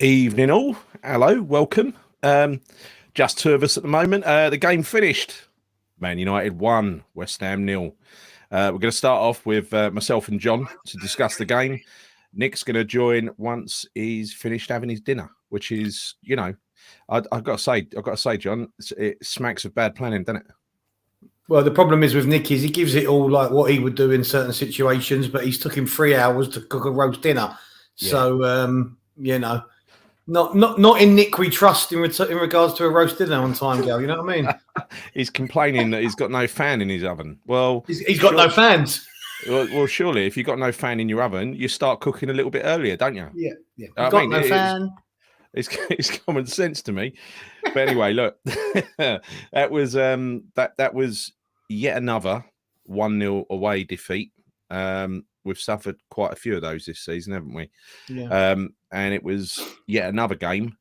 Evening all. Hello, welcome. Just two of us at the moment. The game finished. Man United 1, West Ham 0. We're going to start off with myself and John to discuss the game. Nick's going to join once he's finished having his dinner, which is, I've got to say, John, it smacks of bad planning, doesn't it? Well, the problem is with Nick is he gives it all like what he would do in certain situations, but he's took him 3 hours to cook a roast dinner. Yeah. So, not in Nick we trust in regards to a roast dinner on time, Gal. You know what I mean? He's complaining that he's got no fan in his oven. Well, he's got no fans. Well, surely if you've got no fan in your oven, you start cooking a little bit earlier, don't you? Yeah. You've got no fan. It's common sense to me. But anyway, look, that was yet another 1-0 away defeat. We've suffered quite a few of those this season, haven't we? Yeah. And it was yet another game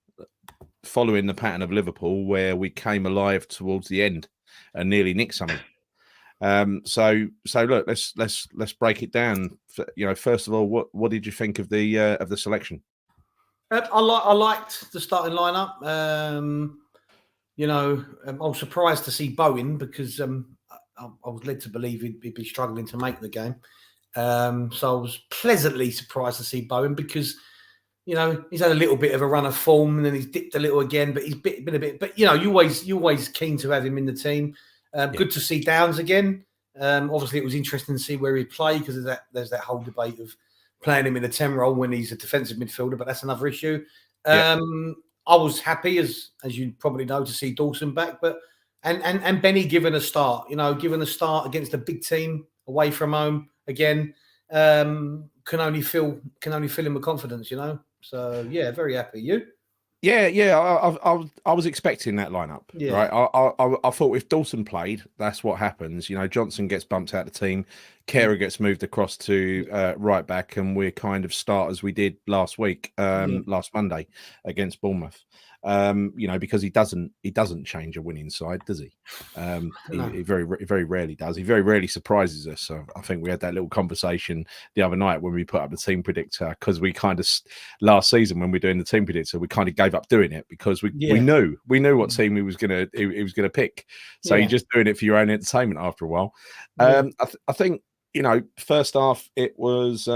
following the pattern of Liverpool where we came alive towards the end and nearly nicked something. So look, let's break it down. First of all, what did you think of the selection? I liked the starting lineup. I was surprised to see Bowen because I was led to believe he'd be struggling to make the game. So I was pleasantly surprised to see Bowen because, he's had a little bit of a run of form and then he's dipped a little again, but he's been a bit. But you're always keen to have him in the team. Good to see Downs again. Obviously, it was interesting to see where he'd play because there's that whole debate of playing him in a 10 role when he's a defensive midfielder, but that's another issue. I was happy, as you probably know, to see Dawson back, but and Benny given a start, given a start against a big team away from home again, can only fill him with confidence, So yeah, very happy. You? Yeah. I was expecting that lineup, right? I thought if Dawson played, that's what happens. Johnson gets bumped out of the team, Kehrer gets moved across to right back, and we're kind of start as we did last week, last Monday against Bournemouth. Because he doesn't change a winning side, does he? No. He very, very rarely does. He very rarely surprises us. So I think we had that little conversation the other night when we put up the team predictor, because we kind of last season when we were doing the team predictor, we kind of gave up doing it because we knew what team he was gonna pick. So you're just doing it for your own entertainment after a while. I think first half it was.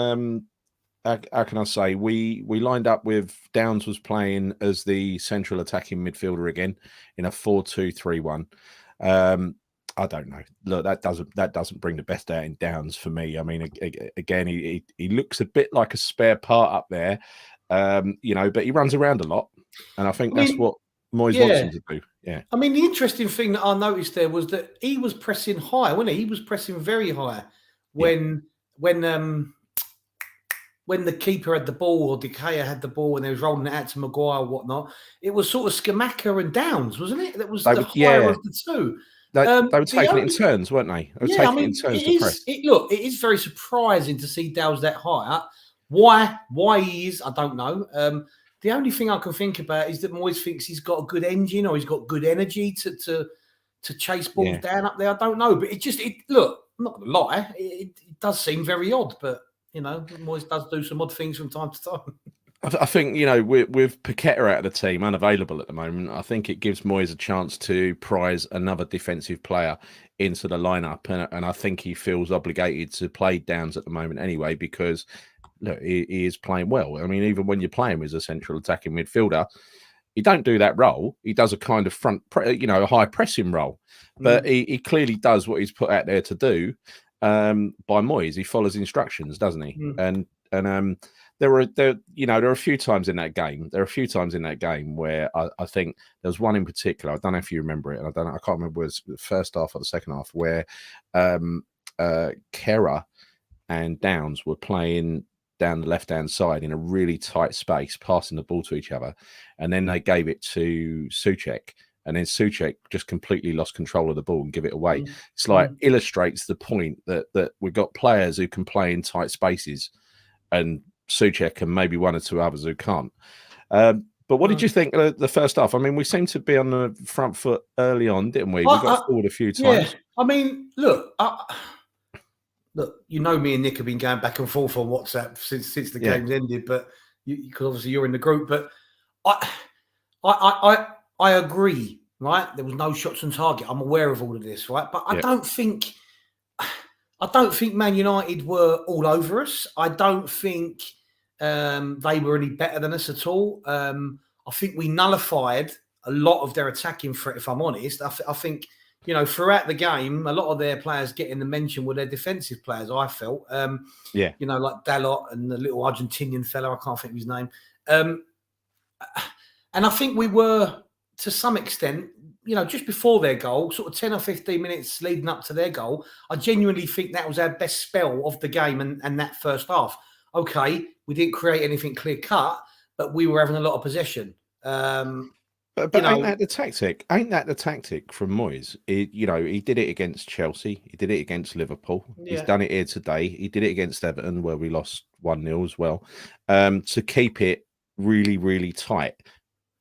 How can I say? We lined up with Downs was playing as the central attacking midfielder again in a 4-2-3-1. I don't know. Look, that doesn't bring the best out in Downs for me. I mean, again, he looks a bit like a spare part up there, but he runs around a lot, and I think that's what Moyes wants him to do. Yeah. I mean, the interesting thing that I noticed there was that he was pressing high, wasn't he? He was pressing very high when the keeper had the ball or De Gea had the ball and they was rolling it out to Maguire or whatnot. It was sort of Skamaka and Downs, wasn't it? That was the higher of the two. They were taking it in turns, weren't they? It is very surprising to see Downs that high. Why he is, I don't know. The only thing I can think about is that Moyes thinks he's got a good engine or he's got good energy to chase balls down up there. I don't know, but look, I'm not gonna lie, it does seem very odd, but Moyes does do some odd things from time to time. I think, with Paqueta out of the team, unavailable at the moment, I think it gives Moyes a chance to prize another defensive player into the lineup. And I think he feels obligated to play Downs at the moment anyway, because look, he is playing well. I mean, even when you play him as a central attacking midfielder, he don't do that role. He does a kind of a high pressing role. But he clearly does what he's put out there to do. By Moyes, he follows instructions, doesn't he? And there are a few times in that game. There are a few times in that game where I think there was one in particular. I don't know if you remember it. I can't remember whether it was the first half or the second half where Kehrer and Downs were playing down the left-hand side in a really tight space, passing the ball to each other, and then they gave it to Souček. And then Souček just completely lost control of the ball and give it away. It's like illustrates the point that we've got players who can play in tight spaces, and Souček and maybe one or two others who can't. But what did you think of the first half? I mean, we seemed to be on the front foot early on, didn't we? We got forward a few times. Yeah. I mean, look, me and Nick have been going back and forth on WhatsApp since the game's ended, but because obviously you're in the group. But I, I agree. Right, there was no shots on target. I'm aware of all of this, right? But I don't think Man United were all over us. I don't think they were any better than us at all. I think we nullified a lot of their attacking threat, if I'm honest. I think, throughout the game, a lot of their players getting the mention were their defensive players, I felt. Like Dalot and the little Argentinian fella, I can't think of his name. And I think we were, to some extent, just before their goal, sort of 10 or 15 minutes leading up to their goal, I genuinely think that was our best spell of the game and that first half. Okay, we didn't create anything clear cut, but we were having a lot of possession. But ain't that the tactic? Ain't that the tactic from Moyes? He did it against Chelsea. He did it against Liverpool. Yeah. He's done it here today. He did it against Everton, where we lost 1-0 as well. To keep it really, really tight.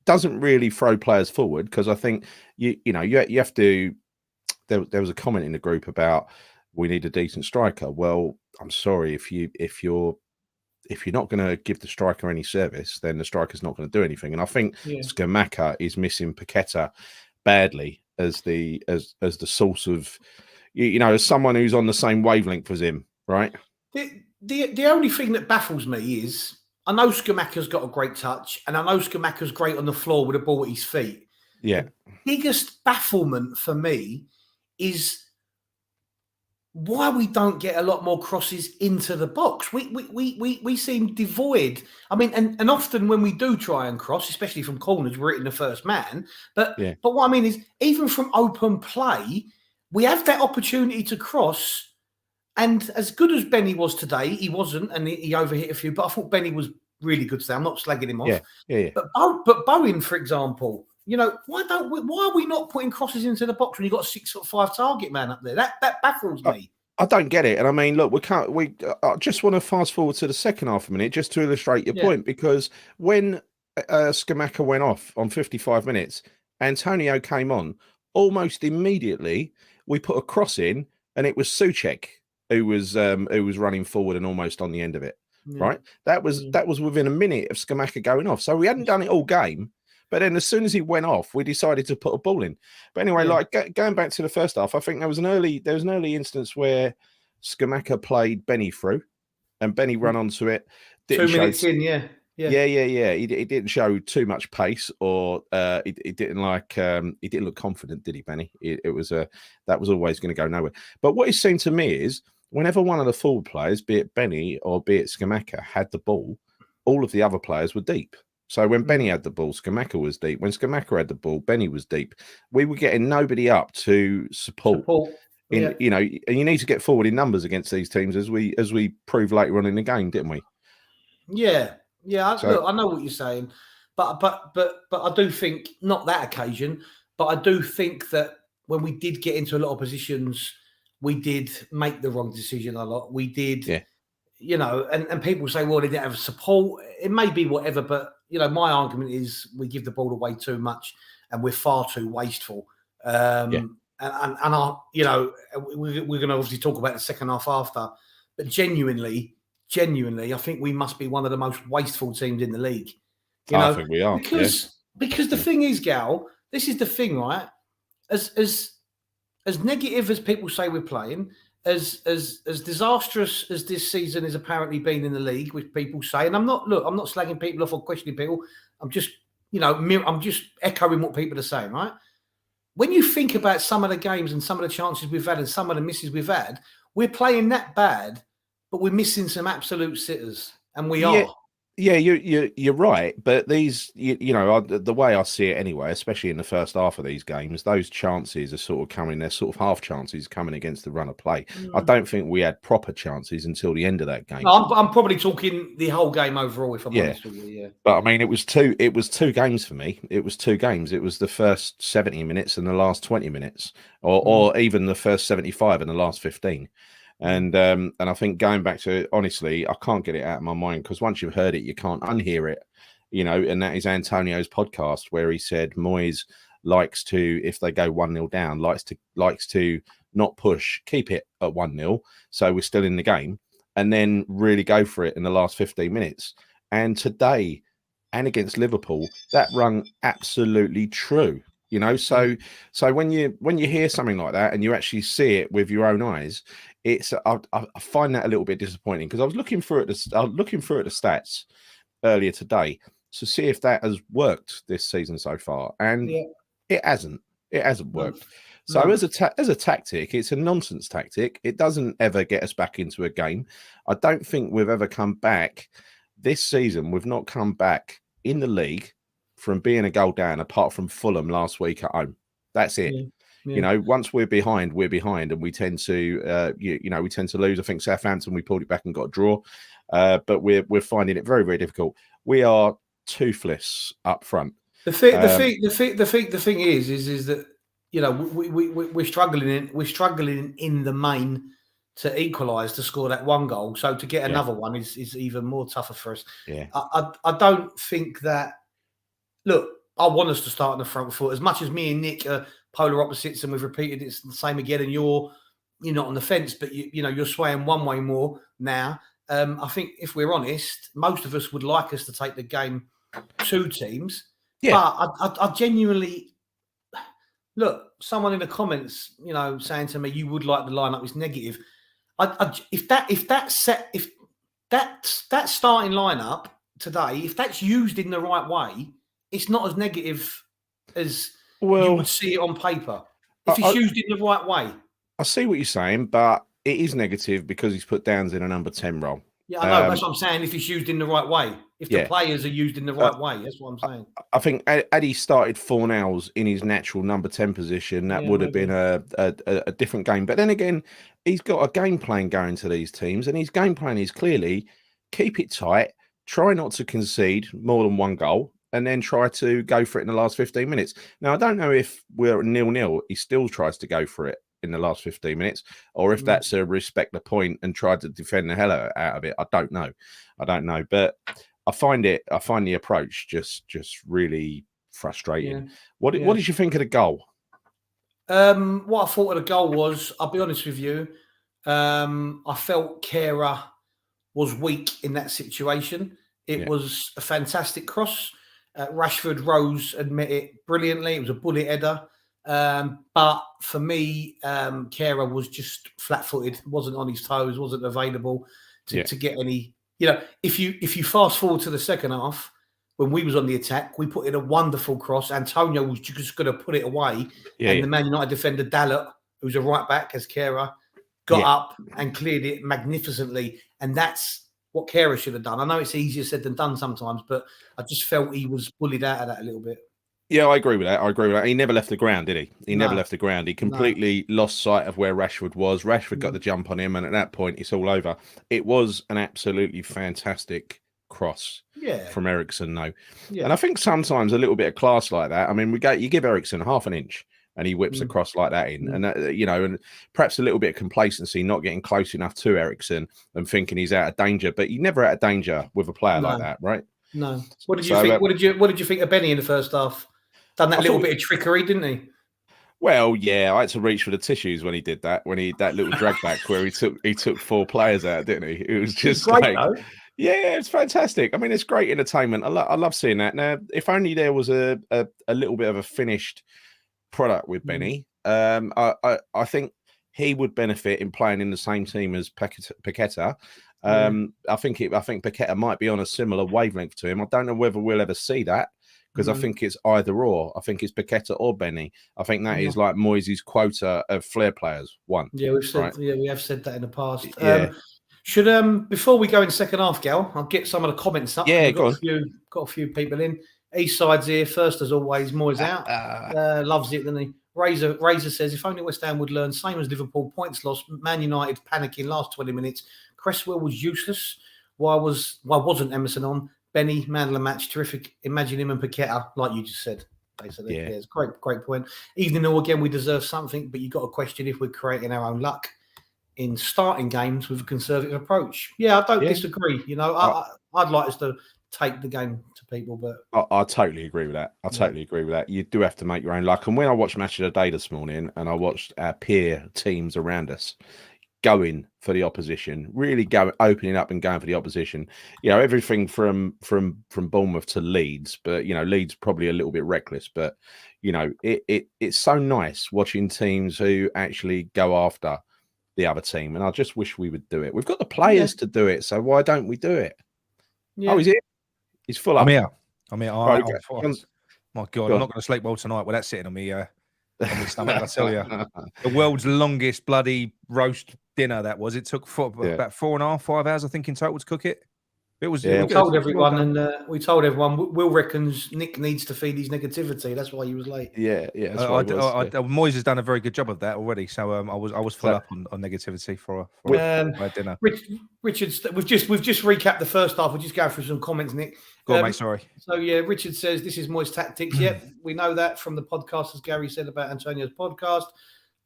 Doesn't really throw players forward, because I think you have to. There was a comment in the group about we need a decent striker. Well, I'm sorry, if you're not going to give the striker any service, then the striker's not going to do anything. And I think Scamacca is missing Paqueta badly as the source of, as someone who's on the same wavelength as him, right? The only thing that baffles me is, I know Scamacca's got a great touch, and I know Scamacca's great on the floor with a ball at his feet. Yeah. The biggest bafflement for me is why we don't get a lot more crosses into the box. We seem devoid. I mean, and often when we do try and cross, especially from corners, we're hitting the first man. But what I mean is, even from open play, we have that opportunity to cross. And as good as Benny was today, he wasn't, and he overhit a few. But I thought Benny was really good today. I'm not slagging him off. Yeah. But Bowen, for example, why are we not putting crosses into the box when you've got a 6'5" target man up there? That baffles me. I don't get it. And I mean, look, I just want to fast forward to the second half a minute just to illustrate your point, because when Scamacca went off on 55 minutes, Antonio came on, almost immediately we put a cross in, and it was Souček who was running forward and almost on the end of it. Right? That was within a minute of Scamacca going off. So we hadn't done it all game. But then as soon as he went off, we decided to put a ball in. But anyway, going back to the first half, I think there was an early instance where Scamacca played Benny through, and Benny ran onto it. 2 minutes in, Yeah. He didn't show too much pace, or he didn't look confident, did he, Benny? That was always going to go nowhere. But what it seemed to me is, whenever one of the forward players, be it Benny or be it Scamacca, had the ball, all of the other players were deep. So when Benny had the ball, Scamacca was deep. When Scamacca had the ball, Benny was deep. We were getting nobody up to support. And you need to get forward in numbers against these teams, as we proved later on in the game, didn't we? Yeah. Look, I know what you're saying, but I do think, not that occasion, but I do think that when we did get into a lot of positions, we did make the wrong decision a lot. We did. Yeah. And people say, well, they didn't have support. It may be whatever, but my argument is we give the ball away too much, and we're far too wasteful. And we're going to obviously talk about the second half after, but genuinely, I think we must be one of the most wasteful teams in the league. I think we are, because the thing is, Gal, this is the thing, right? As negative as people say we're playing, as disastrous as this season has apparently been in the league, which people say, and I'm not slagging people off or questioning people. I'm just, I'm just echoing what people are saying, right? When you think about some of the games and some of the chances we've had and some of the misses we've had, we're playing that bad, but we're missing some absolute sitters, and we are. Yeah, you're right, but these, the way I see it anyway, especially in the first half of these games, those chances are sort of coming. They're sort of half chances coming against the run of play. I don't think we had proper chances until the end of that game. No, I'm probably talking the whole game overall, if I'm honest with you. Yeah, but I mean, it was two games for me. It was two games. It was the first 70 minutes and the last 20 minutes, or even the first 75 and the last 15. And I think going back to it, honestly, I can't get it out of my mind, because once you've heard it, you can't unhear it, and that is Antonio's podcast, where he said Moyes likes to, if they go 1-0 down, likes to not push, keep it at 1-0, so we're still in the game, and then really go for it in the last 15 minutes. And today, and against Liverpool, that rung absolutely true. You know, so when you hear something like that and you actually see it with your own eyes, it's I find that a little bit disappointing, because I was looking through it. I was looking through the stats earlier today to see if that has worked this season so far, and Yeah. it hasn't. It hasn't No. worked. So No. as a tactic, it's a nonsense tactic. It doesn't ever get us back into a game. I don't think we've ever come back this season. We've not come back in the league from being a goal down, apart from Fulham last week at home. That's it. Yeah. Yeah. You know, once we're behind, and we tend to, we tend to lose. I think Southampton, we pulled it back and got a draw, but we're finding it very, very difficult. We are toothless up front. The thing is that, you know, we're struggling in the main to equalise, to score that one goal. So to get another one is even more tougher for us. Yeah. I don't think that. Look, I want us to start on the front foot. As much as me and Nick are polar opposites, and we've repeated it's the same again, and you're not on the fence, but you're swaying one way more now. I think if we're honest, most of us would like us to take the game two teams. Yeah. But I genuinely look, someone in the comments, saying to me, you would like the lineup is negative. If that starting lineup today, if that's used in the right way, it's not as negative as you would see it on paper. If it's used in the right way. I see what you're saying, but it is negative because he's put Downs in a number 10 role. Yeah, I know. That's what I'm saying. If it's used in the right way, if the players are used in the right way, that's what I'm saying. I think had he started Fornals in his natural number 10 position, that would have been a different game. But then again, he's got a game plan going to these teams, and his game plan is clearly keep it tight, try not to concede more than one goal, and then try to go for it in the last 15 minutes. Now, I don't know if we're 0-0, he still tries to go for it in the last 15 minutes, or if that's a respect the point and try to defend the hell out of it. I don't know. But I find the approach just really frustrating. What did you think of the goal? What I thought of the goal was, I'll be honest with you, I felt Kehrer was weak in that situation. It was a fantastic cross. Rashford rose and met it brilliantly. It was a bullet header. But for me, Kehrer was just flat-footed, wasn't on his toes, wasn't available to get any. If you fast forward to the second half, when we was on the attack, we put in a wonderful cross. Antonio was just going to put it away, and the Man United defender Dalot, who's a right back, as Kehrer, got up and cleared it magnificently. And that's what Kehrer should have done. I know it's easier said than done sometimes, but I just felt he was bullied out of that a little bit. Yeah, I agree with that. He never left the ground, did he? He never left the ground. He completely lost sight of where Rashford was. Rashford got the jump on him, and at that point, it's all over. It was an absolutely fantastic cross from Eriksen, though. Yeah. And I think sometimes a little bit of class like that. I mean, you give Eriksen half an inch, and he whips a cross like that in. And, and perhaps a little bit of complacency, not getting close enough to Eriksen and thinking he's out of danger. But you're never out of danger with a player like that, right? No. What did you think? What did you think of Benny in the first half? Done that little bit of trickery, didn't he? Well, yeah, I had to reach for the tissues when he did that. When that little drag back where he took 4 players out, didn't he? It was just great, it's fantastic. I mean, it's great entertainment. I love seeing that. Now, if only there was a little bit of a finished product with Benny, I think he would benefit in playing in the same team as Paqueta. I think Paqueta might be on a similar wavelength to him. I don't know whether we'll ever see that, because I think it's either or. I think it's Paqueta or Benny. I think that is like Moyes' quota of flair players. One. Yeah, we've said we have said that in the past. Should before we go in second half, Gal, I'll get some of the comments up. Yeah, got a few people in. East side's here first as always. Moyes out. Loves it, doesn't he? Razor says, if only West Ham would learn, same as Liverpool, points lost. Man United panicking last 20 minutes. Cresswell was useless. Why wasn't Emerson on? Benny, man of the match, terrific. Imagine him and Paqueta, like you just said. Basically, it's a great point. Evening all again, we deserve something, but you've got to question if we're creating our own luck in starting games with a conservative approach. Yeah, I don't disagree. I'd like us to take the game to people, but I totally agree with that. Totally agree with that. You do have to make your own luck. And when I watched Match of the Day this morning, and I watched our peer teams around us, going for the opposition, really opening up and going for the opposition. You know, everything from Bournemouth to Leeds, but you know, Leeds probably a little bit reckless, but you know, it's so nice watching teams who actually go after the other team, and I just wish we would do it. We've got the players to do it, so why don't we do it? Yeah. Oh, he's here. He's full up. I'm here. My God, Go I'm not going to sleep well tonight with that sitting on me. On my stomach, I tell you, the world's longest bloody roast dinner that was. It took about 4.5, 5 hours, I think, in total to cook it. It was. We told everyone, and we told everyone. Will reckons Nick needs to feed his negativity. That's why he was late. Yeah. Moyes has done a very good job of that already. So I was full up on negativity for dinner. Richard, we've just recapped the first half. We'll just go through some comments, Nick. Go on, mate. Sorry. So yeah, Richard says this is Moyes' tactics. Yep, we know that from the podcast, as Gary said about Antonio's podcast.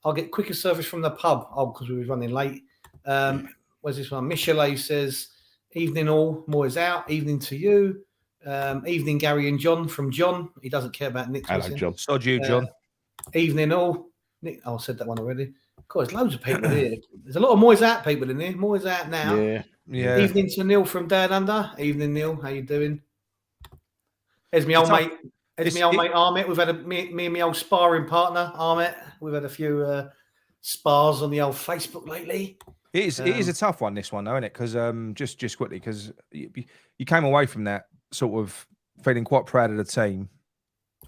I'll get quicker service from the pub. Oh, because we were running late. Where's this one? Michelet says, evening all, Moyes out. Evening to you. Evening, Gary and John from John. He doesn't care about Nick's. Hello, John. Sod you, John. Evening all. Nick, I said that one already. Of course, there's loads of people here. There's a lot of Moyes out people in here. Moyes out now. Yeah. Evening to Neil from Down Under. Evening, Neil. How you doing? There's my old mate. There's my old mate Ahmet. We've had me and my old sparring partner Ahmet. We've had a few spars on the old Facebook lately. It is a tough one, this one, though, isn't it? Because just quickly, because you came away from that sort of feeling quite proud of the team.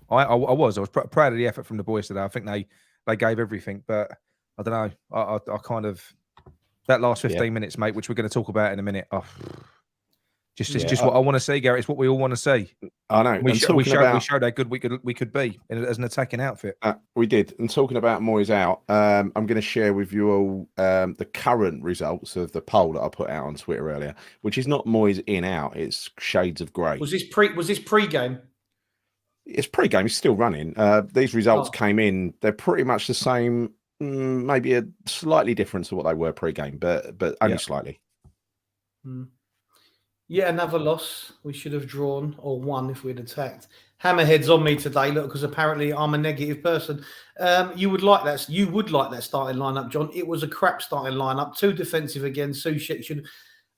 I was proud of the effort from the boys today. I think they gave everything, but I don't know. I kind of that last 15 minutes, mate, which we're going to talk about in a minute. Just what I want to see, Gary. It's what we all want to see. I know. We showed how good we could be as an attacking outfit. We did. And talking about Moyes out, I'm going to share with you all the current results of the poll that I put out on Twitter earlier, which is not Moyes in out. It's shades of grey. Was this pre-game? It's pre-game. It's still running. These results came in. They're pretty much the same. Maybe a slightly different to what they were pre-game, but only slightly. Yeah, another loss. We should have drawn or won if we'd attacked. Hammerhead's on me today, look, because apparently I'm a negative person. You would like that. You would like that starting lineup, John. It was a crap starting lineup. Too defensive again. Soucek should.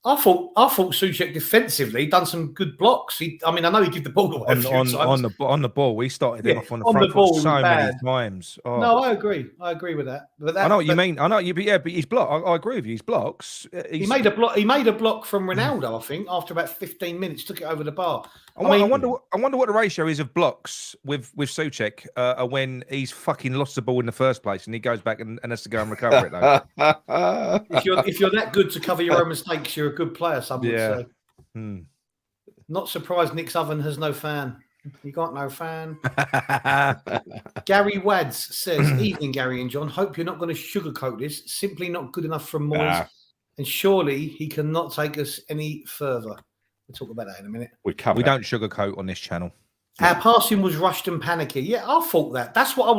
I thought Soucek defensively done some good blocks. I know he gave the ball away on the ball. We started him off on the front foot so many times. Oh. No, I agree. I agree with that. But I know what you mean. I know you, but his block. I agree with you. His blocks. He made a block. He made a block from Ronaldo. I think after about 15 minutes, took it over the bar. I wonder what the ratio is of blocks with Soucek when he's fucking lost the ball in the first place and he goes back and has to go and recover it. Though. if you're that good to cover your own mistakes, you're a good player. Some would say. Not surprised. Nick's oven has no fan. You got no fan. Gary Wads says, "Evening, Gary and John. Hope you're not going to sugarcoat this. Simply not good enough from Moyes, and surely he cannot take us any further." We'll talk about that in a minute. We don't sugarcoat on this channel. Our passing was rushed and panicky. Yeah, I thought that. That's what I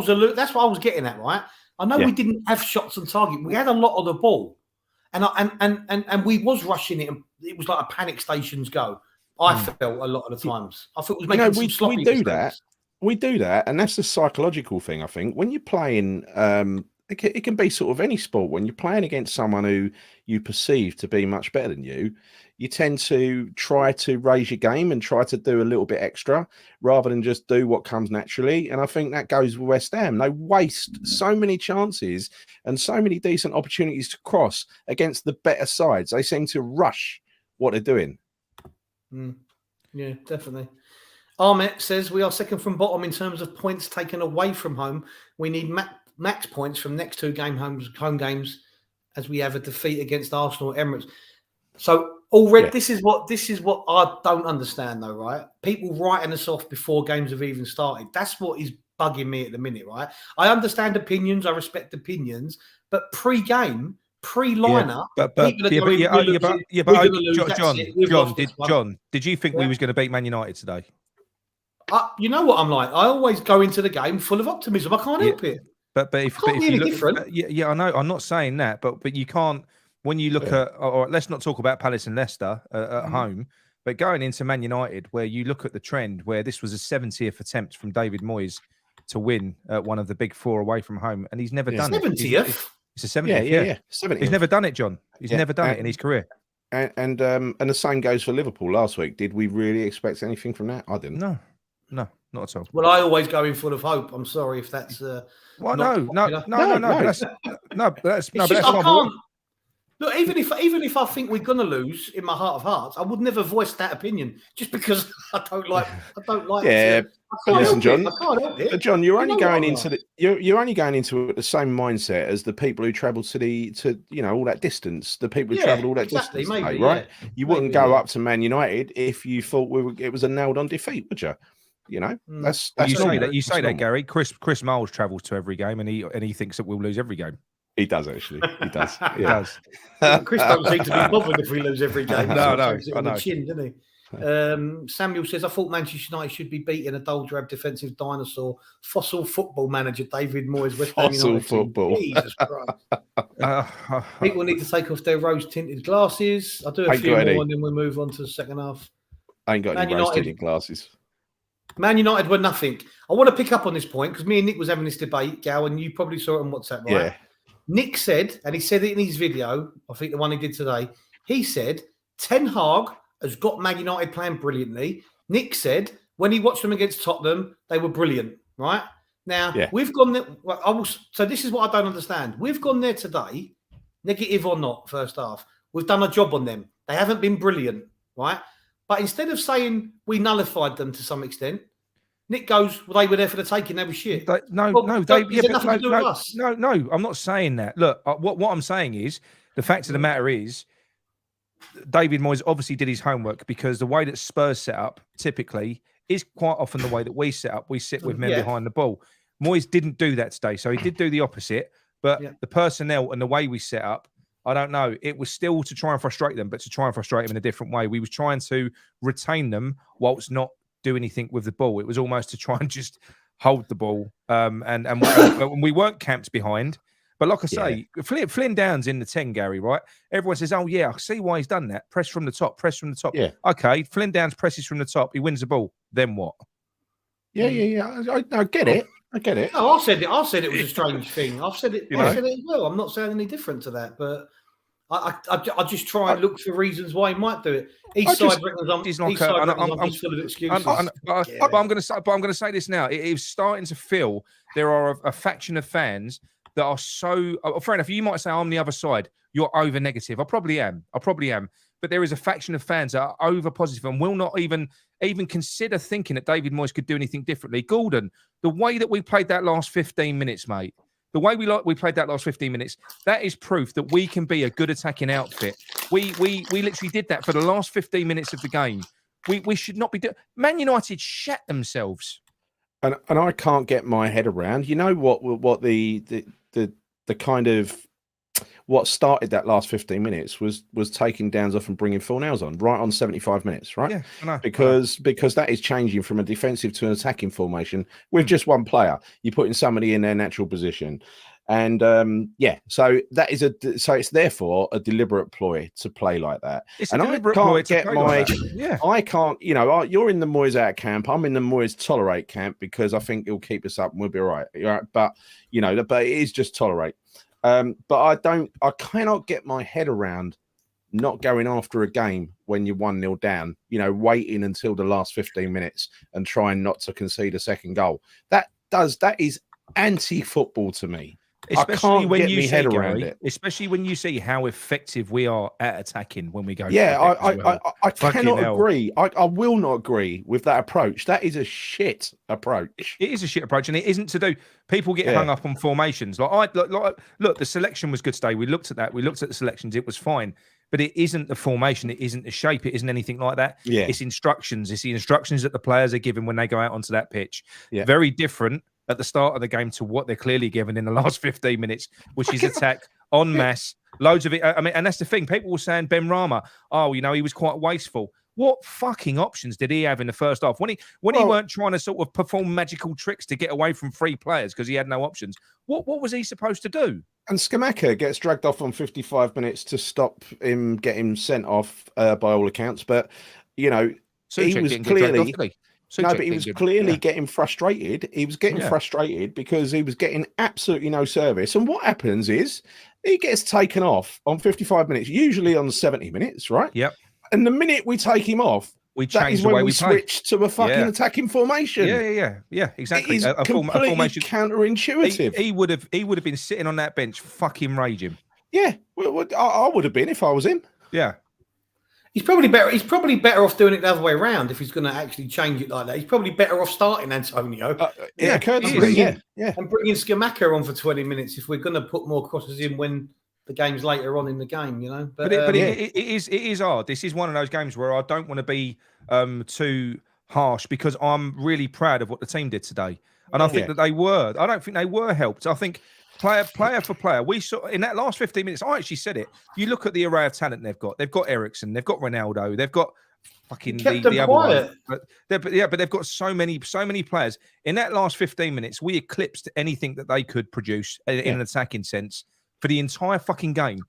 was getting at, right? I know we didn't have shots on target. We had a lot of the ball, and we was rushing it. And it was like a panic stations go. I felt a lot of the times. I thought it was making some sloppy mistakes. We do that, and that's the psychological thing. I think when you're playing, it can be sort of any sport. When you're playing against someone who you perceive to be much better than you, you tend to try to raise your game and try to do a little bit extra rather than just do what comes naturally. And I think that goes with West Ham. They waste so many chances and so many decent opportunities to cross against the better sides. They seem to rush what they're doing. Yeah, definitely. Ahmet says we are second from bottom in terms of points taken away from home. We need max points from next two home games, as we have a defeat against Arsenal, Emirates. So already, this is what I don't understand, though, right? People writing us off before games have even started. That's what is bugging me at the minute, right? I understand opinions, I respect opinions, but pre-game. Pre-lineup, John, did you think we was going to beat Man United today? You know what I'm like. I always go into the game full of optimism. I can't help it. But if you look different, I know. I'm not saying that, but you can't. When you look at, or let's not talk about Palace and Leicester at home, but going into Man United, where you look at the trend, where this was a 70th attempt from David Moyes to win one of the big four away from home, and he's never done 70th. It's the 70th. Yeah. 70th. He's never done it, John. He's never done it in his career. And the same goes for Liverpool last week. Did we really expect anything from that? I didn't. No, not at all. Well, I always go in full of hope. I'm sorry if that's well, not no. But that's I can't. Look, even if I think we're gonna lose, in my heart of hearts, I would never voice that opinion just because I don't like. Yeah, but listen, John. I can't help it. John, you're only going into you're only going into it the same mindset as the people who travel to all that distance. The people who travelled all that distance, maybe, right? Yeah. You wouldn't go up to Man United if you thought it was a nailed on defeat, would you? You know, that's you say that, Gary. Chris Miles travels to every game, and he thinks that we'll lose every game. He does actually. He does. He does. Chris don't seem to be bothered if we lose every game. No, I know. Chin, doesn't he? Samuel says, I thought Manchester United should be beating a dull drab defensive dinosaur. Fossil football manager David Moyes, West Ham United. Fossil football. Jesus Christ. People need to take off their rose tinted glasses. I'll do a few more and then we'll move on to the second half. I ain't got any rose tinted glasses. Man United were nothing. I want to pick up on this point because me and Nick was having this debate, Gal, and you probably saw it on WhatsApp, right? Yeah. Nick said, and he said it in his video, I think the one he did today, he said, Ten Hag has got Man United playing brilliantly. Nick said, when he watched them against Tottenham, they were brilliant, right? Now, we've gone there. So this is what I don't understand. We've gone there today, negative or not, first half. We've done a job on them. They haven't been brilliant, right? But instead of saying we nullified them to some extent, Nick goes, well, they were there for the taking. They were shit. No, I'm not saying that. Look, what I'm saying is the fact of the matter is David Moyes obviously did his homework because the way that Spurs set up typically is quite often the way that we set up. We sit with men behind the ball. Moyes didn't do that today. So he did do the opposite. But the personnel and the way we set up, I don't know. It was still to try and frustrate them, but to try and frustrate them in a different way. We was trying to retain them whilst not do anything with the ball. It was almost to try and just hold the ball. And we weren't camped behind. But like I say, Flynn Down's in the 10, Gary, right? Everyone says, oh, yeah, I see why he's done that. Press from the top. Yeah. Okay, Flynn Downs presses from the top. He wins the ball. Then what? Yeah. I get it. No, I said it was a strange thing. I've said it. I said it as well. I'm not saying any different to that, but I just try and look for reasons why he might do it. Eastside reckons I'm just full of excuses. But I'm going to say this now. It is starting to feel there are a faction of fans that are so. Fair enough. You might say I'm the other side. You're over negative. I probably am. But there is a faction of fans that are over positive and will not even consider thinking that David Moyes could do anything differently. Gordon, the way that we played that last 15 minutes, mate. The way we played that last 15 minutes, that is proof that we can be a good attacking outfit. We literally did that for the last 15 minutes of the game. We should not be doing. Man United shat themselves. And I can't get my head around. You know what the kind of what started that last 15 minutes was taking Downs off and bringing Fornals on right on 75 minutes, right? Yeah, I know. Because that is changing from a defensive to an attacking formation with just one player. You're putting somebody in their natural position. And so that is so it's therefore a deliberate ploy to play like that. It's and a deliberate ploy to play like that. I can't, you're in the Moyes out camp. I'm in the Moyes tolerate camp because I think it'll keep us up and we'll be all right. But but it is just tolerate. But I cannot get my head around not going after a game when you're 1-0 down, waiting until the last 15 minutes and trying not to concede a second goal. That is anti-football to me. Especially when you see, Gary, especially when you see how effective we are at attacking when we go. Yeah, I cannot agree. I will not agree with that approach. That is a shit approach. It is a shit approach, and it isn't to do. People get hung up on formations. Look, the selection was good today. We looked at that. We looked at the selections. It was fine. But it isn't the formation. It isn't the shape. It isn't anything like that. Yeah. It's instructions. It's the instructions that the players are given when they go out onto that pitch. Yeah. Very different at the start of the game to what they're clearly given in the last 15 minutes, which is attack en masse, loads of it. I mean, and that's the thing. People were saying Ben Rama, he was quite wasteful. What fucking options did he have in the first half? When he weren't trying to sort of perform magical tricks to get away from free players because he had no options, what was he supposed to do? And Skamaka gets dragged off on 55 minutes to stop him getting sent off by all accounts. But, he was clearly... No, but he was clearly getting frustrated. He was getting frustrated because he was getting absolutely no service. And what happens is he gets taken off on 55 minutes, usually on 70 minutes, right? Yep. And the minute we take him off, we change the way we switch to a fucking attacking formation. Yeah, exactly. It is completely formation counterintuitive. He would have been sitting on that bench, fucking raging. Yeah, well, I would have been if I was him. Yeah. He's probably better off doing it the other way around if he's going to actually change it like that. He's probably better off starting Antonio. And bringing Scamacca on for 20 minutes if we're going to put more crosses in when the game's later on in the game, you know. But it is hard. This is one of those games where I don't want to be too harsh because I'm really proud of what the team did today, and I think that they were. I don't think they were helped. I think player for player, we saw in that last 15 minutes. I actually said it. You look at the array of talent they've got. They've got Eriksen. They've got Ronaldo. They've got fucking the other one. But they've got so many players. In that last 15 minutes, we eclipsed anything that they could produce in an attacking sense for the entire fucking game.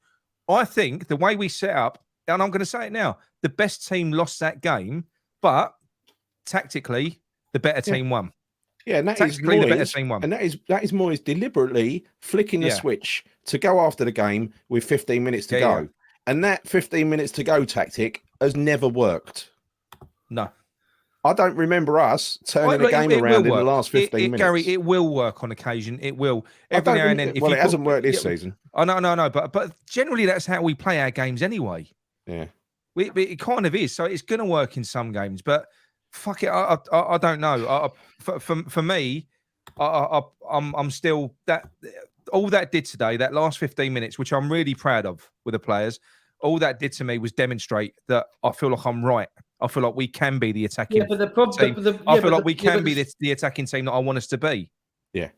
I think the way we set up, and I'm going to say it now, the best team lost that game, but tactically, the better team won. Yeah, and that is Moyes, the better team won. And that is Moyes deliberately flicking the switch to go after the game with 15 minutes to go. And that 15 minutes to go tactic has never worked. No. I don't remember us turning the game around in the last 15 minutes. Gary, it will work on occasion. It will. Every now and then. Well, it hasn't worked this season. Oh, no. But generally, that's how we play our games anyway. Yeah. It kind of is. So it's going to work in some games. But fuck it, I don't know. For me, I'm still that. All that did today, that last 15 minutes, which I'm really proud of with the players, all that did to me was demonstrate that I feel like I'm right. I feel like we can be the attacking team. I feel like we can be the attacking team that I want us to be. Yeah.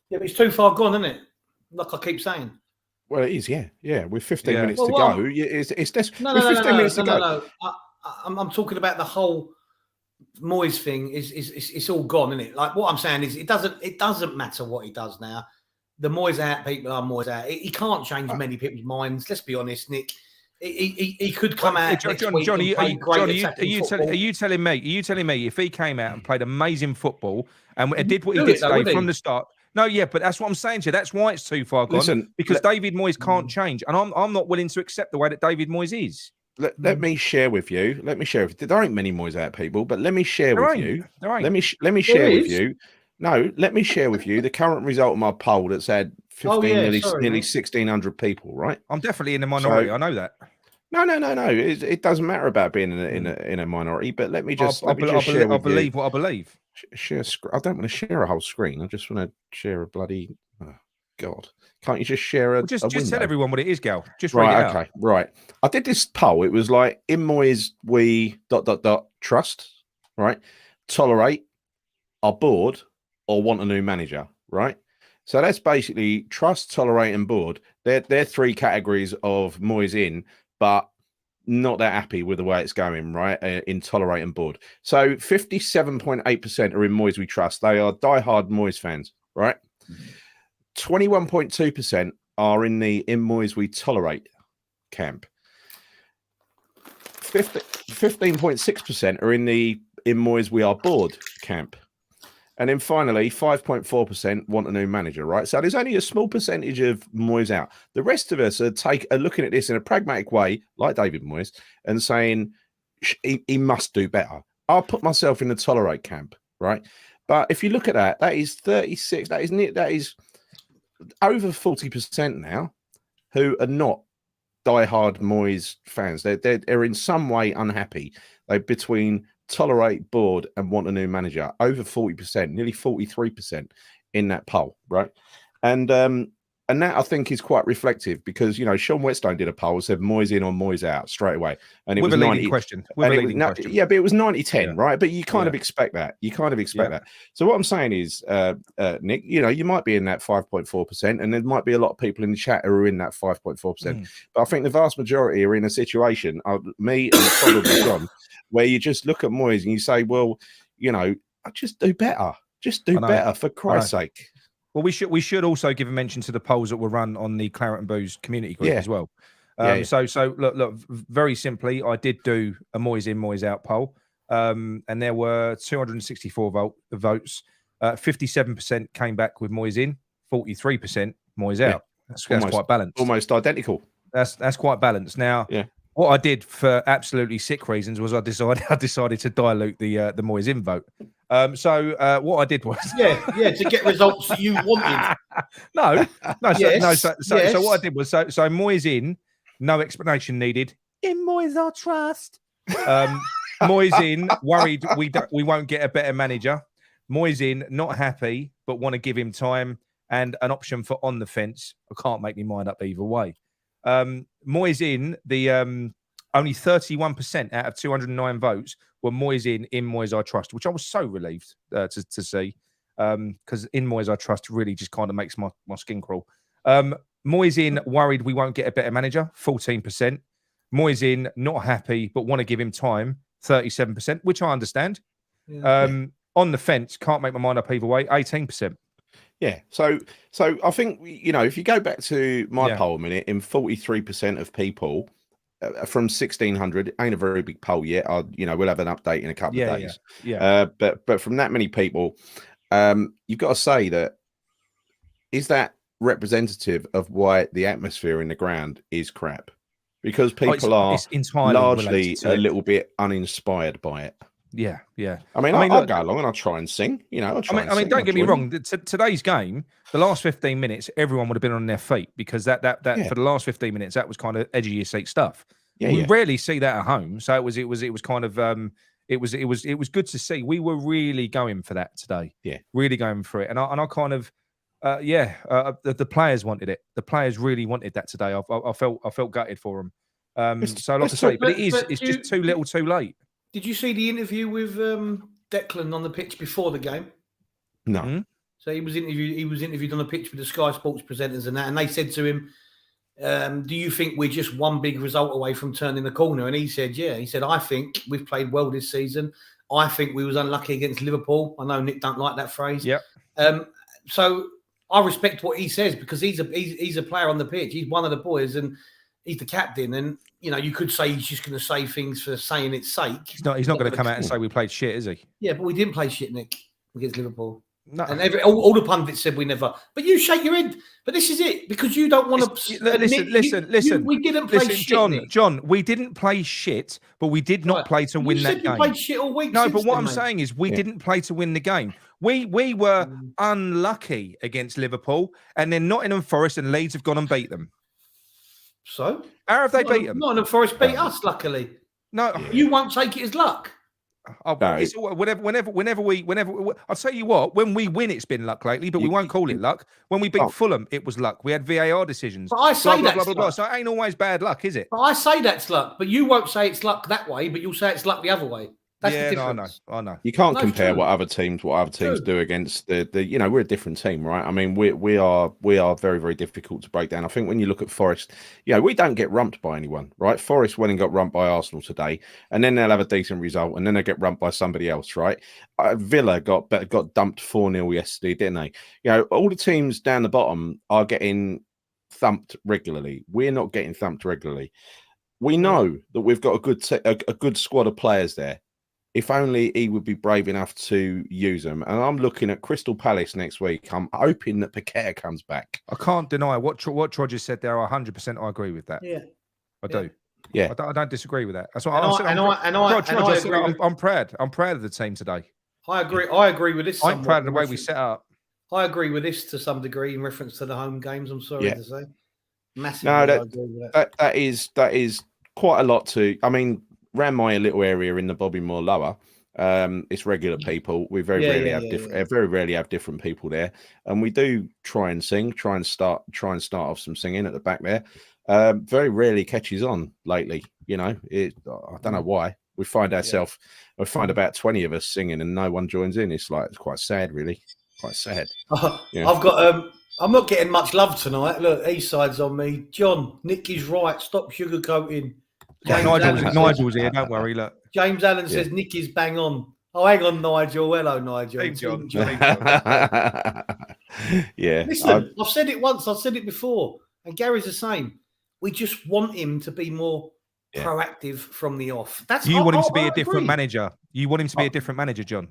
Yeah, but it's too far gone, isn't it? Like I keep saying. Well, it is, yeah. With 15 minutes to go, it's 15 minutes to go. No. I'm talking about the whole Moyes thing. It's all gone, isn't it? Like what I'm saying is, it doesn't matter what he does now. The Moyes out people are Moyes out. He can't change many people's minds. Let's be honest, Nick. He could come out. Johnny, are you telling me if he came out and played amazing football and did what he did today from the start? No, yeah, but that's what I'm saying to you. That's why it's too far gone. Because David Moyes can't change, and I'm not willing to accept the way that David Moyes is. Let me share with you. There ain't many Moyes out people, but let me share with you. Let me share with you. No, let me share with you the current result of my poll that's had nearly 1,600 people, right? I'm definitely in the minority. I know that. No. It doesn't matter about being in a minority, but let me just I believe what I believe. Share. I don't want to share a whole screen. I just want to share a bloody. Oh, God, can't you just share a? Just window? Tell everyone what it is, Gal. Just right. Read it Okay. Out. Right. I did this poll. It was like in Moyes we ... trust, right? Tolerate, are bored, or want a new manager, right? So that's basically trust, tolerate, and bored. They're three categories of Moyes in, but not that happy with the way it's going, right? In tolerate and bored. So 57.8% are in Moyes we trust. They are diehard Moyes fans, right? 21.2% are in the in Moyes we tolerate camp. 15.6% are in the in Moyes we are bored camp. And then finally, 5.4% want a new manager, right? So there's only a small percentage of Moyes out. The rest of us are looking at this in a pragmatic way, like David Moyes, and saying he must do better. I'll put myself in the tolerate camp, right? But if you look at that, that is 36. That is over 40% now who are not diehard Moyes fans. They're in some way unhappy. They're between tolerate, bored, and want a new manager. Over 40%, nearly 43% in that poll, right? And that I think is quite reflective because Sean Whetstone did a poll, said Moyes in or Moyes out straight away, and it was a leading question. Yeah, but it was 90-10, right? But you kind of expect that. That. So what I'm saying is, Nick, you might be in that 5.4%, and there might be a lot of people in the chat who are in that 5.4%. But I think the vast majority are in a situation, me and probably John, where you just look at Moyes and you say, well, just do better. Just do better, for Christ's sake. Well, we should also give a mention to the polls that were run on the Claret and Booze community group as well. So look, very simply, I did do a Moyes in, Moyes out poll. and there were 264 votes. 57% came back with Moyes in, 43% Moyes out. That's quite balanced. Almost identical. That's quite balanced. Now, what I did for absolutely sick reasons was I decided to dilute the Moyes in vote. So what I did was to get results that you wanted. So what I did was so Moyes in, no explanation needed. In Moyes I trust. Moyes in, worried we won't get a better manager. Moyes in, not happy but want to give him time, and an option for on the fence. I can't make my mind up either way. Moyes in, the only 31% out of 209 votes were Moyes in Moyes I trust, which I was so relieved to see, because in Moyes I trust really just kind of makes my skin crawl. Moyes in, worried we won't get a better manager, 14%. Moyes in, not happy but want to give him time, 37%, which I understand. On the fence, can't make my mind up either way, 18%. Yeah, so I think, if you go back to my poll a minute, in 43% of people from 1,600, ain't a very big poll yet. We'll have an update in a couple of days. But from that many people, you've got to say is that representative of why the atmosphere in the ground is crap? Because people are largely a little bit uninspired by it. Yeah. I mean, I'll go along and I'll try and sing. I'll try. I mean, don't get me wrong. Today's game, the last 15 minutes, everyone would have been on their feet, because that for the last 15 minutes, that was kind of edge of your seat stuff. We rarely see that at home, so it was kind of it was good to see. We were really going for that today. Yeah, really going for it, and I kind of the players wanted it. The players really wanted that today. I felt gutted for them. So like I say, but it's just too little, too late. Did you see the interview with Declan on the pitch before the game? No. Mm-hmm. So he was interviewed on the pitch with the Sky Sports presenters and that, and they said to him, do you think we're just one big result away from turning the corner? And he said, yeah. He said, I think we've played well this season. I think we was unlucky against Liverpool. I know Nick don't like that phrase. Yeah. So I respect what he says, because he's a player on the pitch. He's one of the boys, and he's the captain. And you could say he's just going to say things for saying its sake. He's not going to come out and say we played shit, is he? Yeah, but we didn't play shit, Nick, against Liverpool. No. And all the pundits said we never. But you shake your head. But this is it, because you don't want to. Listen. We didn't play shit, John. We didn't play shit, but we did not play to win that game. You played shit all week. No, but what I'm saying is we didn't play to win the game. We were unlucky against Liverpool, and then Nottingham Forest and Leeds have gone and beat them. So how have they beat them? Nottingham Forest beat us, luckily. No, you won't take it as luck. It's whenever we I'll tell you what, when we win, it's been luck lately, but we won't call it luck. When we beat Fulham, it was luck. We had VAR decisions. But I say blah, blah, blah. So it ain't always bad luck, is it? But I say that's luck, but you won't say it's luck that way, but you'll say it's luck the other way. That's the difference. I know. You can't compare what other teams do against the. We're a different team, right? I mean, we are very, very difficult to break down. I think when you look at Forest, we don't get rumped by anyone, right? Forest went and got rumped by Arsenal today, and then they'll have a decent result, and then they get rumped by somebody else, right? Villa got dumped 4-0 yesterday, didn't they? All the teams down the bottom are getting thumped regularly. We're not getting thumped regularly. We know that we've got a good squad of players there. If only he would be brave enough to use them. And I'm looking at Crystal Palace next week. I'm hoping that Paqueta comes back. I can't deny what Troy just said there. 100% I agree with that. Yeah. I do. Yeah. I don't disagree with that. That's what I said. I'm proud. I'm proud of the team today. I agree with this. I'm proud of the way we set up. I agree with this to some degree in reference to the home games, I'm sorry to say. Massively. No, that is quite a lot to. I mean, around my little area in the Bobby Moore Lower, it's regular people. We very rarely have different people there, and we do try and start off some singing at the back there. Very rarely catches on lately. I don't know why. We find about 20 of us singing and no one joins in. It's quite sad, really. Quite sad. I've got I'm not getting much love tonight. Look, Eastside's on me. John, Nick is right. Stop sugarcoating. Nigel's here, don't worry. Look, James Allen says Nick is bang on. Oh, hang on, Nigel. Hello, Nigel. Hey, John. Yeah. Listen, I've said it once. I've said it before, and Gary's the same. We just want him to be more proactive from the off. That's you want him to be I a different agree. manager. You want him to be a different manager, John.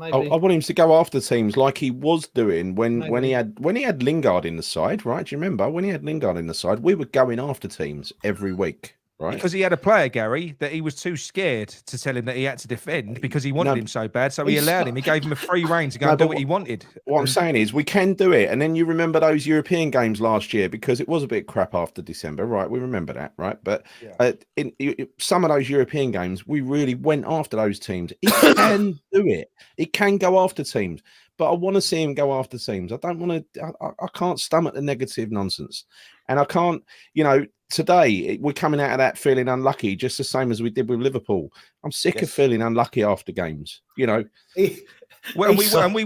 I want him to go after teams like he was doing when he had Lingard in the side, right? Do you remember when he had Lingard in the side? We were going after teams every week, right? Because he had a player, Gary, that he was too scared to tell him that he had to defend because he wanted him so bad. So he allowed him. He gave him a free rein to go and do what he wanted. What I'm saying is we can do it. And then you remember those European games last year because it was a bit crap after December, right? We remember that, right? But in some of those European games, we really went after those teams. He can do it. He can go after teams. But I want to see him go after teams. I don't want to. I can't stomach the negative nonsense, and I can't. Today we're coming out of that feeling unlucky, just the same as we did with Liverpool. I'm sick of feeling unlucky after games. Well, we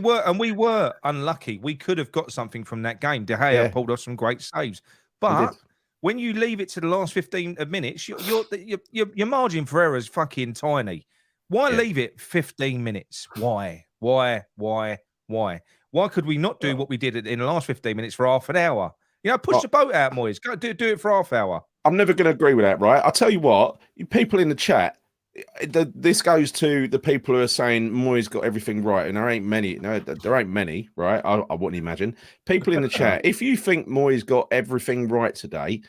were unlucky. We could have got something from that game. De Gea pulled off some great saves, but when you leave it to the last 15 minutes, your margin for error is fucking tiny. Why leave it 15 minutes? Why? Why could we not do what we did in the last 15 minutes for half an hour? Push the boat out, Moyes. Go do it for half hour. I'm never going to agree with that, right? I'll tell you what, you people in the chat, this goes to the people who are saying Moyes got everything right, and there ain't many. No, there ain't many, right? I wouldn't imagine. People in the chat, if you think Moyes got everything right today,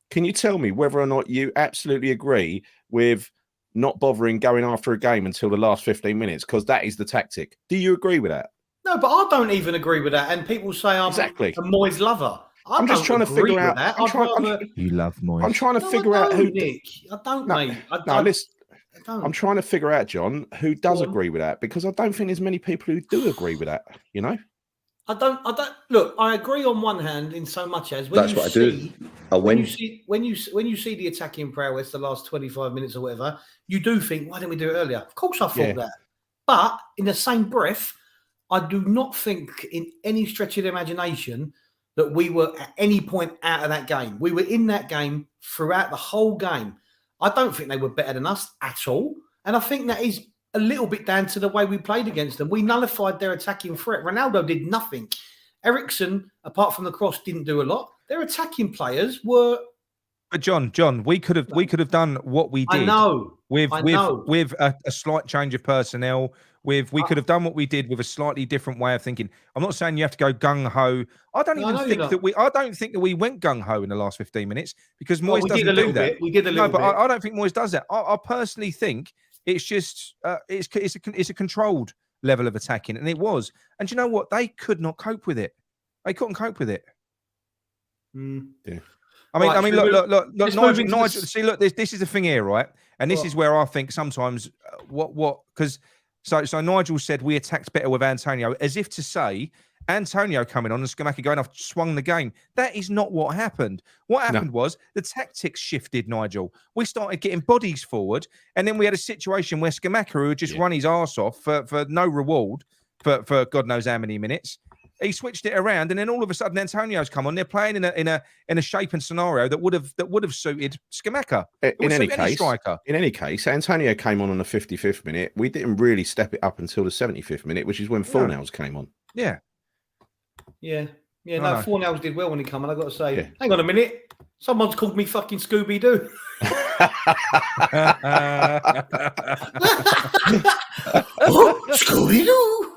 can you tell me whether or not you absolutely agree with not bothering going after a game until the last 15 minutes? Because that is the tactic. Do you agree with that? No, but I don't even agree with that. And people say I'm a Moyes lover. I'm just trying to figure out. You love Moyes. I'm trying to figure out who. Nick, I don't, mate. Listen. I'm trying to figure out, John, who does agree with that, because I don't think there's many people who do agree with that. I don't look. I agree on one hand in so much as when you see the attacking prowess the last 25 minutes or whatever, you do think, why didn't we do it earlier? Of course, I thought that, but in the same breath, I do not think in any stretch of the imagination that we were at any point out of that game. We were in that game throughout the whole game. I don't think they were better than us at all. And I think that is a little bit down to the way we played against them. We nullified their attacking threat. Ronaldo did nothing. Ericsson, apart from the cross, didn't do a lot. Their attacking players were... But John, we could have done what we did. I know. With a slight change of personnel. We could have done what we did with a slightly different way of thinking. I'm not saying you have to go gung ho. I don't think that we went gung ho in the last 15 minutes because Moyes doesn't do that. We did a little bit. I don't think Moyes does that. I personally think it's just it's a controlled level of attacking, and it was. And you know what? They could not cope with it. They couldn't cope with it. Yeah. I mean, look, Nigel. See, look, this is the thing here, right? And this is where I think sometimes because so Nigel said we attacked better with Antonio, as if to say Antonio coming on and Scamacca going off swung the game. That is not what happened. What happened was the tactics shifted, Nigel. We started getting bodies forward, and then we had a situation where Scamacca, who had just run his arse off for no reward for God knows how many minutes, he switched it around, and then all of a sudden Antonio's come on. They're playing in a shape and scenario that would have suited Scamacca. In any case, Antonio came on the 55th minute. We didn't really step it up until the 75th minute, which is when Fornals came on. Yeah. No, Fornals did well when he came on. I got to say, hang on a minute, someone's called me fucking Scooby Doo. Scooby Doo.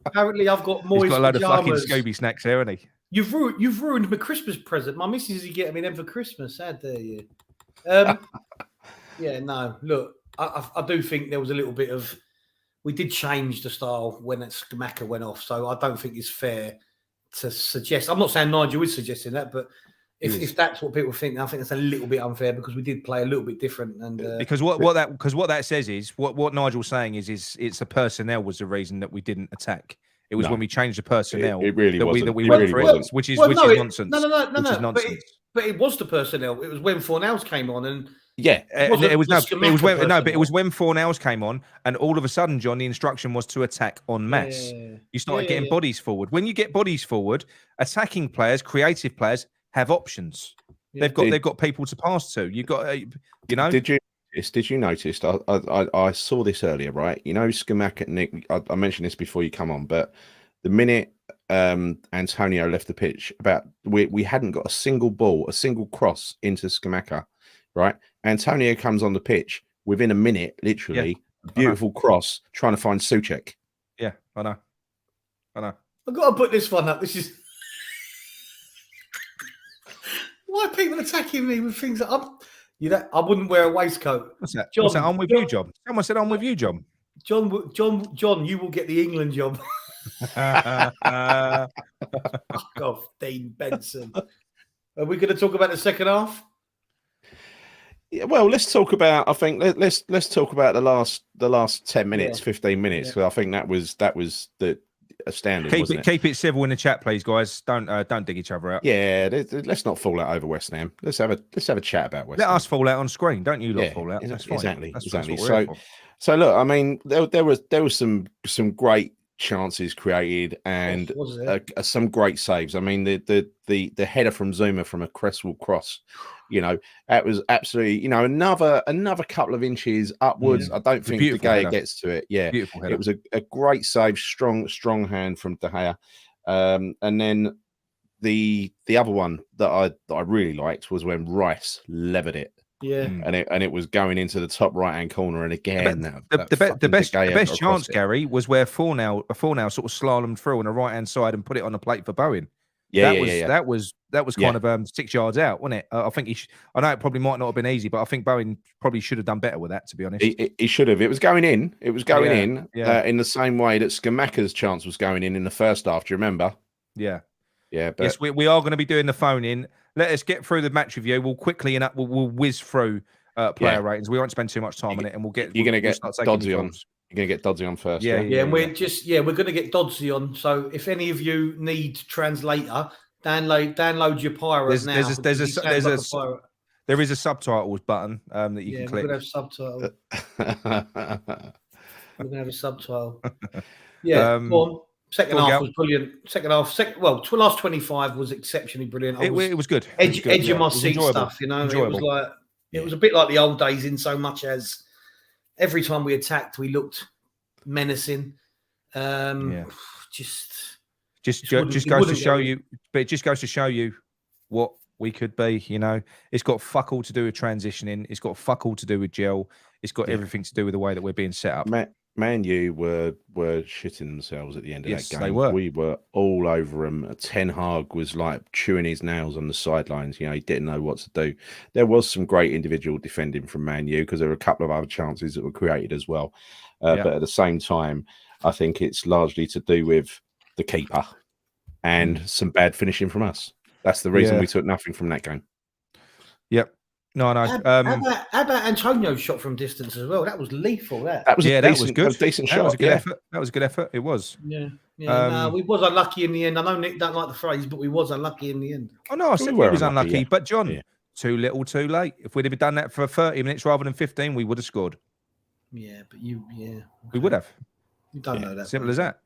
Apparently, I've got Moyes. He's got a load of fucking Scooby snacks there, hasn't he? You've ruined my Christmas present. My missus is getting me them for Christmas. How dare you? Look, I do think there was a little bit of. We did change the style when Scamacca went off, so I don't think it's fair to suggest. I'm not saying Nigel is suggesting that, but if that's what people think, I think that's a little bit unfair because we did play a little bit different. And because what that says is what Nigel's saying is it's the personnel was the reason that we didn't attack. It was when we changed the personnel. It really wasn't. That we went for it, which is nonsense. No. But it was the personnel. It was when Fornals came on and. Yeah, it was when Fornals came on, and all of a sudden, John, the instruction was to attack en masse. You started getting bodies forward. When you get bodies forward, attacking players, creative players have options. They've got people to pass to. You've got, Did you notice? I saw this earlier, right? Scamacca, Nick. I mentioned this before you come on, but the minute Antonio left the pitch, we hadn't got a single ball, a single cross into Scamacca. right? Antonio comes on the pitch within a minute, literally, beautiful cross, trying to find Souček. Yeah, I know. I've got to put this one up. This is why are people attacking me with things that I wouldn't wear a waistcoat. What's that? John, What's that? I'm with you, John. Someone said I'm with you, John. John, you will get the England job. Fuck off, Dean Benson. Are we going to talk about the second half? Yeah, well, let's talk about. I think let's talk about the last 10 minutes, 15 minutes. Because I think that was the standard. Keep it civil in the chat, please, guys. Don't dig each other out. Yeah, let's not fall out over West Ham. Let's have a chat about West Ham. Let us fall out on screen. Don't you lot fall out? That's fine. Exactly. That's so look, I mean, there was some great chances created and some great saves. I mean, the header from Zuma from a Cresswell cross, that was absolutely, another couple of inches upwards. I don't think De Gea gets to it. Yeah, beautiful header. It was a great save, strong hand from De Gea. And then the other one that I really liked was when Rice levered it. Yeah, and it was going into the top right hand corner, and again the best chance, Gary, was where Fornell sort of slalomed through on the right hand side and put it on the plate for Bowen. That was kind of 6 yards out, wasn't it? I think I know it probably might not have been easy, but I think Bowen probably should have done better with that. To be honest, he should have. It was going in. It was going in the same way that Skamaka's chance was going in the first half. Do you remember? Yeah. But yes, we are going to be doing the phone in. Let us get through the match review. We'll quickly we'll whiz through player ratings. We won't spend too much time on it, and you're going to get Doddsy on. You're going to get Doddsy on first. Yeah. And we're going to get Doddsy on. So if any of you need translator, download your pirate now. There is a subtitles button that you can click. We're going to have subtitles. We're going to have a subtitle. Yeah. Go on. Second half was brilliant. Last 25 was exceptionally brilliant. It was good. Edge of my seat stuff, It was like it was a bit like the old days in so much as every time we attacked, we looked menacing. Just goes to show you. But it just goes to show you what we could be. It's got fuck all to do with transitioning. It's got fuck all to do with gel. It's got everything to do with the way that we're being set up. Man U were shitting themselves at the end of that game. They were. We were all over them. Ten Hag was like chewing his nails on the sidelines. He didn't know what to do. There was some great individual defending from Man U because there were a couple of other chances that were created as well. But at the same time, I think it's largely to do with the keeper and some bad finishing from us. That's the reason we took nothing from that game. Yep. No. How about Antonio's shot from distance as well? That was lethal. That was good. That was a decent shot. That was a good effort. That was a good effort. It was. Yeah. We was unlucky in the end. I know Nick don't like the phrase, but we was unlucky in the end. Oh no, I said we was unlucky. But John, too little, too late. If we'd have done that for 30 minutes rather than 15, we would have scored. Yeah, but we would have. You don't know that. Simple as that.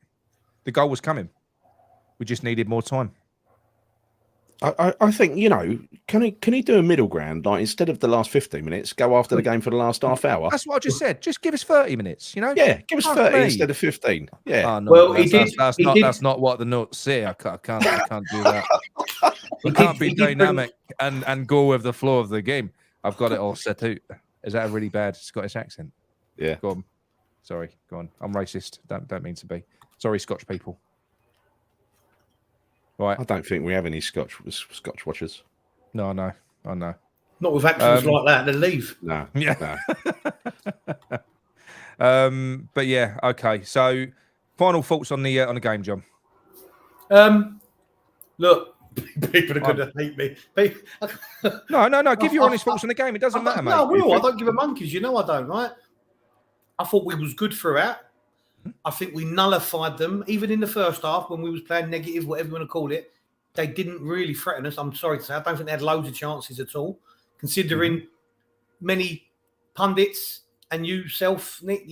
The goal was coming. We just needed more time. I think, can he do a middle ground? Like, instead of the last 15 minutes, go after the game for the last half hour? That's what I just said. Just give us 30 minutes, Yeah, give us 30 instead of 15. Yeah. Oh, no, well, that's not what the notes say. I can't do that. We can't be dynamic and go with the flow of the game. I've got it all set out. Is that a really bad Scottish accent? Yeah. Go on. Sorry. Go on. I'm racist. Don't mean to be. Sorry, Scotch people. Right. I don't think we have any Scotch watchers. No, I know. Not with accents like that. They leave. No. Yeah. No. But yeah. Okay. So, final thoughts on the game, John. Look, people are going to hate me. No. Give your honest thoughts on the game. It doesn't matter, mate. No, I will. I don't give a monkeys. I don't. Right. I thought we was good throughout. I think we nullified them, even in the first half when we was playing negative, whatever you want to call it. They didn't really threaten us. I'm sorry to say. I don't think they had loads of chances at all, considering many pundits and you self, Nick,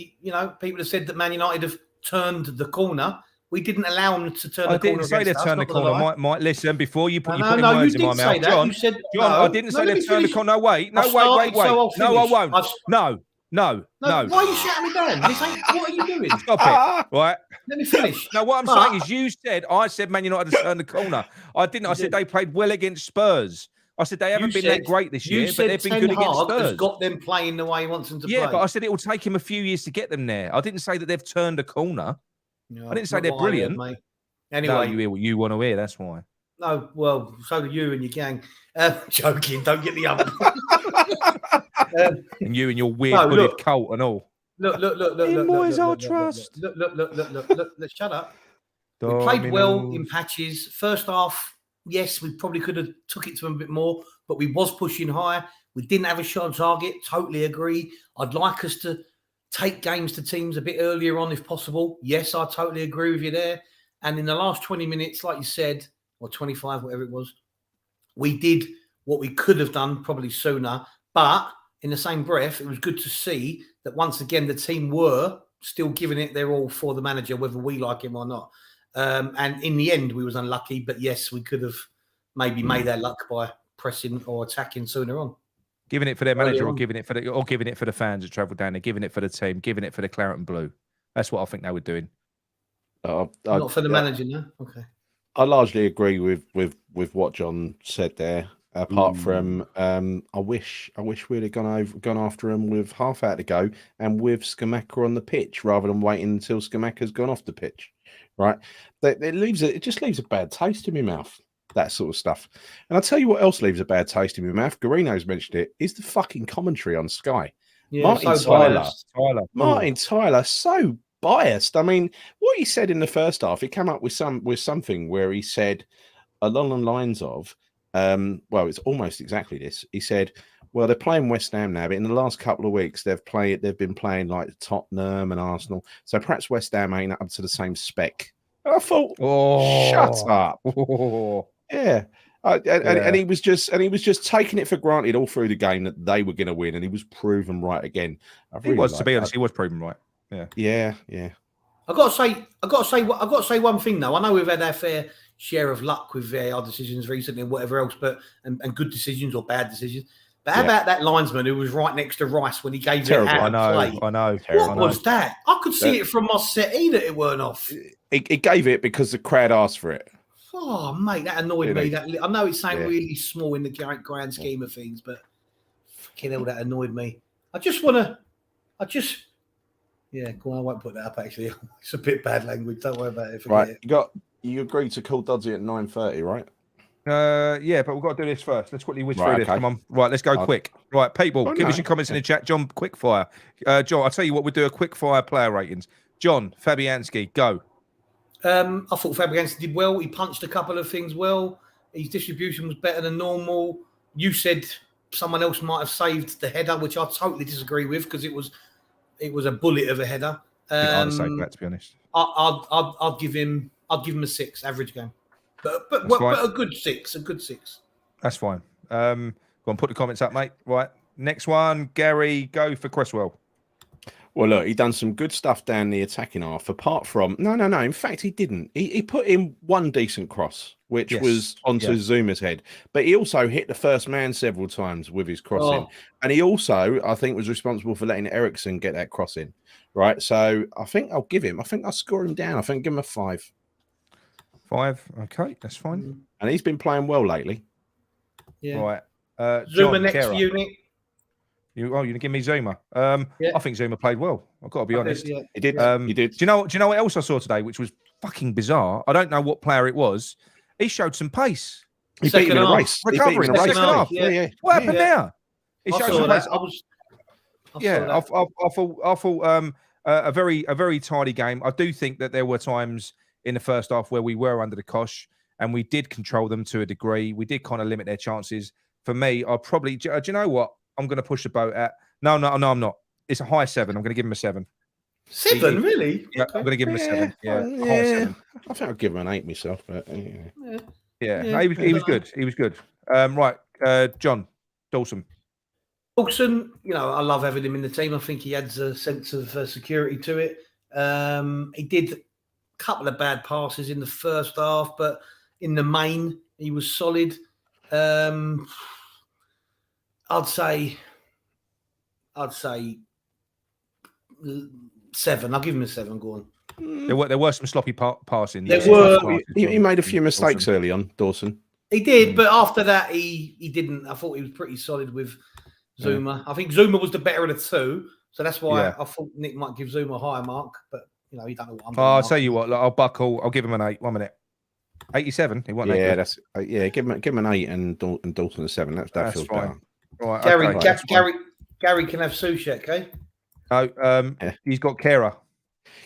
people have said that Man United have turned the corner. We didn't allow them to turn the corner. I didn't say they turned the corner. Might listen before you put words in my mouth. John, I didn't say they turned the corner. No, wait. No, I won't. No. Why are you shouting me down? What are you doing? Stop it. Right. Let me finish. No, what I'm saying is I said Man United had turned the corner. I didn't. I said they played well against Spurs. I said they haven't been that great this year, but they've been good against Spurs. Has got them playing the way he wants them to play. Yeah, but I said it will take him a few years to get them there. I didn't say that they've turned a corner. No, I didn't say they're brilliant. Mate. Anyway, no, you hear what you want to hear. That's why. No, well, so do you and your gang. Joking, don't get the other. And you and your weird hooded cult and all. Look. Moyes, I'll trust. Look. Let's shut up. We played well in patches. First half, yes, we probably could have took it to them a bit more, but we was pushing high. We didn't have a shot on target. Totally agree. I'd like us to take games to teams a bit earlier on if possible. Yes, I totally agree with you there. And in the last 20 minutes, like you said, or 25, whatever it was, we did what we could have done probably sooner. But in the same breath, it was good to see that once again, the team were still giving it their all for the manager, whether we like him or not. And in the end, we was unlucky. But yes, we could have maybe made our luck by pressing or attacking sooner on. Giving it for their manager or giving it for the fans that travelled down there, giving it for the team, giving it for the claret and blue. That's what I think they were doing. Not for the manager, no? Okay. I largely agree with what John said there. Apart from, I wish we'd have gone after him with half out to go and with Scamacca on the pitch rather than waiting until Scamacca's gone off the pitch. Right? It just leaves a bad taste in my mouth. That sort of stuff. And I'll tell you what else leaves a bad taste in my mouth. Garino's mentioned it. Is the fucking commentary on Sky. Yeah, Martin Tyler, so biased. I mean, what he said in the first half, he came up with something where he said along the lines of, well, it's almost exactly this. He said, well, they're playing West Ham now, but in the last couple of weeks they've been playing like Tottenham and Arsenal. So perhaps West Ham ain't up to the same spec. And I thought, shut up. Yeah. And he was just taking it for granted all through the game that they were going to win, and he was proven right again. He was, to be honest, he was proven right. Yeah. I got to say one thing though. I know we've had our fair share of luck with our decisions recently and whatever else, but and good decisions or bad decisions. But how about that linesman who was right next to Rice when he gave it out of play? I know. What was that? I could see it from my settee that it weren't off. He gave it because the crowd asked for it. Oh, mate, that annoyed me. I know it's something really small in the grand scheme of things, but fucking hell, that annoyed me. Yeah, go on, I won't put that up, actually. It's a bit bad language. Don't worry about it. Right, you agreed to call Doddsy at 9:30, right? Yeah, but we've got to do this first. Let's quickly whiz through this. Come on. Right, let's go quick. Right, people, give us your comments in the chat. John, quick fire. John, I'll tell you what, we'll do a quick fire player ratings. John, Fabianski, go. I thought Fabianski did well. He punched a couple of things well. His distribution was better than normal. You said someone else might have saved the header, which I totally disagree with because it was a bullet of a header. I'd say that, to be honest. I'll give him a 6 average game, but a good 6. That's fine. Go on, put the comments up, mate. Right, next one, Gary, go for Cresswell. Well, look, he done some good stuff down the attacking half. Apart from no. In fact, he didn't. He put in one decent cross, which was onto Zuma's head. But he also hit the first man several times with his crossing, and he also, I think, was responsible for letting Eriksson get that cross in. Right, so I think I'll give him. I think I'll score him down. I think give him a 5. 5, okay, that's fine. And he's been playing well lately. Yeah. Right, Zuma next for you, Nick. You're going to give me Zuma. I think Zuma played well. I've got to be honest. He did. He did. Do you know what else I saw today, which was fucking bizarre? I don't know what player it was. He showed some pace. He beat him in a race. Recovery in the second half. Yeah. What happened there? He showed some pace. I thought a very tidy game. I do think that there were times in the first half where we were under the cosh and we did control them to a degree. We did kind of limit their chances. For me, I'll probably. Do you know what? I'm going to push the boat at. No, I'm not. It's a high 7. I'm going to give him a 7. 7, really? Yeah, I'm going to give him a 7. Yeah, high 7. I think I'll give him an 8 myself. But No, he was good. He was good. Right, John Dawson. Dawson, I love having him in the team. I think he adds a sense of security to it. He did a couple of bad passes in the first half, but in the main, he was solid. I'd say 7. I'll give him a 7. Go on. There were some sloppy passing. He made a few mistakes early on, Dawson. He did, but after that, he didn't. I thought he was pretty solid with Zuma. I think Zuma was the better of the two, so that's why I thought Nick might give Zuma a higher mark. But he don't know what I'm doing. I'll tell you what. Look, I'll buckle. I'll give him an 8. 1 minute. 87. He wasn't that good. Give him an 8 and Dalton a 7. That feels fine. better. Right, Gary can have Soucek, okay? No, he's got Kera.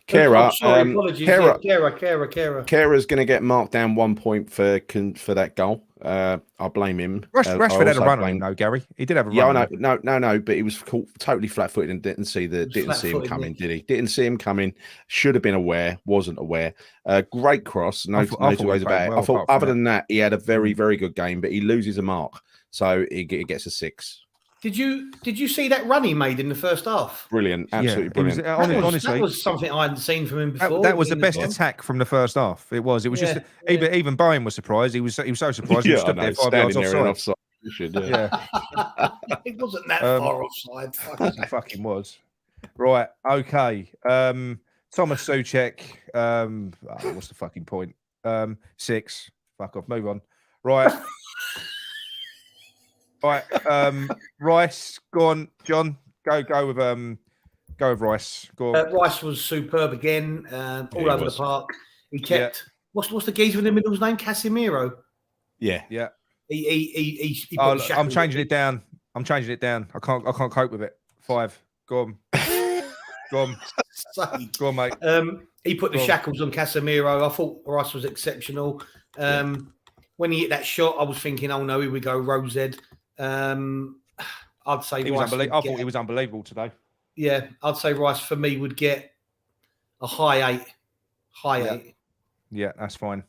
Kera, apologies. Kera's going to get marked down 1 point for that goal. I blame him. Rashford had a run on him, though, Gary. He did have a run. Yeah, no, but he was caught totally flat-footed and didn't see him coming, did he? Didn't see him coming. Should have been aware. Wasn't aware. Great cross. No two ways about it. I thought, other than that, he had a very, very good game, but he loses a mark, so he gets a 6. Did you see that run he made in the first half? Brilliant, absolutely brilliant. Honestly, that was something I hadn't seen from him before. That was the best attack from the first half. It was just even Bowen was surprised. He was so surprised. He stood there 5 yards offside. It wasn't that far offside. It fucking was. Right. Okay. Thomas Soucek. What's the fucking point? 6. Fuck off. Move on. Right. Right, Rice, go on, John. Go with Rice. Go on. Rice was superb again, all over the park. He kept what's the geezer with the middle's name? Casemiro. Yeah. He I'm changing it down. I can't cope with it. 5. Go on. Go on, mate. He put the shackles on Casemiro. I thought Rice was exceptional. When he hit that shot, I was thinking, oh no, here we go, Rosed. I'd say Rice I thought he was unbelievable today. Yeah, I'd say Rice for me would get a high 8. High 8. Yeah, that's fine.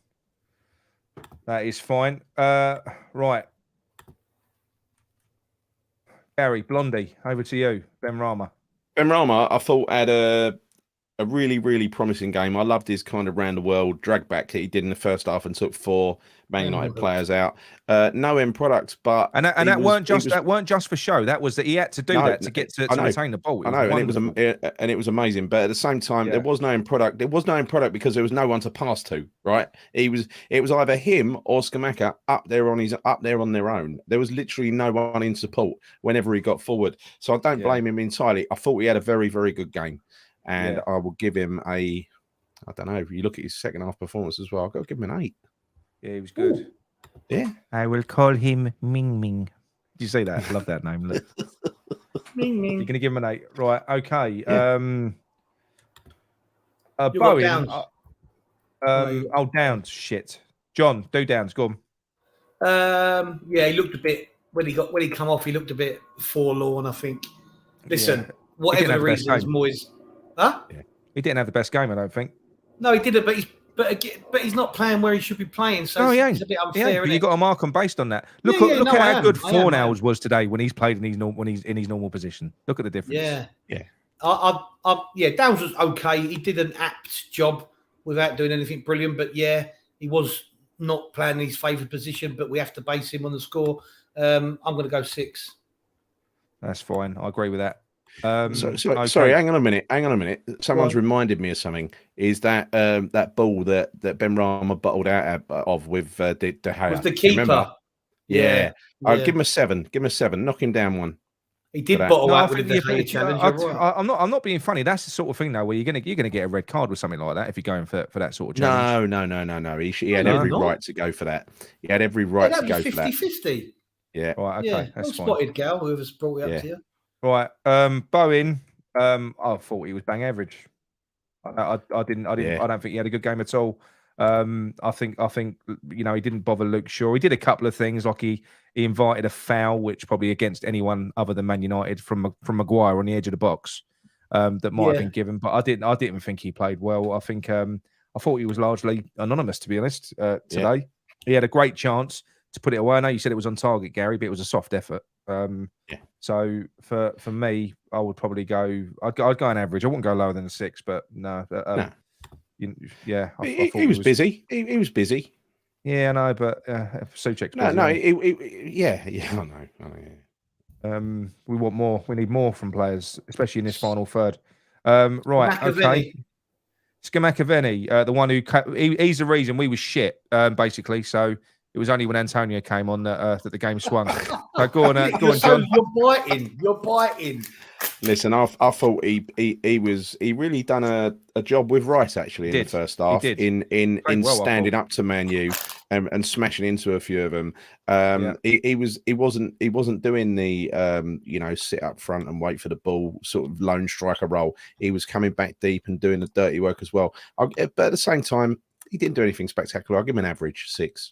That is fine. Right. Gary, Blondie, over to you. Ben Rama, I thought had a really, really promising game. I loved his kind of round the world drag back that he did in the first half and took 4 Man United players out. No end product, but that weren't just for show. That was that he had to do that to get to retain the ball. I know, and it was amazing. But at the same time, there was no end product. There was no end product because there was no one to pass to. Right? It was either him or Skamaka up there on their own. There was literally no one in support whenever he got forward. So I don't blame him entirely. I thought he had a very, very good game. And I will give him I don't know, if you look at his second half performance as well, I've got to give him an 8. Yeah, he was good. Ooh. Yeah. I will call him Ming Ming. Did you say that? I love that name. Look. Ming Ming. You're going to give him an 8. Right, okay. Yeah. Bowen. Downs. Shit. John, do Downs. Go on. He looked a bit, when he come off, he looked a bit forlorn, I think. Listen, whatever the reason is, Moyes. Huh? Yeah. He didn't have the best game, I don't think. No, he didn't. But he's not playing where he should be playing. So it's a bit unfair. But you got to mark him based on that. Look at how good Fornals was today when he's played when he's in his normal position. Look at the difference. Yeah. Downs was okay. He did an apt job without doing anything brilliant. But he was not playing in his favoured position. But we have to base him on the score. I'm going to go 6. That's fine. I agree with that. Sorry, hang on a minute. Someone's reminded me of something. Is that that ball that Ben Rama bottled out of with De Gea? With the keeper. Remember? Yeah. I'll give him a 7. Give him a 7. Knock him down 1. He did bottle out with the Gea challenge. I'm not being funny. That's the sort of thing though where you're gonna get a red card with something like that if you're going for that sort of challenge. No. He had every right to go for that. He had every right to go for that. 50-50. Yeah. Right. Okay. That's fine. Spotted Gal, whoever's brought it up to you. Right, Bowen. I thought he was bang average. I don't think he had a good game at all. I think he didn't bother Luke Shaw. He did a couple of things like he invited a foul, which probably against anyone other than Man United from Maguire on the edge of the box that might have been given. But I didn't think he played well. I thought he was largely anonymous, to be honest. Today he had a great chance to put it away. I know you said it was on target, Gary, but it was a soft effort. So for me, I would probably go. I'd go an average. I wouldn't go lower than a 6, but no. He was busy. He was busy. Yeah, I know, but Soucek's busy. I know. We want more. We need more from players, especially in this final third. Right. Okay. Skamakaveni, the one who he's the reason we were shit, basically. So It was only when Antonio came on that the game swung. So go on, John. You're biting. Listen, I thought he really done a job with Rice actually in the first half in standing up to Man U and smashing into a few of them. He wasn't doing the sit up front and wait for the ball sort of lone striker role. He was coming back deep and doing the dirty work as well. But at the same time, he didn't do anything spectacular. I'll give him an average 6.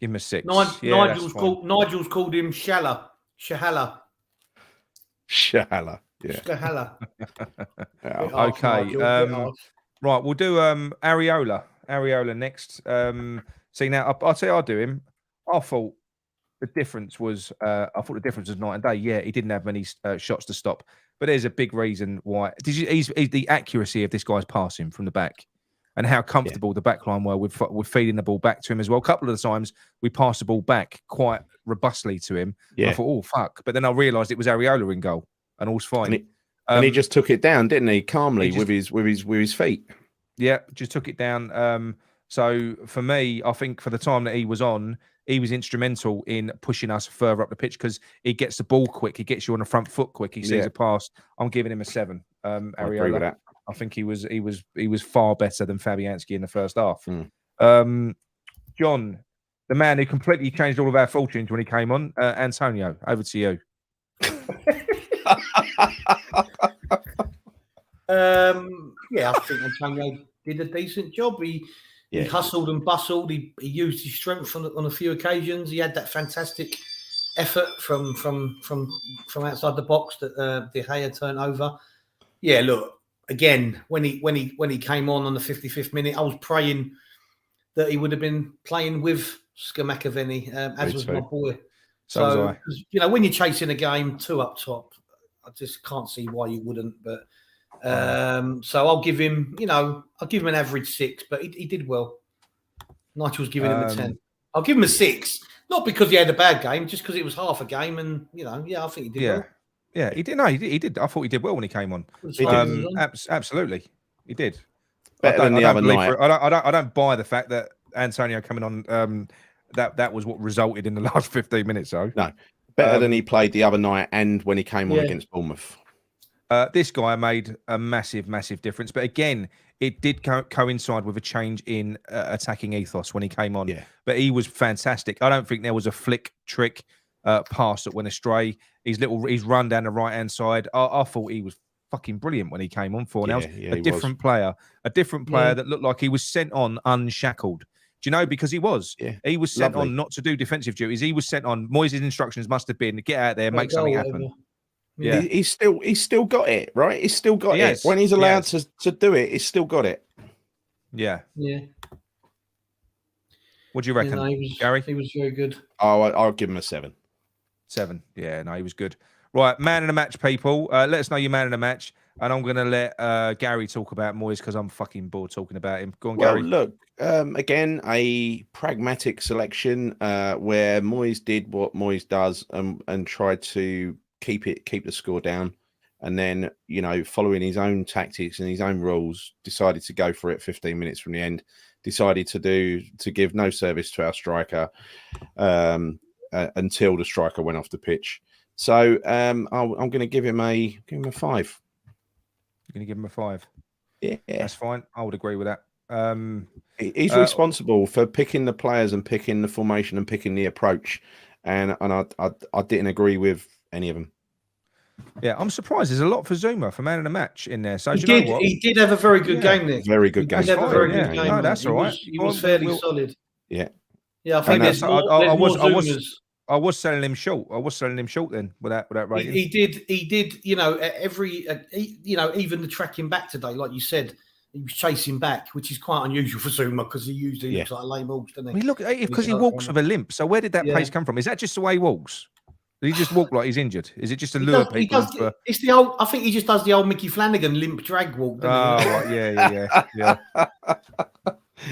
Give him a 6. Nigel's called him Shahala. Shahala, yeah. Shahala. Okay. Right, we'll do Areola next. See now, I'll tell you, I'll do him. I thought the difference was night and day. Yeah, he didn't have many shots to stop, but there's a big reason why. He's the accuracy of this guy's passing from the back, and how comfortable the back line were with feeding the ball back to him as well. A couple of the times we passed the ball back quite robustly to him. Yeah. I thought, oh fuck! But then I realised it was Areola in goal, and all's fine. And he just took it down, didn't he? Calmly with his feet. Yeah, just took it down. So for me, I think for the time that he was on, he was instrumental in pushing us further up the pitch because he gets the ball quick. He gets you on the front foot quick. He sees a pass. I'm giving him a 7. Areola. I agree with that. I think he was far better than Fabianski in the first half. John, the man who completely changed all of our fortunes when he came on, Antonio, over to you. I think Antonio did a decent job. He hustled and bustled. He used his strength on a few occasions. He had that fantastic effort from outside the box that De Gea turned over. Yeah, look, again, when he came on the 55th minute, I was praying that he would have been playing with Skamakaveni, as was my boy. So when you're chasing a game 2 up top, I just can't see why you wouldn't. But so I'll give him, an average 6, but he did well. Nigel's giving him a 10. I'll give him a 6, not because he had a bad game, just because it was half a game, and I think he did well. Yeah, he did. No, he did. I thought he did well when he came on. Absolutely, he did. Better than the other night. I don't buy the fact that Antonio coming on. That was what resulted in the last 15 minutes. So no, better than he played the other night and when he came on against Bournemouth. This guy made a massive, massive difference. But again, it did coincide with a change in attacking ethos when he came on. Yeah. But he was fantastic. I don't think there was a flick, trick, pass that went astray. He's run down the right-hand side. I thought he was fucking brilliant when he came on for. Now, a different player that looked like he was sent on unshackled. Do you know? Because he was. Yeah. He was sent on not to do defensive duties. He was sent on. Moyes' instructions must have been get out there, make something happen. Yeah, he's still got it, right? He's still got it. When he's allowed to do it, he's still got it. Yeah. Yeah. What do you reckon, Gary? He was very good. Oh, I'll give him a 7. 7. Yeah, no, he was good. Right, man of the match, people. Let us know your man of the match. And I'm going to let Gary talk about Moyes because I'm fucking bored talking about him. Go on, Gary. Look, again, a pragmatic selection where Moyes did what Moyes does and tried to keep the score down. And then, following his own tactics and his own rules, decided to go for it 15 minutes from the end. Decided to give no service to our striker until the striker went off the pitch. So I'm going to give him a 5. You're going to give him a 5? Yeah, that's fine. I would agree with that. He's responsible for picking the players and picking the formation and picking the approach, and I didn't agree with any of them. Yeah, I'm surprised. There's a lot for Zuma for man of the match in there. So you know what? He did have a very good game there. Very good game. He did have a very good game. No, that's all right. He was fairly solid. Yeah. Yeah, I think I was selling him short. I was selling him short then with that rating. He did. Even the tracking back today, like you said, he was chasing back, which is quite unusual for Zuma because he usually looks like a lame horse, doesn't he? Look, because he walks with a limp. So where did that pace come from? Is that just the way he walks? Did he just walk like he's injured? Is it just to lure people? It's the old. I think he just does the old Mickey Flanagan limp drag walk. Right, yeah.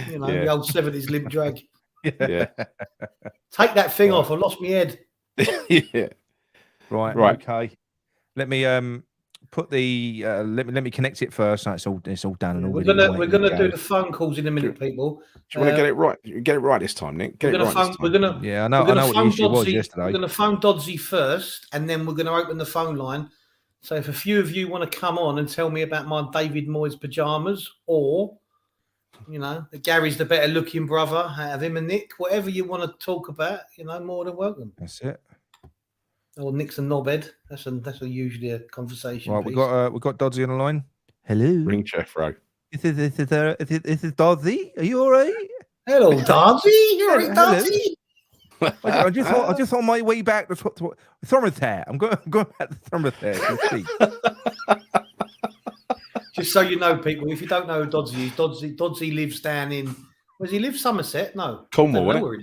The old 70s limp drag. Yeah. Take that thing off. I lost my head. Yeah. Right. Okay. Let me put the let me connect it first. So it's all done and all. We're gonna do the phone calls in a minute, people. Do you want to get it right? Get it right this time, Nick. Get it right this time. We're gonna. Yeah, I know what the issue was yesterday. We're gonna phone Dodsey first, and then we're gonna open the phone line. So if a few of you want to come on and tell me about my David Moyes pajamas, or Gary's the better looking brother out of him and Nick, whatever you want to talk about, more than welcome. That's it. Or Nick's a knobhead. That's usually a conversation. Right, we got Dodsey on the line. Hello, ring Jeffro. Is it Dodsey? Are you all right? Hello, Dodsey. You're right, Dodsey. I just thought my way back to Thermothere. I'm going back to Thermothere. Just so you know, people, if you don't know who Dodsey is, Dodsey lives down in. Where does he live? Somerset? No, Cornwall.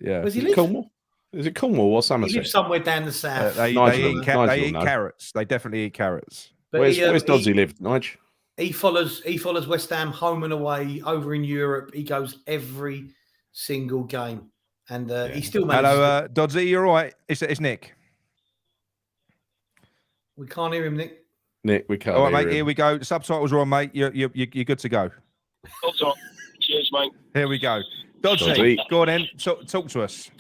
Yeah. Where does he live? Cornwall. Is it Cornwall or Somerset? He lives somewhere down the south. They eat carrots. They definitely eat carrots. Where's Dodsey live, Nige? He follows West Ham home and away over in Europe. He goes every single game, and he still manages. Hello, Dodsey. You're right. It's Nick. We can't hear him, Nick. Nick, we can't. All right, mate. Here we go. The subtitles are on, mate. You're good to go. Cheers, mate. Here we go. Dodsey, go on then. Talk to us.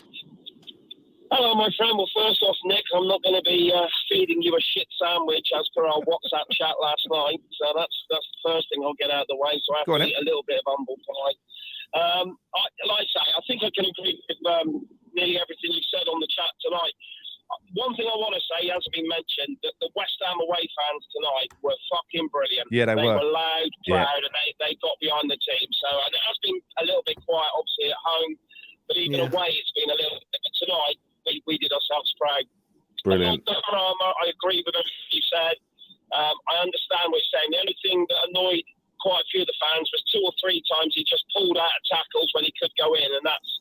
Hello, my friend. Well, first off, Nick, I'm not going to be feeding you a shit sandwich as per our WhatsApp chat last night. So that's the first thing I'll get out of the way. So I have to eat a little bit of humble pie. Like I say, I think I can agree with nearly everything you said on the chat tonight. One thing I want to say hasn't been mentioned, that the West Ham away fans tonight were fucking brilliant. Yeah, they were loud, proud, and they got behind the team. So and it has been a little bit quiet, obviously, at home, but even away, it's been a little bit. But tonight, we did ourselves proud. Brilliant. I agree with everything you said. I understand what you're saying. The only thing that annoyed quite a few of the fans was 2 or 3 times he just pulled out of tackles when he could go in, and that's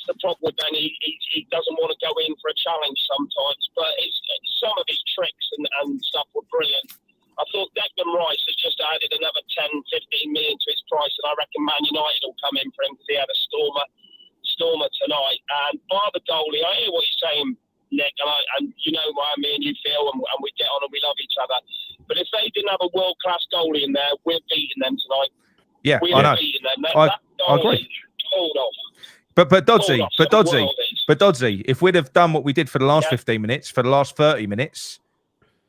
the problem with Ben. He doesn't want to go in for a challenge sometimes, but some of his tricks and stuff were brilliant. I thought Declan Rice has just added another 10, 15 million to his price, and I reckon Man United will come in for him because he had a stormer tonight. And by the goalie, I hear what you're saying, Nick, and you know why me and you feel, and we get on and we love each other. But if they didn't have a world-class goalie in there, we're beating them tonight. Yeah, I know. Beating them. I agree. Hold off. But Dodsey, if we'd have done what we did for the last 15 minutes, for the last 30 minutes,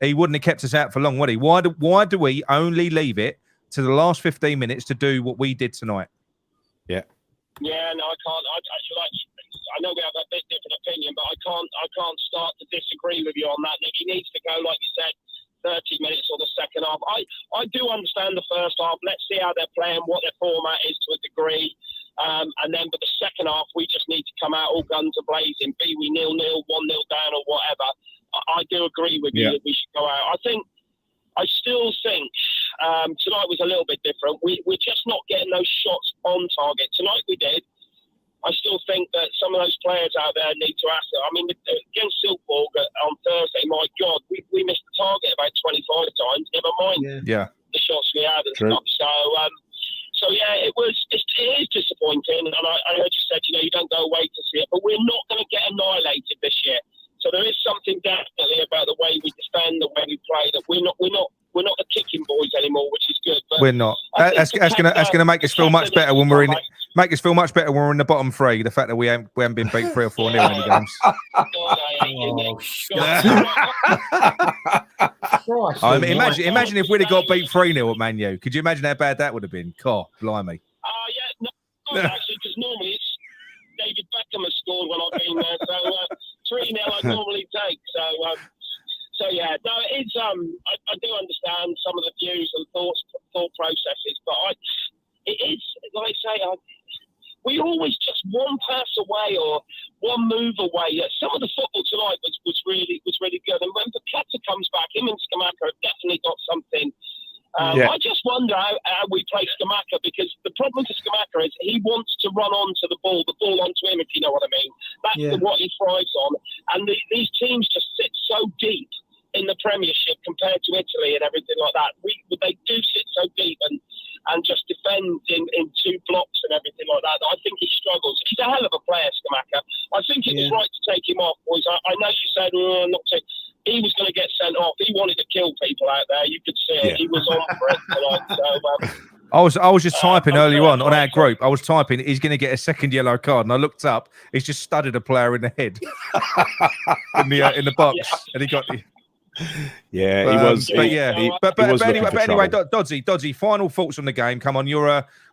he wouldn't have kept us out for long, would he? Why do we only leave it to the last 15 minutes to do what we did tonight? Yeah, no, I can't. I know we have a bit different opinion, but I can't start to disagree with you on that. Nick, he needs to go, like you said, 30 minutes or the second half. I do understand the first half. Let's see how they're playing, what their format is to a degree. And then, but the second half, we just need to come out all guns a blazing, be we 0-0, 1-0 down or whatever. I do agree with you that we should go out. I still think tonight was a little bit different. We're just not getting those shots on target. Tonight we did. I still think that some of those players out there need to ask them. I mean, against Silkeborg on Thursday, my God, we missed the target about 25 times, never mind the shots we had and stuff. So yeah, it is disappointing, and I heard you said, you don't go away to see it, but we're not going to get annihilated this year. So there is something definitely about the way we defend, the way we play, that we're not the kicking boys anymore, which is good. But we're not. That's going to make us feel much better when we're in. Make us feel much better when we're in the bottom 3. The fact that we haven't been beat 3 or 4 nil in any games. Imagine if we'd have got beat 3-0 at Man U. Could you imagine how bad that would have been? God, blimey. No, actually, because normally it's David Beckham has scored when I've been there. So 3-0 I normally take. So yeah, no, it's I do understand some of the views and thought processes, but it is like I say, we always just one pass away or one move away. Some of the football tonight was really good, and when Paqueta comes back, him and Scamacca have definitely got something. I just wonder how we play Scamacca, because the problem for Scamacca is he wants to run onto the ball onto him, if you know what I mean. That's what he thrives on. And these teams just sit so deep in the Premiership compared to Italy and everything like that. They do sit so deep and just defend in 2 blocks and everything like that. I think he struggles. He's a hell of a player, Scamacca. I think it was right to take him off, boys. I know you said not to, he was going to get sent off. He wanted to kill people out there. You could see it. Yeah. He was on for it tonight. So, I was just typing earlier on sorry. our group. I was typing, he's going to get a second yellow card, and I looked up. He's just studded a player in the head in the box, and he got. Yeah, he was. But anyway, trouble. Dodgy. Final thoughts on the game. Come on,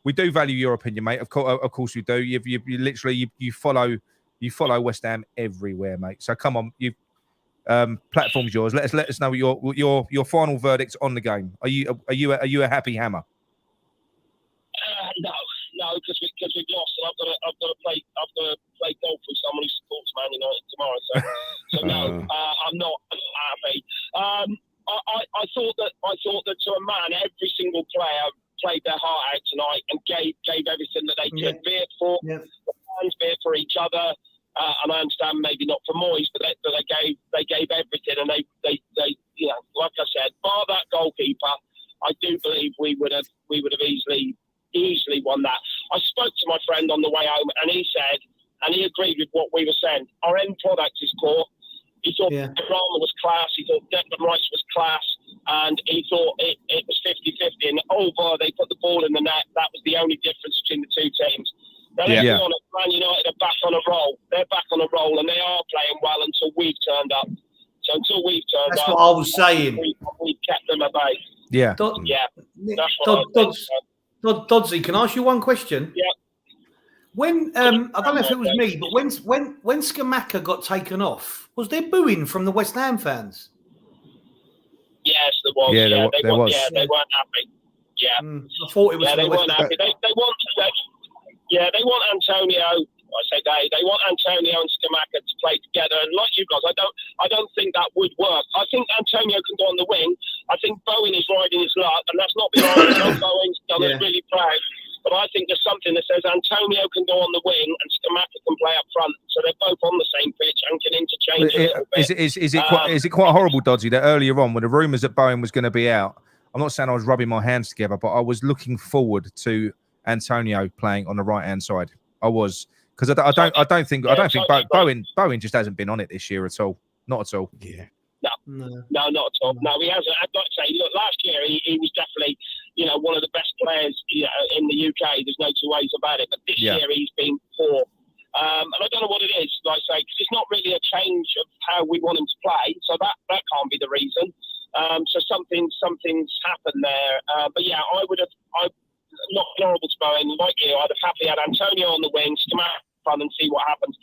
we do value your opinion, mate. Of course, we do. You literally follow West Ham everywhere, mate. So come on, platform's yours. Let us know your final verdict on the game. Are you a happy hammer? No, because we've lost, and I've got to play golf with someone who supports Man United tomorrow. So no, I'm not happy. I thought that to a man, every single player played their heart out tonight and gave everything that they could, be it for the fans, be it for each other. And I understand maybe not for Moyes, but they gave everything, and they like I said, bar that goalkeeper, I do believe we would have easily won that. I spoke to my friend on the way home, and he said, and he agreed with what we were saying, our end product is poor. He thought Rama was class, he thought Declan Rice was class, and he thought it was 50-50, and over they put the ball in the net. That was the only difference between the two teams. Now, let's be honest, Man United are back on a roll. They're back on a roll, and they are playing well until we've turned up. So until we've turned up, that's what I was saying. We've kept them at bay. Yeah. That's what Dodsey, can I ask you one question? Yeah. When I don't know if it was me, but when Scamacca got taken off, was there booing from the West Ham fans? Yes, there was. Yeah, there was. Yeah, they weren't happy. Yeah, I thought it was. Yeah, they weren't happy. They want Antonio. I say they want Antonio and Scamacca to play together. And like you guys, I don't think that would work. I think Antonio can go on the wing. I think Bowen is riding his luck, and that's not behind Bowen's done us really proud. But I think there's something that says Antonio can go on the wing and Scamacca can play up front, so they're both on the same pitch and can interchange a little bit. Is it quite horrible, Dodgy, that earlier on when the rumours that Bowen was going to be out? I'm not saying I was rubbing my hands together, but I was looking forward to Antonio playing on the right hand side. I was, because I don't think Bowen just hasn't been on it this year at all. Not at all. Yeah. No, not at all. No, he hasn't. I've got to say, look, last year he was definitely, one of the best players, in the UK. There's no two ways about it. But this year he's been poor. And I don't know what it is, like I say, because it's not really a change of how we want him to play. So that can't be the reason. So something's happened there. But yeah, I've not been horrible to Bowen. Like you, I'd have happily had Antonio on the wing, Scamacca fun and see what happens.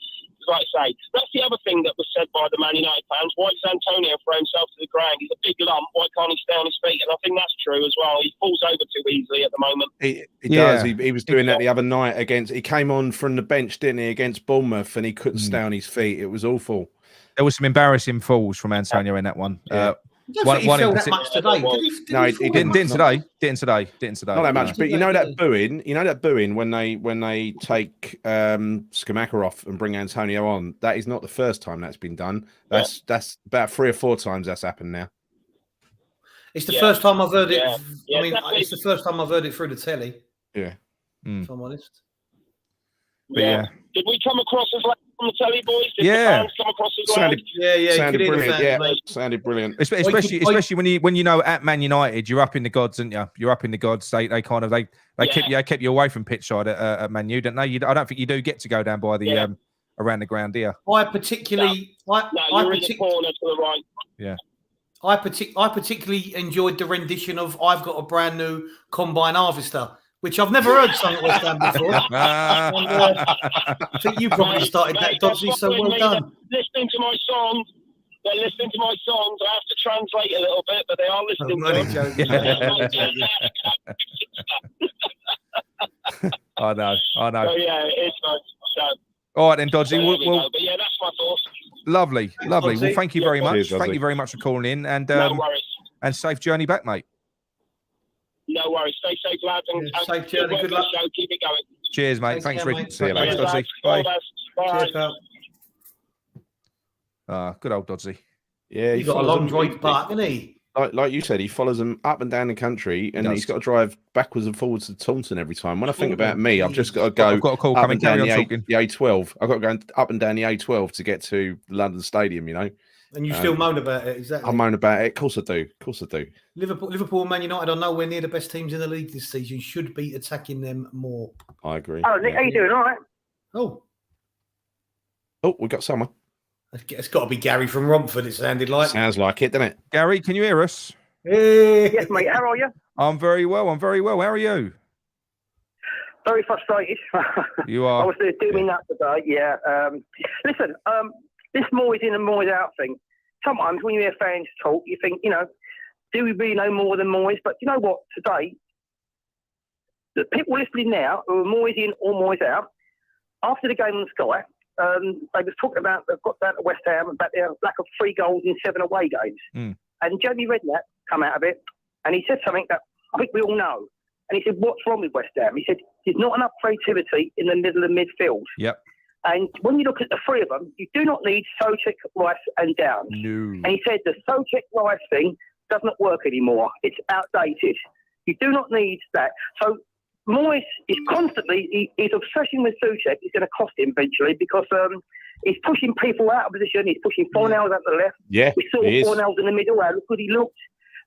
Like I say, that's the other thing that was said by the Man United fans. Why does Antonio throw himself to the ground? He's a big lump. Why can't he stay on his feet? And I think that's true as well. He falls over too easily at the moment. He does. He was doing that the other night he came on from the bench, didn't he, against Bournemouth, and he couldn't stay on his feet. It was awful. There was some embarrassing falls from Antonio in that one. Yeah. I don't think he fell that much today. No, he didn't today. Didn't today. Not that much, but you know that booing when they take Scamacca off and bring Antonio on. That is not the first time that's been done. That's about 3 or 4 times that's happened now. It's the first time I've heard it. Yeah, I mean, it's the first time I've heard it through the telly. Yeah, if I'm honest. But did we come across as loud on the telly, boys? Did the fans come across as loud? Sounded brilliant. Sounded brilliant. Especially when you know at Man United you're up in the gods, aren't you? You're up in the gods. They kept you away from pitch side at Man Utd, don't they? I don't think you do get to go down by the around the ground, do you? I particularly, you're in the corner to the right. Yeah. I particularly enjoyed the rendition of "I've Got a Brand New Combine Harvester," which I've never heard sung at West Ham before. I think you probably started that, Dodgy, so well done. Listening to my songs. They're listening to my songs. I have to translate a little bit, but they are listening to them. I know. So, yeah, it's nice. So, all right, then, Dodgy. But yeah, that's my thoughts. Lovely. Well, thank you very much. Cheers, thank you very much for calling in, and no worries. And safe journey back, mate. No worries. Stay safe, lads. And safe journey. Good luck. Show. Keep it going. Cheers, mate. Thanks, Rick. See you later. Dodgy. Bye. Bye. Good old Dodgy. Yeah, he's got a long drive back, hasn't he? Like you said, he follows them up and down the country, and he's got to drive backwards and forwards to Taunton every time. When I think about me, I've just got to go. I've got a call coming. Down the A12. I've got to go up and down the A12 to get to London Stadium. And you still moan about it, exactly. I moan about it. Of course I do. Of course I do. Liverpool and Man United are nowhere near the best teams in the league this season. Should be attacking them more. I agree. Oh, Nick, how you doing? All right. Oh, we got someone. it's got to be Gary from Romford, it sounded like. Sounds like it, doesn't it? Gary, can you hear us? Hey. Yes, mate. How are you? I'm very well. How are you? Very frustrated. You are. I was doing that today. Yeah. Listen, this Moyes in and Moyes out thing. Sometimes when you hear fans talk, you think, do we really know more than Moyes? But you know what? Today, the people listening now who are Moyes in or Moyes out, after the game on Sky, they was talking about they've got down to West Ham about their lack of 3 goals in 7 away games. And Jamie Redknapp come out of it, and he said something that I think we all know. And he said, "What's wrong with West Ham?" He said, "There's not enough creativity in the middle of midfield." Yep. And when you look at the 3 of them, you do not need Souček, Rice, and Downs. No. And he said the Souček Rice thing does not work anymore. It's outdated. You do not need that. So Moyes is constantly, his obsession with Souček is going to cost him eventually because he's pushing people out of position. He's pushing Fornals out to the left. Yeah, we saw Fornals in the middle. How good he looked.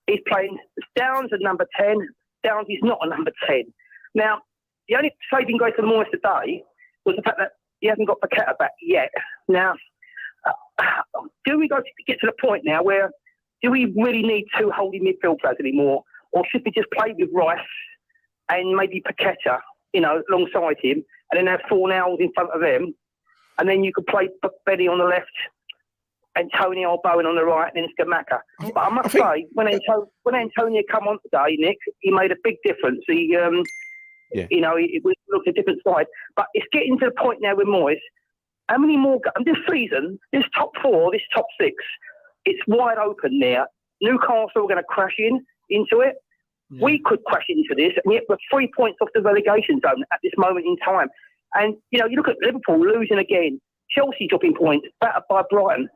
He's playing Downs at number 10. Downs is not a number 10. Now, the only saving grace for Moyes today was the fact that he hasn't got Paqueta back yet. Now, do we get to the point now where do we really need 2 holding midfield players anymore? Or should we just play with Rice and maybe Paqueta, alongside him, and then have Fornals in front of them, and then you could play Benny on the left, Antonio or Bowen on the right, and then Scamacca. But I must say, when Antonio come on today, Nick, he made a big difference. He, it looked a different side. But it's getting to the point now with Moyes. How many more? And this season, this top 4, this top 6, it's wide open there. Newcastle are going to crash into it. Yeah. We could crash into this, and yet we're 3 points off the relegation zone at this moment in time. And, you look at Liverpool losing again, Chelsea dropping points, battered by Brighton.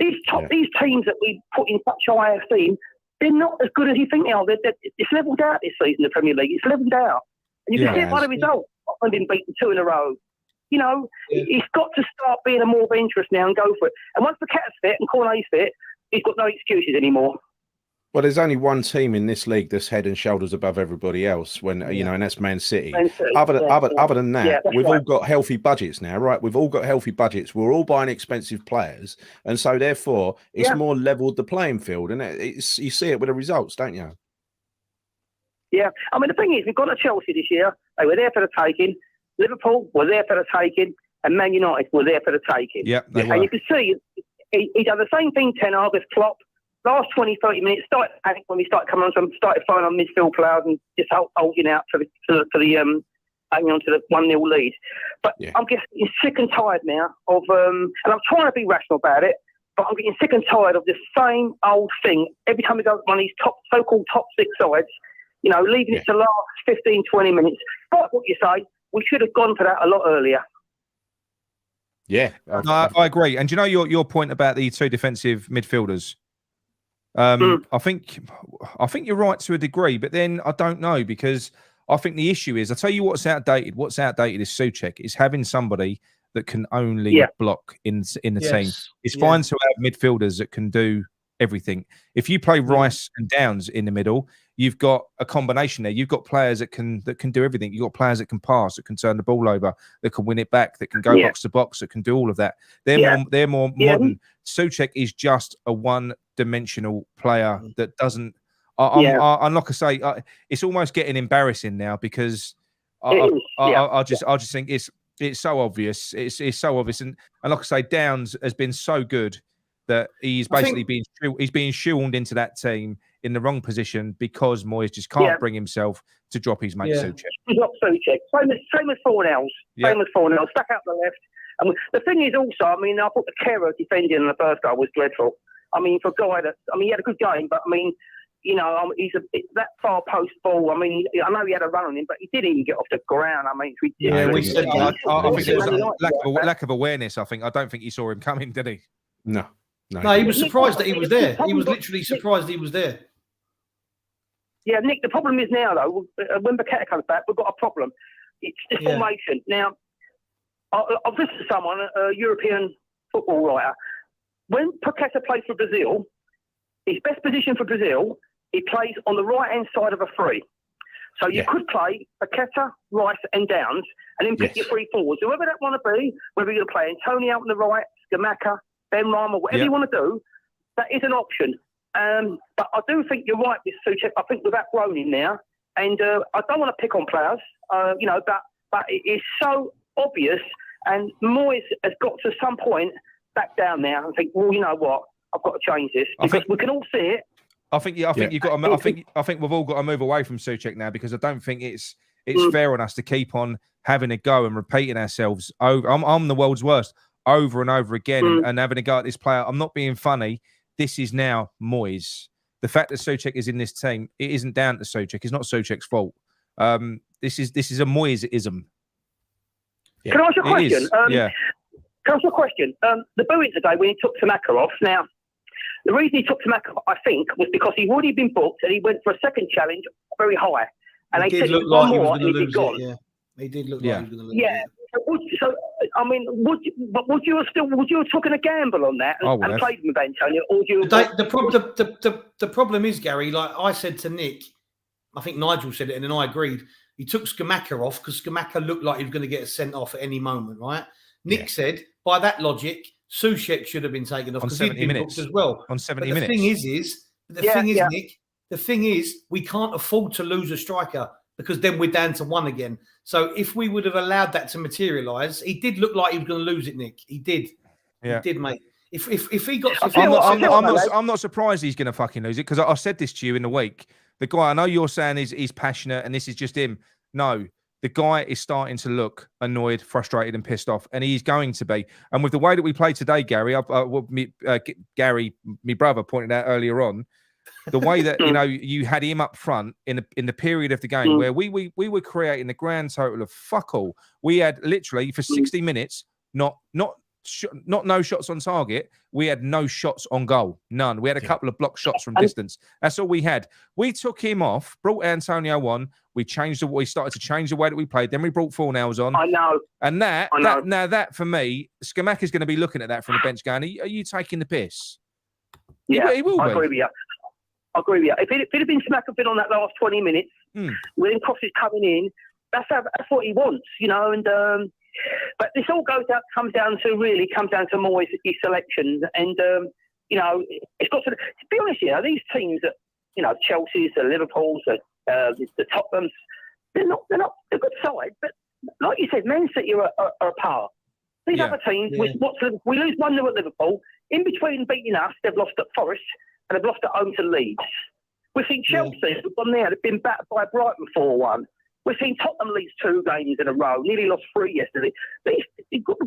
These teams that we put in such high esteem, they're not as good as you think they are. It's levelled out this season, the Premier League. It's levelled out. And you can see it by the result. I've been beaten 2 in a row. He's got to start being a more of interest now and go for it. And once the Cat's fit and Cornet's fit, he's got no excuses anymore. Well, there's only one team in this league that's head and shoulders above everybody else, and that's Man City. Other than that, we've all got healthy budgets now, right? We've all got healthy budgets. We're all buying expensive players, and so therefore it's more levelled the playing field, and you see it with the results, don't you? Yeah, I mean the thing is, we've got a Chelsea this year. They were there for the taking. Liverpool were there for the taking, and Man United were there for the taking. Yeah, and you can see he done the same thing. Ten Hag as Klopp. Last 20, 30 minutes, started panic when we started coming on, started throwing on midfield players and just holding out for the hanging on to the 1-0 lead. But I'm getting sick and tired now of, and I'm trying to be rational about it, but I'm getting sick and tired of the same old thing. Every time we go one of these so-called top 6 sides, leaving it to the last 15, 20 minutes. But what you say, we should have gone for that a lot earlier. Yeah. I agree. And do you know your point about the 2 defensive midfielders? I think you're right to a degree, but then I don't know, because I think the issue is, I'll tell you what's outdated. What's outdated is Souček, is having somebody that can only block in the team. It's fine to have midfielders that can do everything. If you play Rice and Downs in the middle, you've got a combination there. You've got players that can do everything. You've got players that can pass, that can turn the ball over, that can win it back, that can go box to box, that can do all of that. They're more modern. Souček is just a one-dimensional player that doesn't. And like I say, it's almost getting embarrassing now, because I just think it's so obvious. It's so obvious, and like I say, Downs has been so good that he's basically being shoehorned into that team in the wrong position, because Moyes just can't bring himself to drop his mate Souček. Not Souček. Same as Fornals. Same as Fornals. Stuck out the left. And the thing is also, I thought the Kehrer defending in the first goal was dreadful. For a guy that, he had a good game, but he's that far post ball. I know he had a run on him, but he didn't even get off the ground. It's ridiculous. We said I think it was a lack of awareness. I don't think he saw him coming, did he? No, he was surprised that he was there. He was literally surprised he was there. Yeah, Nick, the problem is now, though, when Paqueta comes back, we've got a problem. It's the formation. Now, I've listened to someone, a European football writer, when Paqueta plays for Brazil, his best position for Brazil, he plays on the right-hand side of a three. So you could play Paqueta, Rice and Downs and then pick your three forwards. Whoever that want to be, whether you're going to play Antonio on the right, Scamacca, Ben Rama, whatever you want to do, that is an option. But I do think you're right with Souček. I think we've outgrown him now. And I don't want to pick on players, but it is so obvious. And Moyes has got to some point back down now and think, well, you know what? I've got to change this because we can all see it. I think you've got to. I think we've all got to move away from Souček now because I don't think it's fair on us to keep on having a go and repeating ourselves over. I'm the world's worst over and over again and having a go at this player. I'm not being funny. This is now Moyes. The fact that Souček is in this team, it isn't down to Souček. It's not Souček's fault. This is a Moyes-ism. Yeah. Can I ask you a question? Can I ask you a question? The booing today when he took Scamacca off. Now, the reason he took Scamacca off, I think, was because he'd already been booked and he went for a second challenge very high. And they said one more and he'd be gone. Yeah, he did look like he was going to lose. Yeah. Would you have taken a gamble on that and played with Antonio? Or would you? The problem is, Gary. Like I said to Nick, I think Nigel said it, and then I agreed. He took Scamacca off because Scamacca looked like he was going to get sent off at any moment, right? Nick said, by that logic, Souček should have been taken off because he'd been booked as well. On 70 minutes. The thing is, Nick, the thing is, we can't afford to lose a striker because then we're down to one again. So if we would have allowed that to materialise, he did look like he was going to lose it, Nick. He did. Yeah. He did, mate. If he got... I'm not surprised he's going to fucking lose it because I said this to you in the week. The guy, I know you're saying he's passionate and this is just him. No, the guy is starting to look annoyed, frustrated and pissed off, and he's going to be. And with the way that we played today, Gary, Gary, my brother, pointed out earlier on, the way that you had him up front in the period of the game where we were creating the grand total of fuck all. We had literally for 60 minutes not no shots on target. We had no shots on goal, none. We had a couple of block shots from distance. That's all we had. We took him off, brought Antonio on. We started to change the way that we played. Then we brought Fornals on. I know. And that for me, Scamacca is going to be looking at that from the bench, going, "Are you taking the piss?" Yeah, he will. I agree with you. If it had been Scamacca been on that last 20 minutes, with him crosses coming in, that's what he wants, And but this all comes down to Moyes' selection, and it's got to be honest. These teams that Chelsea's, the Liverpool's, the Tottenham's, they're a good side, but like you said, Man City are apart. These other teams, we lose 1-0 at Liverpool. In between beating us, they've lost at Forest and they've lost at home to Leeds. We've seen Chelsea have gone there, they've been battered by Brighton 4-1. We've seen Tottenham lose 2 games in a row, nearly lost 3 yesterday. He's got to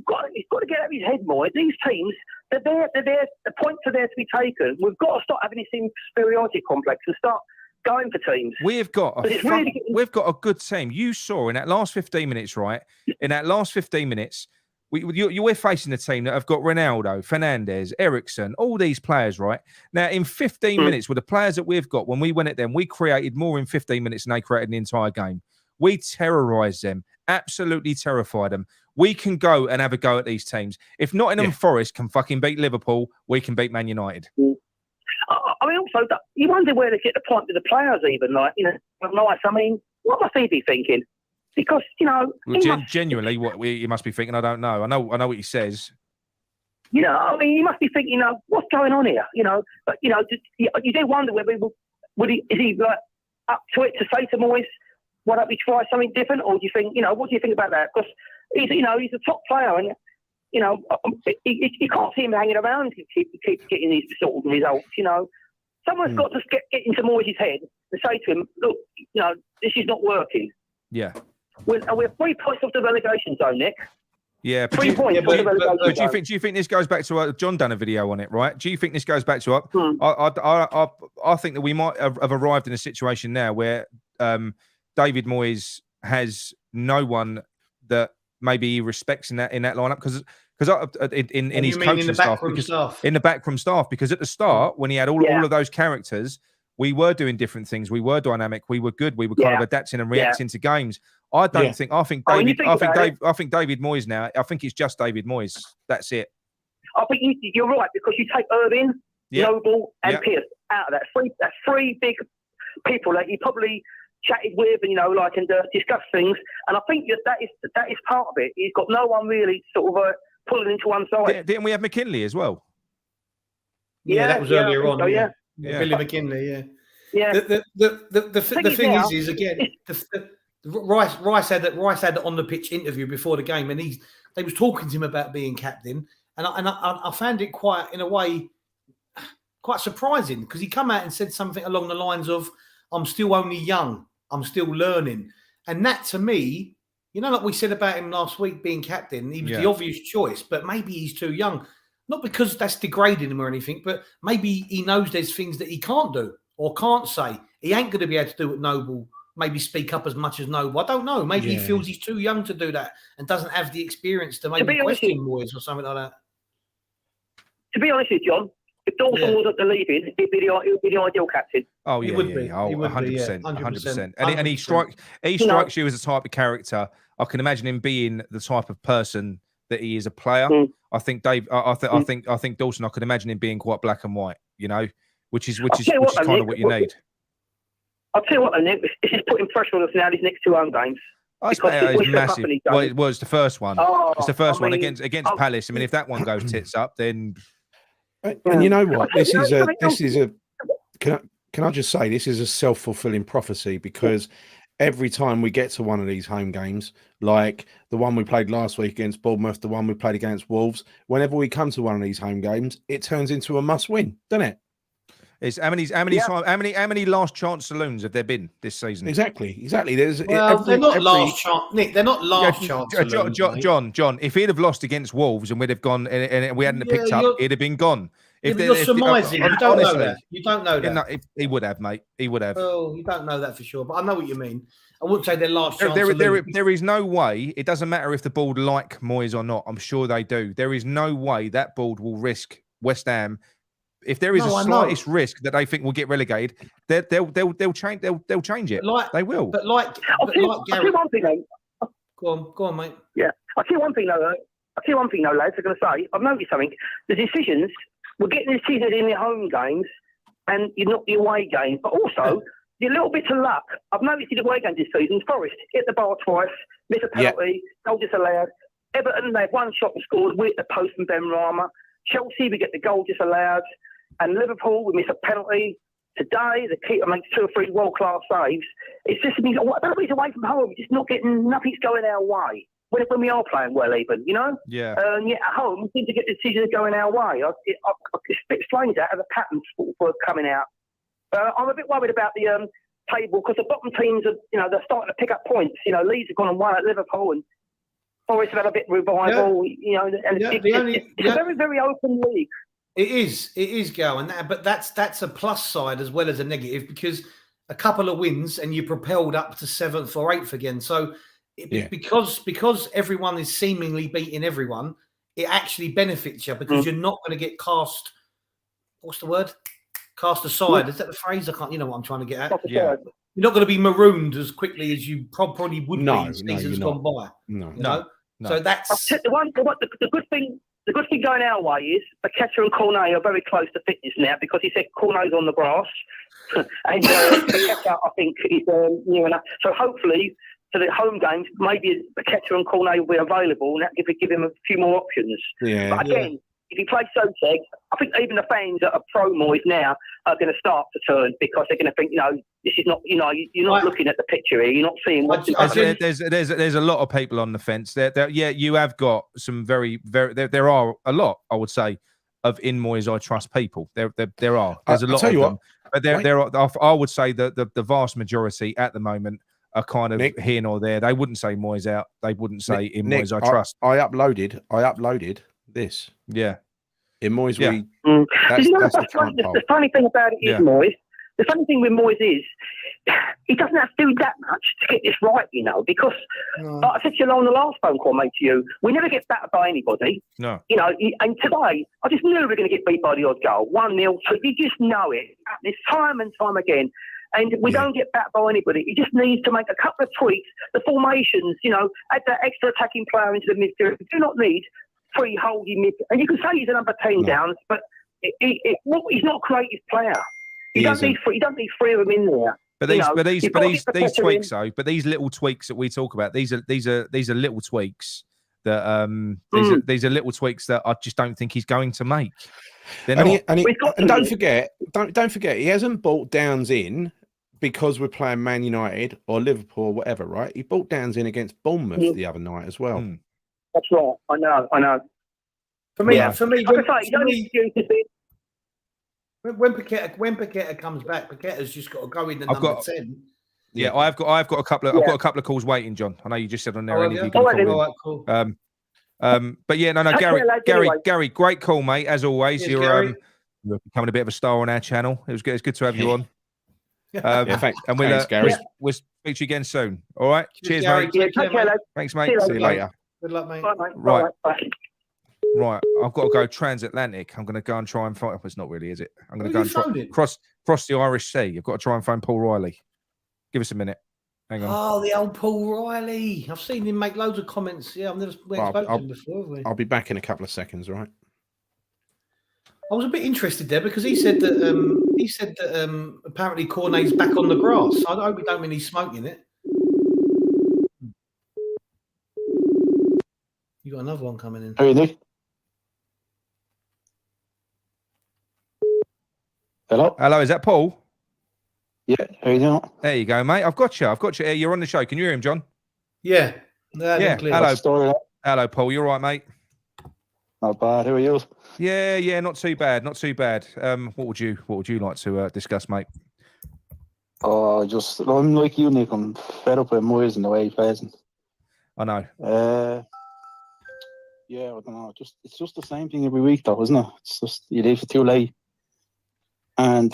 get out of his head more. These teams, they're there. The points are there to be taken. We've got to start having this inferiority complex and start going for teams. We've got a good team. You saw in that last 15 minutes, right? In that last 15 minutes, we're facing a team that have got Ronaldo, Fernandes, Eriksen, all these players, right? Now, in 15 minutes, with the players that we've got, when we went at them, we created more in 15 minutes than they created in the entire game. We terrorised them, absolutely terrified them. We can go and have a go at these teams. If Nottingham Forest can fucking beat Liverpool, we can beat Man United. I mean, also, you wonder where they get the point with the players even. Nice. I mean, what must he be thinking? Because, genuinely, what he must be thinking, I don't know. I know what he says. I mean, he must be thinking, what's going on here? But, you do wonder whether is he like up to it to say to Moyes, why don't we try something different? Or do you think, what do you think about that? Because he's a top player and, you can't see him hanging around to keep getting these sort of results, Someone's got to get into Moyes' head and say to him, look, this is not working. Yeah. We're 3 points off the relegation zone, Nick. Yeah, but 3 points off the relegation zone. Do you think this goes back to John done a video on it, right? Do you think this goes back to I think that we might have arrived in a situation now where David Moyes has no one that maybe he respects in that lineup because in his coaching staff, in the backroom staff, because at the start when he had all of those characters, we were doing different things. We were dynamic. We were good. We were kind of adapting and reacting to games. I think David Moyes now. I think it's just David Moyes. That's it. I think you're right, because you take Irving, Noble, and Pearce out of that. That's three big people that he probably chatted with and discussed things. And I think that is part of it. He's got no one really sort of pulling into one side. Didn't we have McKinley as well? Yeah, that was earlier on. So, yeah. Billy McKinley. Yeah. Yeah. The thing is again, Rice had that on the pitch interview before the game, and they was talking to him about being captain, and I found it quite surprising, because he come out and said something along the lines of, "I'm still only young, I'm still learning," and that to me, like we said about him last week being captain, he was the obvious choice, but maybe he's too young. Not because that's degrading him or anything, but maybe he knows there's things that he can't do or can't say. He ain't going to be able to do what Noble, maybe speak up as much as Noble. I don't know. Maybe he feels he's too young to do that and doesn't have the experience to maybe question Moyes or something like that. To be honest with you, John, if Dawson wasn't the leaving, he'd be the ideal captain. Oh, yeah, he would be. Oh, he would 100%, 100%. And he strikes you as a type of character. I can imagine him being the type of person that he is a player. I think Dave. I think Dawson. I could imagine him being quite black and white. Which is kind of what you need. I'll tell you what, Nick. This is putting pressure on us now. These next two home games. It's massive. Well, it was the first one. It's the first one against Palace. I mean, if that one goes tits up, then. And you know what? This is a. Can I just say this is a self-fulfilling prophecy, because every time we get to one of these home games, like the one we played last week against Bournemouth, the one we played against Wolves, whenever we come to one of these home games, it turns into a must-win, doesn't it? It's how many last chance saloons have there been this season? Exactly. They're not last chance, Nick. They're not last chance saloons, John. If he'd have lost against Wolves and we'd have gone and we hadn't picked up, he'd have been gone. You're surmising. You don't know that. You don't know that. No, he would have, mate. He would have. Well, you don't know that for sure, but I know what you mean. I wouldn't say they're last chance. There is no way. It doesn't matter if the board like Moyes or not. I'm sure they do. There is no way that board will risk West Ham. If there is a slightest risk that they think will get relegated, they'll change. They'll change it. They will. I'll tell you one thing, though. Go on, mate. Yeah, I'll tell you one thing, though. Lads. I'm going to say, I've noticed something. The decisions. We're getting the decisions in the home games, and you're not the away games. But also, a little bit of luck. I've noticed in the away games this season, Forest hit the bar twice, miss a penalty, goal disallowed. Everton, they had one shot and scored. We hit the post from Ben Rama. Chelsea, we get the goal disallowed. And Liverpool, we miss a penalty. Today, the keeper makes 2 or 3 world-class saves. It's just, I don't know if it's away from home. We're just not getting, nothing's going our way. When we are playing well, even, Yeah. And yet at home, we seem to get decisions going our way. It's a bit strange out of the patterns for coming out. I'm a bit worried about the table, because the bottom teams are, they're starting to pick up points. Leeds have gone and won at Liverpool, and Forest have had a bit of revival. And it's a very, very open league. It is, Gal, but that's a plus side as well as a negative, because a couple of wins and you're propelled up to 7th or 8th again. So. Because everyone is seemingly beating everyone, it actually benefits you, because you're not going to get cast. What's the word? Cast aside. Is that the phrase? I can't. You know what I'm trying to get at. Yeah. You're not going to be marooned as quickly as you probably would be in seasons gone by. No. So that's the good thing. The good thing going our way is Paqueta and Cornet are very close to fitness now, because he said Cornet's on the grass, and Paqueta, I think, is near enough. So hopefully, for the home games, maybe Paqueta and Cornet will be available, and that could give him a few more options. Yeah. But again, if he plays Soteg, I think even the fans that are pro Moyes now are going to start to turn, because they're going to think, this is not, you're not looking at the picture here. You're not seeing what's there's a lot of people on the fence. You have got some very, very. There are a lot, I would say, of in Moyes I trust people. There are. There's a lot of them. But there are. I would say that the vast majority at the moment are kind of Nick, here nor there. They wouldn't say Moyes out. They wouldn't say in Moyes I trust. I uploaded this. Yeah. In Moyes, that's the funny thing about it is, Moyes. The funny thing with Moyes is he doesn't have to do that much to get this right, because like I said to you on the last phone call, mate, to you, we never get battered by anybody. No. And today, I just knew we were going to get beat by the odd goal. 1-0, so you just know it. This time and time again. And we don't get back by anybody. He just needs to make a couple of tweaks. The formations, add that extra attacking player into the midfield. We do not need free holding mid. And you can say he's a number 10 Downs, but he's not a creative player. He doesn't need three of them in there. But these tweaks though, but these little tweaks that we talk about, these are little tweaks that these are little tweaks that I just don't think he's going to make. And don't forget, he hasn't brought Downs in because we're playing Man United or Liverpool or whatever, right? He brought Downs in against Bournemouth the other night as well. That's right. I know. For me, when Paqueta comes back, Paqueta's just got to go in the number 10. Yeah, I've got a couple of I've got a couple of calls waiting, John. I know you just said on there. Cool. But yeah, no, Gary, great call, mate. As always, you're becoming a bit of a star on our channel. It's good to have you on. Thanks. And thanks, Gary. We'll speak to you again soon. All right. Cheers, Gary. mate. Take care, mate. Thanks, mate. See you later. Good luck, mate. Bye, mate. Right. Bye. Right, I've got to go transatlantic. I'm going to go and try and find. It's not really, is it? I'm going to go and cross the Irish Sea. I've got to try and find Paul Riley. Give us a minute. Hang on. Oh, the old Paul Riley. I've seen him make loads of comments. Yeah, I've never spoken to him before. Have we? I'll be back in a couple of seconds, right? I was a bit interested there because he said that apparently Cornet's back on the grass. I hope we don't mean he's smoking it. You got another one coming in. Hey, Nick. Hello, is that Paul? Yeah, how you doing? There you go, mate. I've got you. You're on the show. Can you hear him, John? Yeah. Hello, Paul. You all right, mate? Not bad. How are you? Yeah, not too bad. What would you like to discuss, mate? Oh, I'm like you, Nick. I'm fed up with Moyes and the way he plays. I know. Yeah, I don't know. It's just the same thing every week, though, isn't it? It's just you leave it too late, and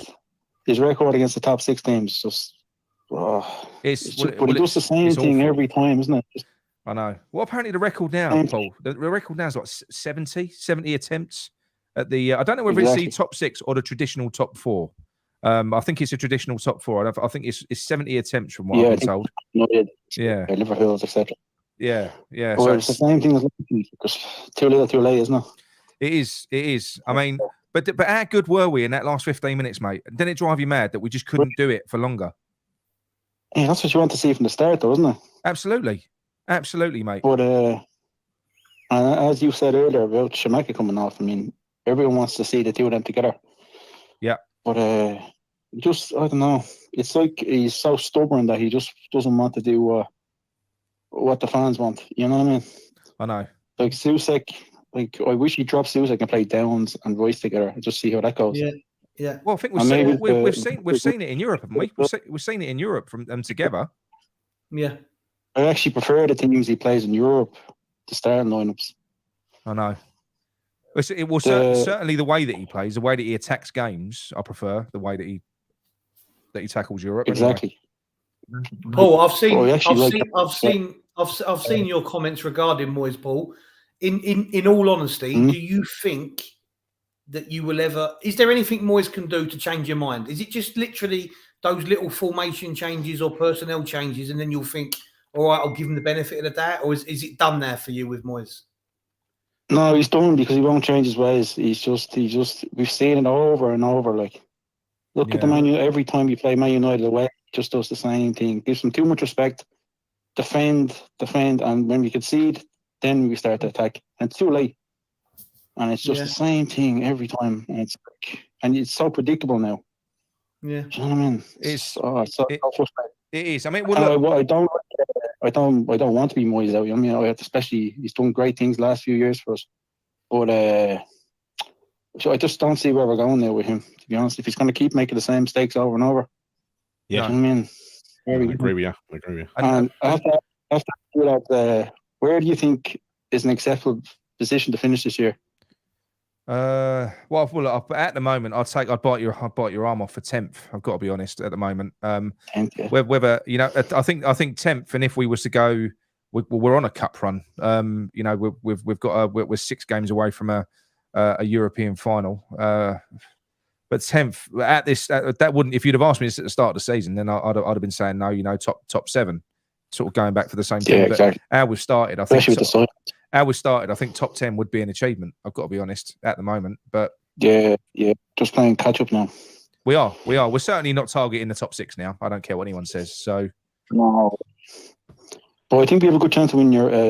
his record against the top 6 teams just. He does the same thing every time, isn't it? I know. Well, apparently the record now, Paul. The record now is what 70 attempts at the. I don't know whether it's the top 6 or the traditional top 4. I think it's a traditional top 4. I think it's 70 attempts from what I've been told. Yeah, Liverpool, etc. Yeah. So it's the same thing as because too little, too late, isn't it? It is. I mean, but how good were we in that last 15 minutes, mate? Didn't it drive you mad that we just couldn't do it for longer? Yeah, that's what you want to see from the start, though, isn't it? Absolutely, mate. But and as you said earlier about Schumacher coming off, I mean, everyone wants to see the two of them together. Yeah. But I don't know. It's like he's so stubborn that he just doesn't want to do what the fans want. You know what I mean? I know. Like Soucek, I wish he dropped Soucek and played Downs and Royce together and just see how that goes. Yeah. Well, I think we've seen it in Europe, haven't we? We've seen it in Europe from them together. Yeah. I actually prefer the teams he plays in Europe to starting lineups. I know. It was certainly the way that he plays, the way that he attacks games. I prefer the way that he tackles Europe. Exactly. Anyway. Paul, I've seen your comments regarding Moyes, Paul. In all honesty, do you think that you will ever? Is there anything Moyes can do to change your mind? Is it just literally those little formation changes or personnel changes, and then you'll think, all right, I'll give him the benefit of the doubt, or is it done there for you with Moyes? No, he's done because he won't change his ways. He's just we've seen it over and over. Like, look at the Man United. Every time you play Man United away, he just does the same thing. Gives them too much respect. Defend, and when we concede, then we start to attack. And it's too late. And it's just the same thing every time. And it's so predictable now. Yeah. Do you know what I mean? It's so frustrating. It is. I mean, I don't want to be Moyes out. I mean, especially he's done great things the last few years for us. But so I just don't see where we're going there with him, to be honest. If he's going to keep making the same mistakes over and over. Yeah. You know what I mean? I agree with you. And after that, where do you think is an acceptable position to finish this year? Well, at the moment, I'd bite your arm off for 10th. I've got to be honest. At the moment, 10th, yeah. Whether I think 10th, and if we was to go, we're on a cup run. We're 6 games away from a European final. But 10th at this, that wouldn't. If you'd have asked me at the start of the season, then I'd have been saying no. Top 7, sort of going back for the same thing. Yeah, exactly. But how we've started, I think. how we started, I think top 10 would be an achievement. I've got to be honest at the moment, but yeah, just playing catch up now. We are. We're certainly not targeting the top 6 now. I don't care what anyone says. So no, but I think we have a good chance to win your Yeah,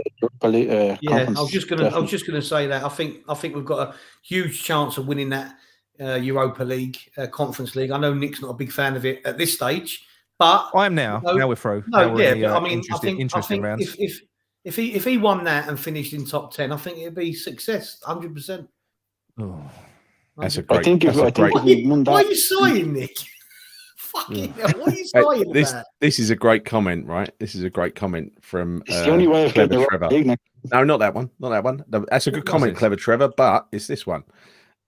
conference. I was just gonna say that. I think we've got a huge chance of winning that Europa League, Conference League. I know Nick's not a big fan of it at this stage, but I am now. Now we're through. No, now we're in the, but I mean, interesting rounds. If he won that and finished in top 10, I think it'd be success, 100%. Oh, that's a great. I think if we won that, what are you saying, Nick? Fucking hell, what are you saying about? This is a great comment, right? This is a great comment from it's the only way of Clever getting Trevor. League, No, not that one. Not that one. That's a good comment, Clever Trevor, but it's this one.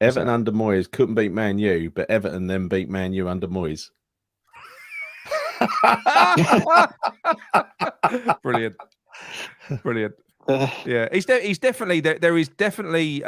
Everton under Moyes couldn't beat Man U, but Everton then beat Man U under Moyes. Brilliant. Yeah, he's definitely there is definitely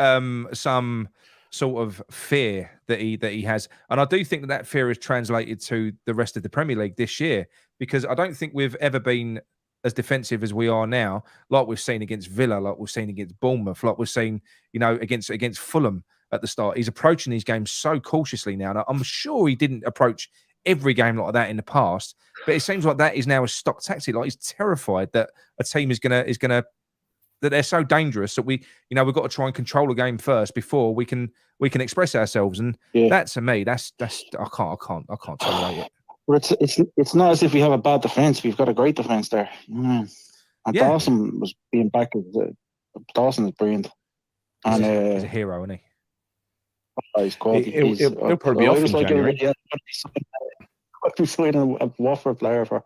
some sort of fear that he has, and I do think that fear is translated to the rest of the Premier League this year, because I don't think we've ever been as defensive as we are now, like we've seen against Villa, like we've seen against Bournemouth, like we've seen, against Fulham at the start. He's approaching these games so cautiously now, and I'm sure he didn't approach every game like that in the past, but it seems like that is now a stock tactic. Like he's terrified that a team is gonna that they're so dangerous that we've got to try and control a game first before we can express ourselves. And that, to me, that's I can't tolerate it. But it's not as if we have a bad defense. We've got a great defense there. And Dawson was being back. Dawson is brilliant. And he's a hero, isn't he? He's quality. He'll probably be off in January. I'd be signing a Watford player for,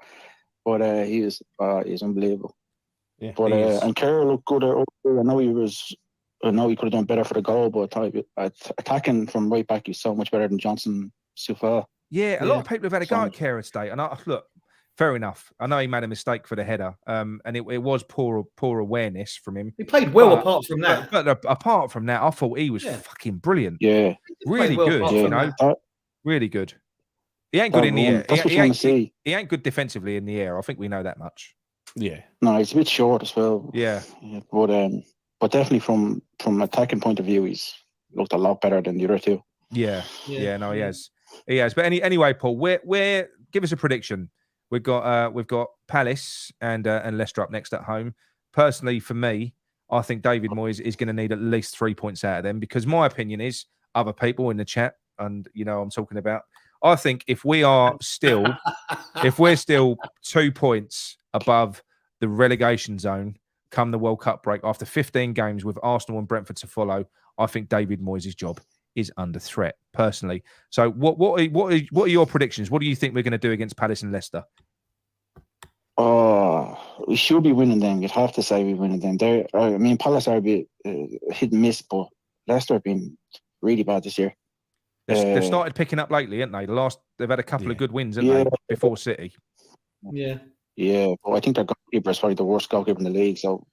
but he's unbelievable. Yeah, but and Kerr looked good. I know he could have done better for the goal, but attacking from right back, he's so much better than Johnson so far. Yeah, a lot of people have had a go at Kerr today, and look, fair enough. I know he made a mistake for the header, and it was poor awareness from him. He played well apart from that. But apart from that, I thought he was fucking brilliant. Yeah, really good. Really good. He ain't good in the air. He ain't good defensively in the air. I think we know that much. Yeah. No, he's a bit short as well. Yeah. But definitely from attacking point of view, he's looked a lot better than the other two. Yeah. No, he has. He has. But anyway, Paul, we're give us a prediction. We've got Palace and Leicester up next at home. Personally, for me, I think David Moyes is going to need at least 3 points out of them, because my opinion is, other people in the chat, and I'm talking about, I think if we're still 2 points above the relegation zone come the World Cup break, after 15 games with Arsenal and Brentford to follow, I think David Moyes' job is under threat, personally. So what are your predictions? What do you think we're going to do against Palace and Leicester? Oh, we should be winning them. You'd have to say we're winning them. Palace are a bit hit and miss, but Leicester have been really bad this year. They've started picking up lately, haven't they? They've had a couple of good wins, haven't they, before City? Yeah, but I think their goalkeeper is probably the worst goalkeeper in the league. So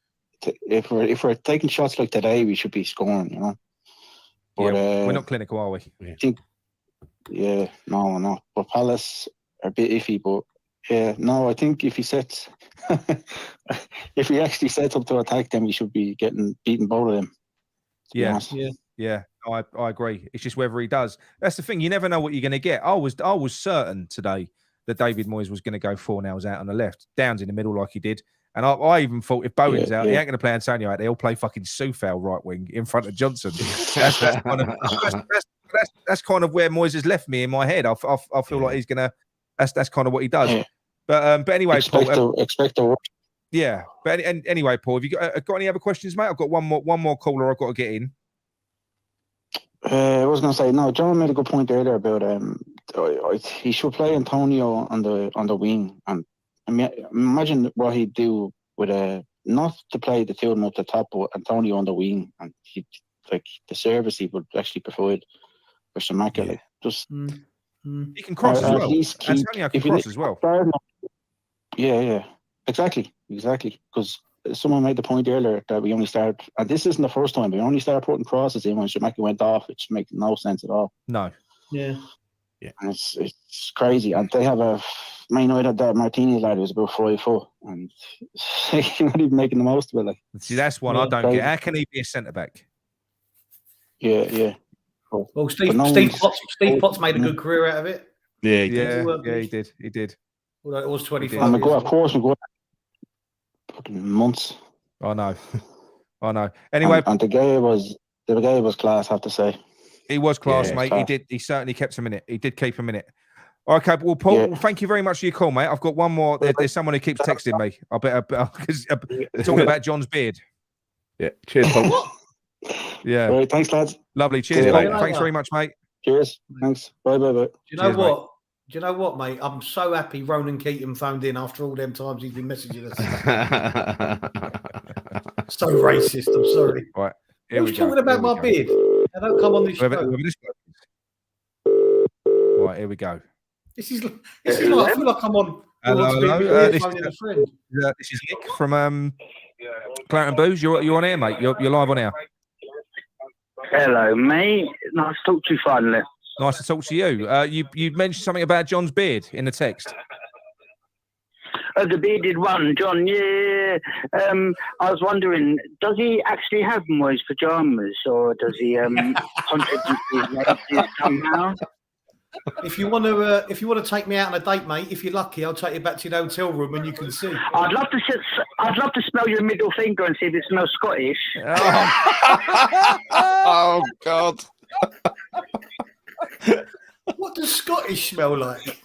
if we're taking shots like today, we should be scoring, But, we're not clinical, are we? I think, no. But Palace are a bit iffy, but I think if he actually sets up to attack them, we should be beating both of them. Yeah. No, I agree. It's just whether he does. That's the thing. You never know what you're going to get. I was certain today that David Moyes was going to go 4-0 out on the left, Downs in the middle like he did. And I even thought if Bowen's out, he ain't going to play Antonio out there. He'll play fucking Soufal right wing in front of Johnson. That's kind of where Moyes has left me in my head. I feel like he's going to. That's kind of what he does. Yeah. But anyway, expect the worst. Yeah, but anyway, Paul, have you got any other questions, mate? I've got one more caller I've got to get in. I was going to say, no, John made a good point earlier about he should play Antonio on the wing, and imagine what he'd do with not to play the two of them up the top, but Antonio on the wing, and he the service he would actually provide for Shamaka. He can cross as well. Antonio can cross as well. Yeah, exactly. Because someone made the point earlier that we only started, and this isn't the first time, we only started putting crosses in when Shamaka went off, which makes no sense at all. No. Yeah. Yeah, and it's crazy. And they have a Man United had that Martinez lad who was about 5 foot, and he's not even making the most of it. Like, See, that's one I don't get. How can he be a centre back? yeah. Cool. Well, Steve Potts made a good career out of it. Yeah, he did. He did. Although it was 25 And years. of course, McGuire, fucking months. I know. Anyway, and the guy was class, I have to say. He was class, mate. Class. He certainly kept him in it. He did keep him in it. Okay, well, Paul, thank you very much for your call, mate. I've got one more. There's someone who keeps texting me. I better because talking about John's beard. Yeah. Cheers, Paul. Yeah. All right, thanks, lads. Lovely. Cheers, Paul. Thanks very much, mate. Cheers. Thanks. Bye. Do you know what? Do you know what, mate? I'm so happy Ronan Keaton phoned in after all them times he's been messaging us. So racist. I'm sorry. Right. Who's talking about my beard? I don't come on this show. Right, here we go. This is like, I feel like I'm on. Hello. This is Nick from Claret and Booze. You're on air, mate. You're live on air. Hello, mate. Nice to talk to you finally. Nice to talk to you. You mentioned something about John's beard in the text. Oh, the bearded one, John. Yeah. I was wondering, does he actually have Moyes pajamas, or does he contribute his name somehow? If you want to take me out on a date, mate, if you're lucky, I'll take you back to the hotel room and you can see. I'd love to smell your middle finger and see if it smells Scottish. Oh God. What does Scottish smell like?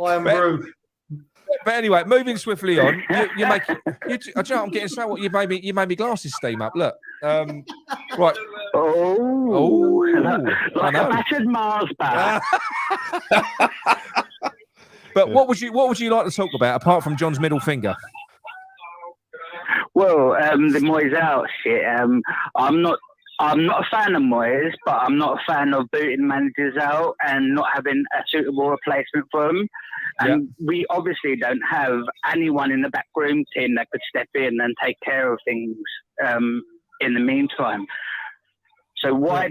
I am rude. But anyway, moving swiftly on, you make. I'm getting so what you made me glasses steam up. Look, right. Oh, like I know. a battered Mars bar. But what would you like to talk about apart from John's middle finger? Well, the Moyes out shit. I'm not a fan of Moyes, but I'm not a fan of booting managers out and not having a suitable replacement for them. And we obviously don't have anyone in the backroom team that could step in and take care of things in the meantime. So why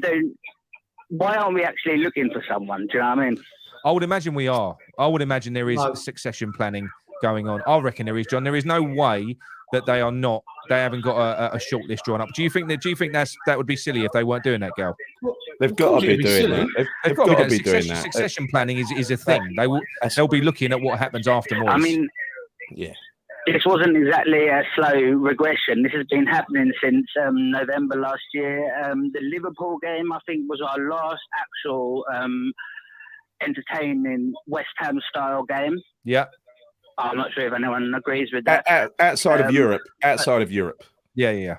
aren't we actually looking for someone? Do you know what I mean? I would imagine we are. I would imagine there is succession planning going on. I reckon there is, John. There is no way that they haven't got a short list drawn up. Do you think that would be silly if they weren't doing that, Gal? They've got to be doing that. They've got to be doing that. Succession planning is a thing. They'll be looking at what happens after Moyes. I mean, this wasn't exactly a slow regression. This has been happening since November last year. The Liverpool game, I think, was our last actual entertaining West Ham style game. Yeah. I'm not sure if anyone agrees with that. Outside of Europe. Yeah.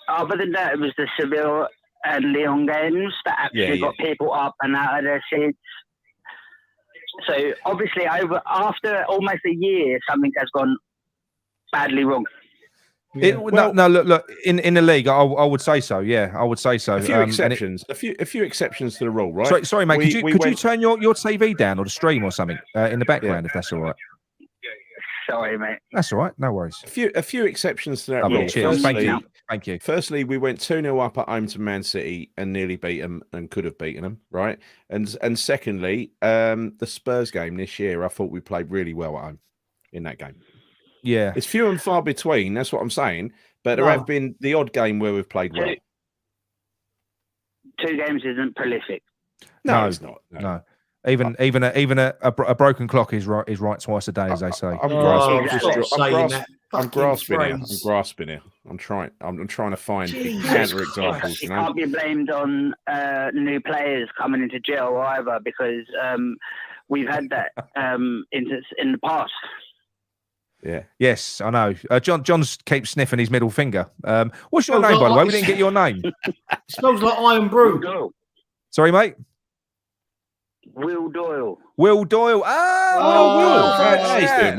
Other than that, it was the Seville and Lyon games that actually got people up and out of their seats. So obviously, after almost a year, something has gone badly wrong. Yeah. Look. In the league, I would say so. Yeah, I would say so. A few exceptions. A few exceptions to the rule, right? Sorry, mate. Could you turn your TV down or the stream or something in the background if that's all right? Sorry, mate. That's all right. No worries. A few exceptions to that rule. Cheers. Thank you. Firstly, we went 2-0 up at home to Man City and nearly beat them and could have beaten them, right? And secondly, the Spurs game this year, I thought we played really well at home in that game. Yeah. It's few and far between, that's what I'm saying. But there have been the odd game where we've played well. 2 games isn't prolific. No, it's not. No. Even a broken clock is right twice a day, as they say. I'm grasping here. I'm trying to find counter examples. You can't be blamed on new players coming into jail either, because we've had that in the past. Yeah. Yes, I know. John keeps sniffing his middle finger. What's your name, by the way? We didn't get your name. It smells like iron brew. Sorry, mate. Will Doyle. Will Doyle. Will.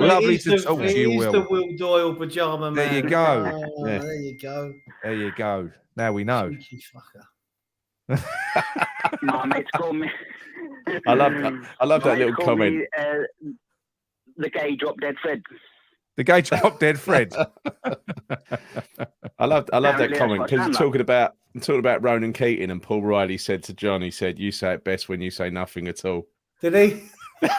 Lovely to talk to you, Will. He's the Will Doyle pajama man. There you go. There you go. There you go. Now we know. Cheeky fucker. My mates call me. I love that little comment. The gay drop dead Fred. The gay drop dead Fred. I love that comment because you're talking about talking about Ronan Keating, and Paul Riley said to John, he said, "You say it best when you say nothing at all." Did he? We've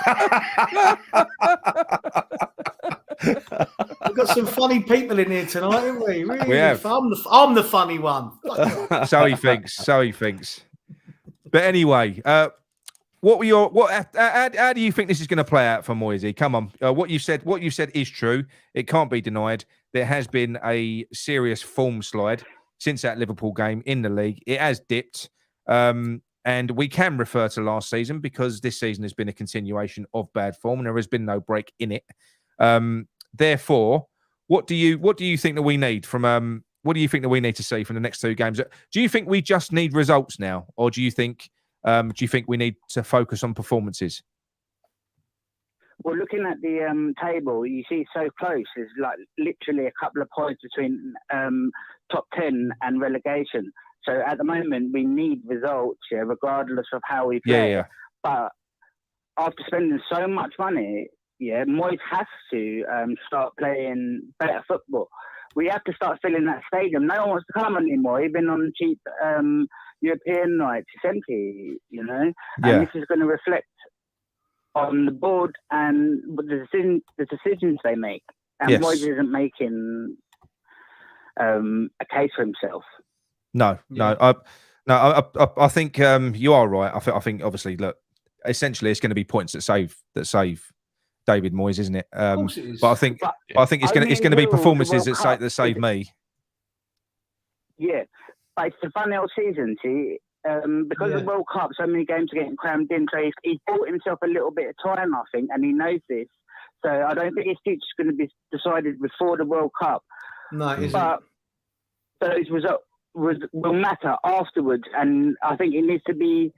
got some funny people in here tonight, haven't we? Really? We have. I'm the funny one. So he thinks. So he thinks. But anyway, how do you think this is going to play out for Moyes? Come on, what you said is true. It can't be denied. There has been a serious form slide since that Liverpool game in the league. It has dipped, and we can refer to last season because this season has been a continuation of bad form, and there has been no break in it. Therefore, what do you think that we need from? What do you think that we need to see from the next two games? Do you think we just need results now, or do you think we need to focus on performances? Well, looking at the table, you see it's so close. There's like literally a couple of points between top 10 and relegation. So at the moment, we need results, regardless of how we play. Yeah. But after spending so much money, Moyes has to start playing better football. We have to start filling that stadium. No one wants to come anymore, even on cheap European nights. It's empty, And this is going to reflect on the board and the decisions they make. And Moyes isn't making a case for himself. No. I think you are right. I think obviously, look, essentially, it's going to be points that save David Moyes, isn't it? Of course it is. But I think it's going to be performances that save me. Yeah, but it's a fun old season, see. Because of the World Cup, so many games are getting crammed in. So he's bought himself a little bit of time, I think, and he knows this. So I don't think his future's going to be decided before the World Cup. No, it isn't. But those results will matter afterwards, and I think it needs to be,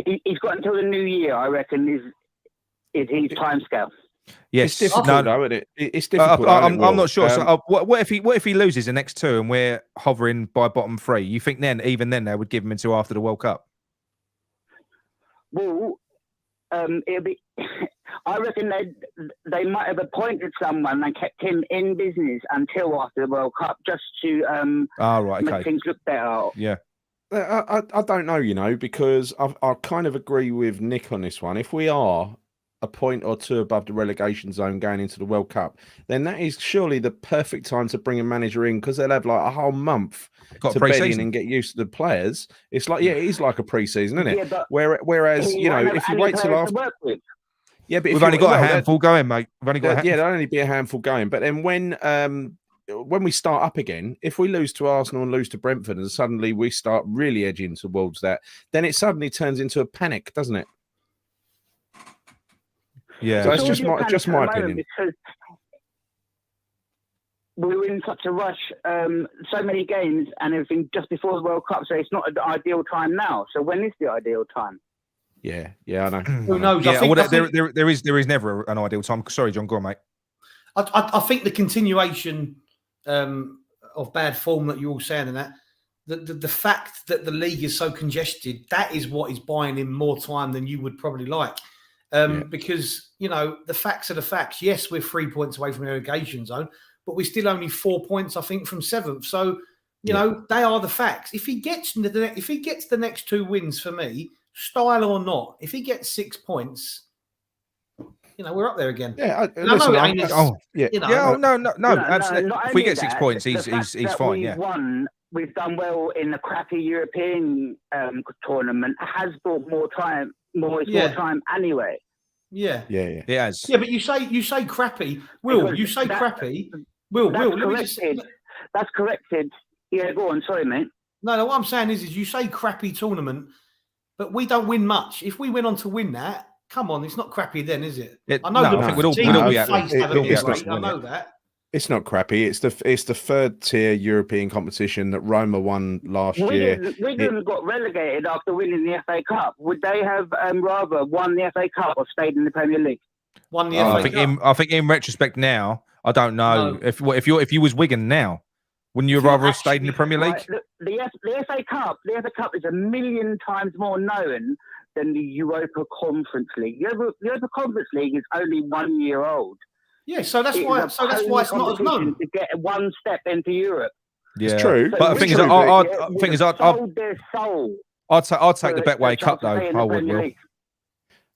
he's got until the new year, I reckon, is his timescale. Yes, it's difficult, though, isn't it? It's difficult. I'm not sure. What if he loses the next two and we're hovering by bottom three? You think even then they would give him until after the World Cup? Well, it'll be. I reckon they might have appointed someone and kept him in business until after the World Cup, just to make things look better. Yeah. I don't know, because I kind of agree with Nick on this one. If we are a point or two above the relegation zone going into the World Cup, then that is surely the perfect time to bring a manager in, because they'll have like a whole month to bed in and get used to the players. It's like, it is like a pre-season, isn't it? Whereas, if you wait till after... Yeah, but we've only got a handful going, mate. We've only got there'll only be a handful going. But then when we start up again, if we lose to Arsenal and lose to Brentford and suddenly we start really edging towards that, then it suddenly turns into a panic, doesn't it? Yeah, so that's just my opinion. Because we were in such a rush, so many games and everything just before the World Cup, so it's not the ideal time now. So when is the ideal time? Yeah, I know. Who knows? Yeah, there is never an ideal time. Sorry, John, go on, mate. I think the continuation of bad form that you're all saying, and that the fact that the league is so congested, that is what is buying him more time than you would probably like. Because, the facts are the facts. Yes, we're 3 points away from the relegation zone, but we're still only 4 points, I think, from 7th. So, they are the facts. If he gets the next two wins for me, style or not, if he gets 6 points, we're up there again. Yeah, no. If we get 6 points, he's fine. We've done well in the crappy European tournament. Has brought more time anyway. Yeah. It has. Yeah, but you say crappy. You say crappy. Will, that's corrected. Yeah, go on. Sorry, mate. No, what I'm saying is you say crappy tournament, but we don't win much. If we went on to win that, come on, it's not crappy then, is it? I think we'll all be at I know that. It's not crappy. It's the third tier European competition that Roma won last year. Wigan got relegated after winning the FA Cup. Would they have rather won the FA Cup or stayed in the Premier League? Won the FA Cup. I think in retrospect now, I don't know if you was Wigan now, wouldn't you rather have stayed in the Premier League? The FA Cup is a million times more known than the Europa Conference League. The Europa Conference League is only 1 year old. Yeah, so that's why it's not as known to get one step into Europe. Yeah, It's true. But the thing is, sold their soul. I'd take the Betway Cup though. I would, Will.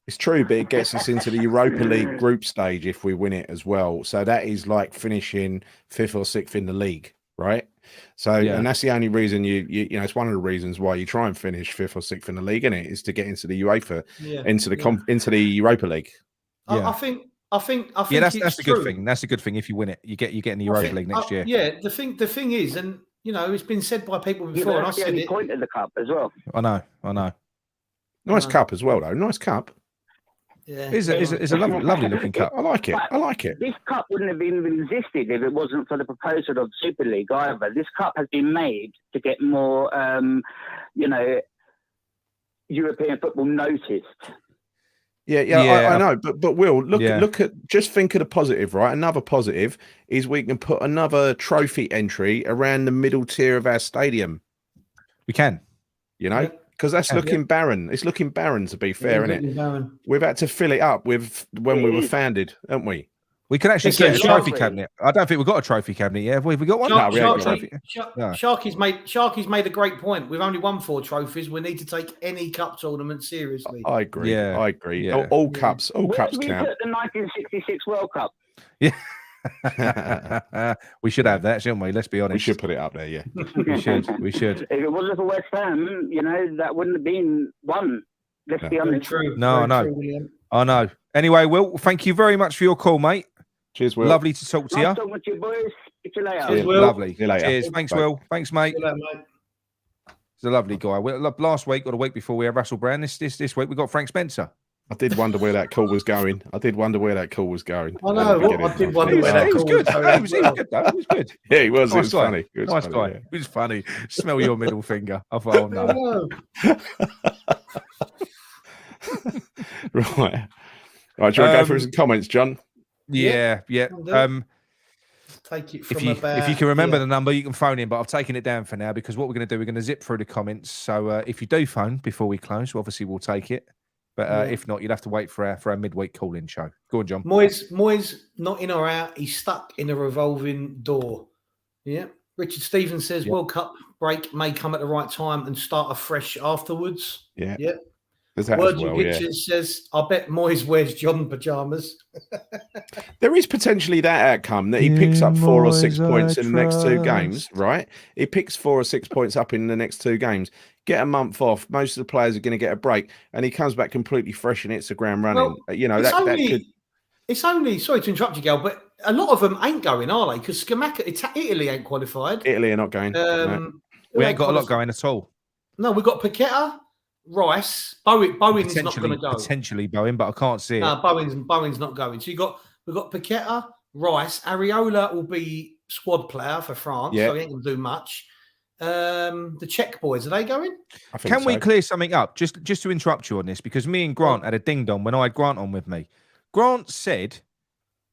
It's true, but it gets us into the Europa League group stage if we win it as well. So that is like finishing 5th or 6th in the league, right? So, and that's the only reason you know, it's one of the reasons why you try and finish 5th or 6th in the league, isn't it? Is to get into the UEFA, into the Europa League. I think that's a good thing. That's a good thing. If you win it, you get in the Europa League next year. Yeah, the thing is, and you know, it's been said by people before, and I said it. Point of the cup as well. I know. Nice cup as well, though. Nice cup. Yeah, it's a lovely looking cup. I like it. This cup wouldn't have even existed if it wasn't for the proposal of Super League either. This cup has been made to get more, European football noticed. I know, but Will, look at, just think of the positive, right? Another positive is we can put another trophy entry around the middle tier of our stadium. We can, you know. Because that's looking barren. It's looking barren, to be fair, isn't it? Barren. We've had to fill it up with when we were founded, haven't we? We can actually get a trophy cabinet. I don't think we've got a trophy cabinet yet. Have we got one? Sharky's made a great point. We've only won 4 trophies. We need to take any cup tournament seriously. I agree. Yeah. I agree. Yeah. All cups count. We put the 1966 World Cup. Yeah. We should have that, shouldn't we? Let's be honest. We should put it up there, yeah. We should. If it wasn't for West Ham, you know, that wouldn't have been one. Let's be honest. True. No, I know. Anyway, Will, thank you very much for your call, mate. Cheers, Will. Lovely to talk to you. Nice talking to you, boys. See you later. Cheers, Will. Lovely. See you later. Cheers. Thanks, Will. Thanks, mate. See you later, mate. He's a lovely guy. Last week or the week before we had Russell Brand. This week we got Frank Spencer. I did wonder where that call was going. I did wonder where that call was going. I know. I did wonder where that call was good. going. He was good, though. He was good. Yeah, he was. Nice It was guy. funny. It was Nice funny, guy. yeah. It was funny. Smell your middle finger. I thought, oh, no. Right. Do you want to go through some comments, John? Yeah. Take it from if you can remember the number, you can phone in, but I've taken it down for now because what we're going to do, we're going to zip through the comments. So if you do phone before we close, obviously we'll take it. But if not, you'd have to wait for our midweek call-in show. Go on, John. Moyes not in or out. He's stuck in a revolving door. Yeah. Richard Stevens says World Cup break may come at the right time and start afresh afterwards. Yeah. Yeah. Virgin Pictures says, I bet Moyes wears John pajamas. There is potentially that outcome that he picks up 4 or 6 points in the next 2 games, right? He picks 4 or 6 points up in the next 2 games. Get a month off. Most of the players are going to get a break, and he comes back completely fresh and hits the ground running. Well, you know, it's only, sorry to interrupt you, Gal, but a lot of them ain't going, are they? Because Italy ain't qualified. Italy are not going. No. We ain't got a lot going at all. No, we've got Paqueta, Rice, Bowen's not going to go. Potentially Bowen, but I can't see it. No, Bowen's not going. So we've got Paqueta, Rice, Areola will be squad player for France, so he ain't going to do much. The Czech boys, are they going? Can we clear something up? Just to interrupt you on this, because me and Grant had a ding dong when I had Grant on with me. Grant said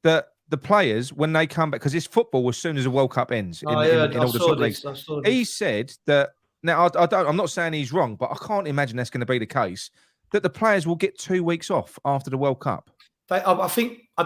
that the players, when they come back, because it's football as soon as the World Cup ends in all the top leagues. He said that. Now, I'm not saying he's wrong, but I can't imagine that's going to be the case, that the players will get 2 weeks off after the World Cup. I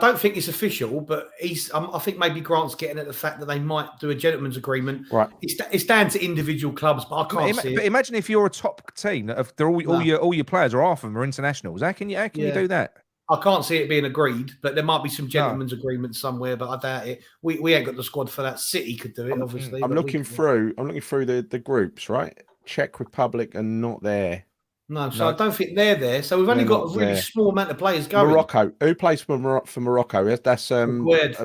don't think it's official, but I think maybe Grant's getting at the fact that they might do a gentleman's agreement. Right. It's down to individual clubs, but I can't see it. But imagine if you're a top team, all your players, or half of them are internationals. How can you do that? I can't see it being agreed, but there might be some gentleman's agreement somewhere, but I doubt it. We ain't got the squad for that. City could do it, obviously. I'm looking through the groups, right? Czech Republic are not there. No, I don't think they're there. So we've only got a really small amount of players going. Morocco. Who plays for Morocco? That's Aguerd.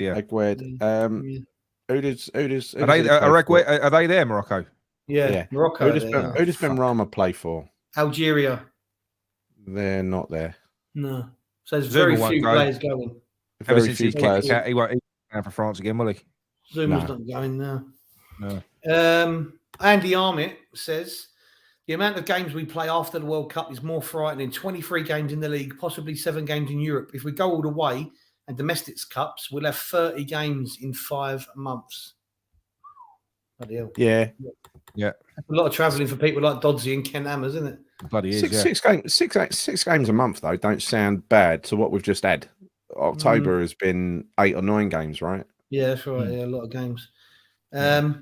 Yeah. Aguerd. Who does are they there, Morocco? Yeah. Morocco. Who does Benrahma play for? Algeria. They're not there. No. So there's very few players going. Very few players. He won't go for France again, will he? Zuma's not going now. No. Andy Armit says, the amount of games we play after the World Cup is more frightening. 23 games in the league, possibly 7 games in Europe. If we go all the way and domestics cups, we'll have 30 games in 5 months. Bloody hell. Yeah. A lot of travelling for people like Dodsey and Ken Hammers, isn't it? Bloody is, 6 games a month, though, don't sound bad to what we've just had. October has been 8 or 9 games, right? Yeah, that's right. Yeah, a lot of games.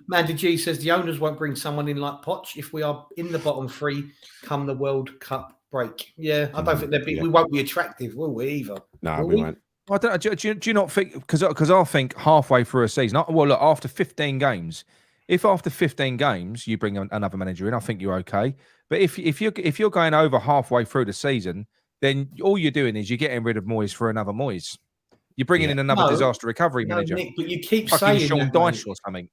Mandy G says the owners won't bring someone in like Poch if we are in the bottom three come the World Cup break. Yeah, I don't think they'd be. We won't be attractive, will we? Either. No, will we won't. I don't. Do you not think? Because I think halfway through a season. Well, look, after 15 games, if after 15 games you bring another manager in, I think you're okay. But if you're going over halfway through the season, then all you're doing is you're getting rid of Moyes for another Moyes. You're bringing in another disaster recovery manager. Nick, but you keep fucking saying Sean that, Dyche or something.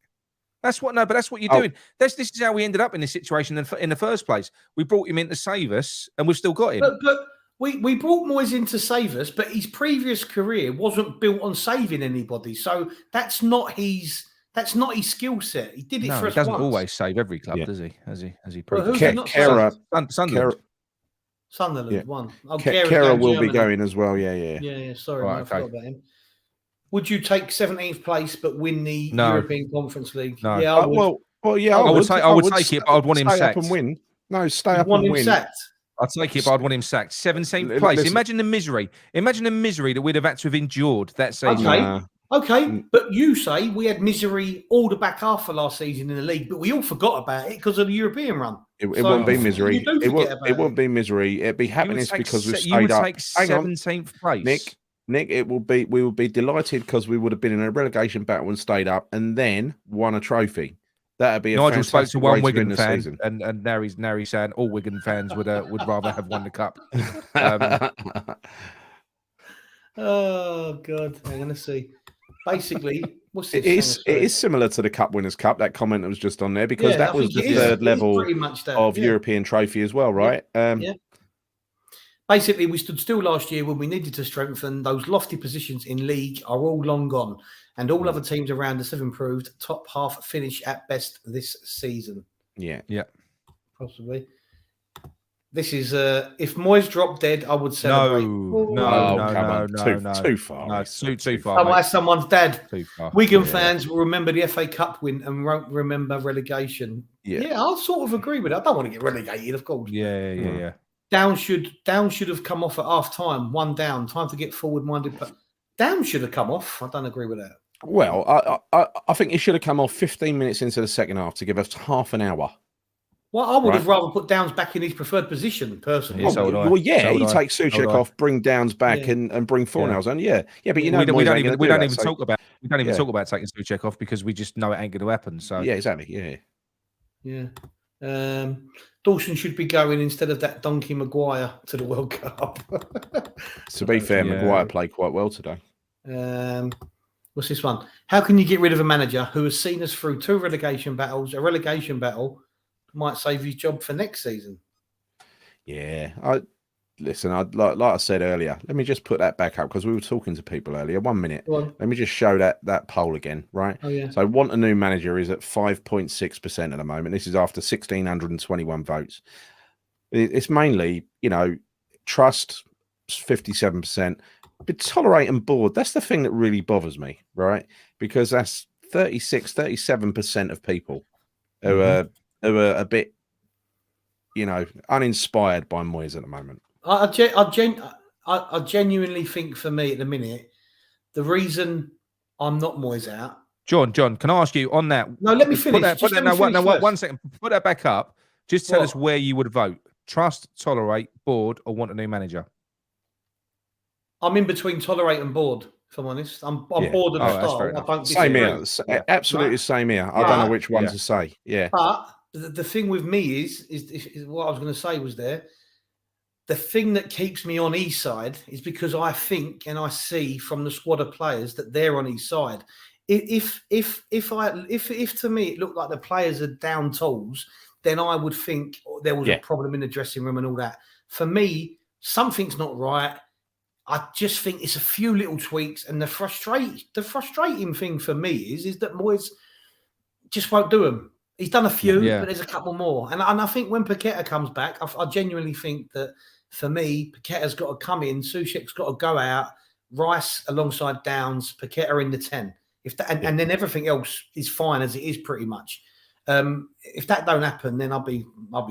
That's what. No, but that's what you're doing. This is how we ended up in this situation in the first place. We brought him in to save us, and we've still got him. But we brought Moyes in to save us, but his previous career wasn't built on saving anybody. So that's not his skill set. He did it for us. He doesn't once. always save every club, does he? Has he proved? Well, Sunderland won. Kera will be going as well. Yeah. Sorry, I forgot about him. Would you take 17th place but win the European Conference League? No. Yeah, I would. I would take it, but I'd want him sacked. Up and win. No, stay up and win. Sacked. I'd take it, but I'd want him sacked. 17th place. Listen. Imagine the misery. Imagine the misery that we'd have had to have endured that season. Okay, but you say we had misery all the back half of last season in the league, but we all forgot about it because of the European run. It won't be misery. It won't be misery. It'd be happiness because we've stayed up. You would take 17th place. Nick, we will be delighted because we would have been in a relegation battle and stayed up and then won a trophy. That'd be a Nigel spoke to one Wigan fan, season. and now he's saying all Wigan fans would rather have won the cup. Oh God, I'm gonna see. Basically, what's this? It is similar to the Cup Winners' Cup. That comment that was just on there because that was the third level of European trophy as well, right? Yeah. Basically, we stood still last year when we needed to strengthen. Those lofty positions in league are all long gone, and all other teams around us have improved. Top half finish at best this season. Yeah, possibly. This is if Moyes dropped dead, I would celebrate. No, too far. No, too far. Why someone's dead? Too far. Wigan fans will remember the FA Cup win and won't remember relegation. Yeah, I'll sort of agree with it. I don't want to get relegated, of course. Yeah. Down should have come off at half time. One down, time to get forward minded. But Down should have come off. I don't agree with that. Well, I think he should have come off 15 minutes into the second half to give us half an hour. Well, I would have rather put Downs back in his preferred position, personally. He takes Souček off, bring Downs back, and bring Fornals on. Yeah, but we don't even talk about taking Souček off because we just know it ain't going to happen. So yeah, exactly. Yeah. Dawson should be going instead of that donkey Maguire to the World Cup. To be fair, Maguire played quite well today. What's this one? How can you get rid of a manager who has seen us through two relegation battles? A relegation battle might save his job for next season. Yeah, like I said earlier, let me just put that back up because we were talking to people earlier. 1 minute. Let me just show that poll again, right? Oh, yeah. So want a new manager is at 5.6% at the moment. This is after 1,621 votes. It's mainly, trust, 57%, but tolerate and bored. That's the thing that really bothers me, right? Because that's 37% of people who are a bit, uninspired by Moyes at the moment. I genuinely think for me at the minute, the reason I'm not Moyes out. John, can I ask you on that? No, let me finish. One second. Put that back up. Just tell us where you would vote. Trust, tolerate, bored, or want a new manager? I'm in between tolerate and bored, if I'm honest. I'm bored of the style. Same here. Absolutely same here. I don't know which one to say. Yeah. But the thing with me is what I was going to say was there. The thing that keeps me on his side is because I think and I see from the squad of players that they're on his side. If to me it looked like the players are down tools, then I would think there was a problem in the dressing room and all that. For me, something's not right. I just think it's a few little tweaks, and the frustrating thing for me is that Moyes just won't do them. He's done a few, but there's a couple more. And I think when Paqueta comes back, I genuinely think that for me, Paqueta's got to come in, Souček's got to go out, Rice alongside Downs, Paqueta in the 10. And then everything else is fine as it is pretty much. If that don't happen, then I'll be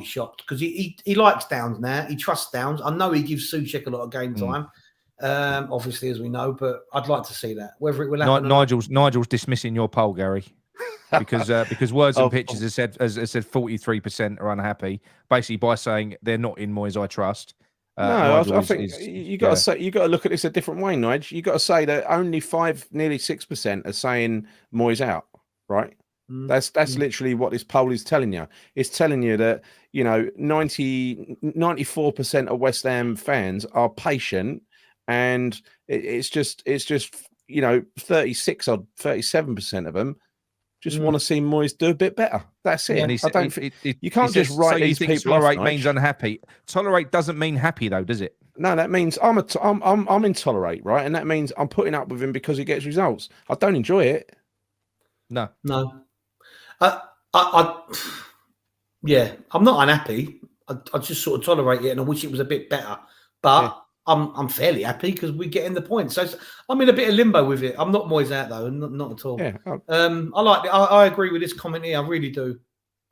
shocked because he likes Downs now. He trusts Downs. I know he gives Souček a lot of game time. Obviously, as we know, but I'd like to see that. Whether it will happen. Nigel's dismissing your poll, Gary. because words and Oh, pictures has said 43% are unhappy, basically by saying they're not in Moyes I trust. No, Nigel I think you got to say you got to look at this a different way, Nigel. You got to say that only nearly 6% are saying Moyes out, right? That's literally what this poll is telling you. It's telling you that 94% of West Ham fans are patient, and it's just 36 or 37% of them just want to see Moyes do a bit better. That's it. And I don't. You can't just write so these you think people tolerate off, means unhappy. Tolerate doesn't mean happy though, does it? No, that means I'm intolerate, right? And that means I'm putting up with him because he gets results. I don't enjoy it. No. Yeah, I'm not unhappy. I just sort of tolerate it, and I wish it was a bit better. But I'm fairly happy because we're getting the point. So I'm in a bit of limbo with it. I'm not Moyes out though, not at all. Yeah. I like it. I agree with this comment here. I really do.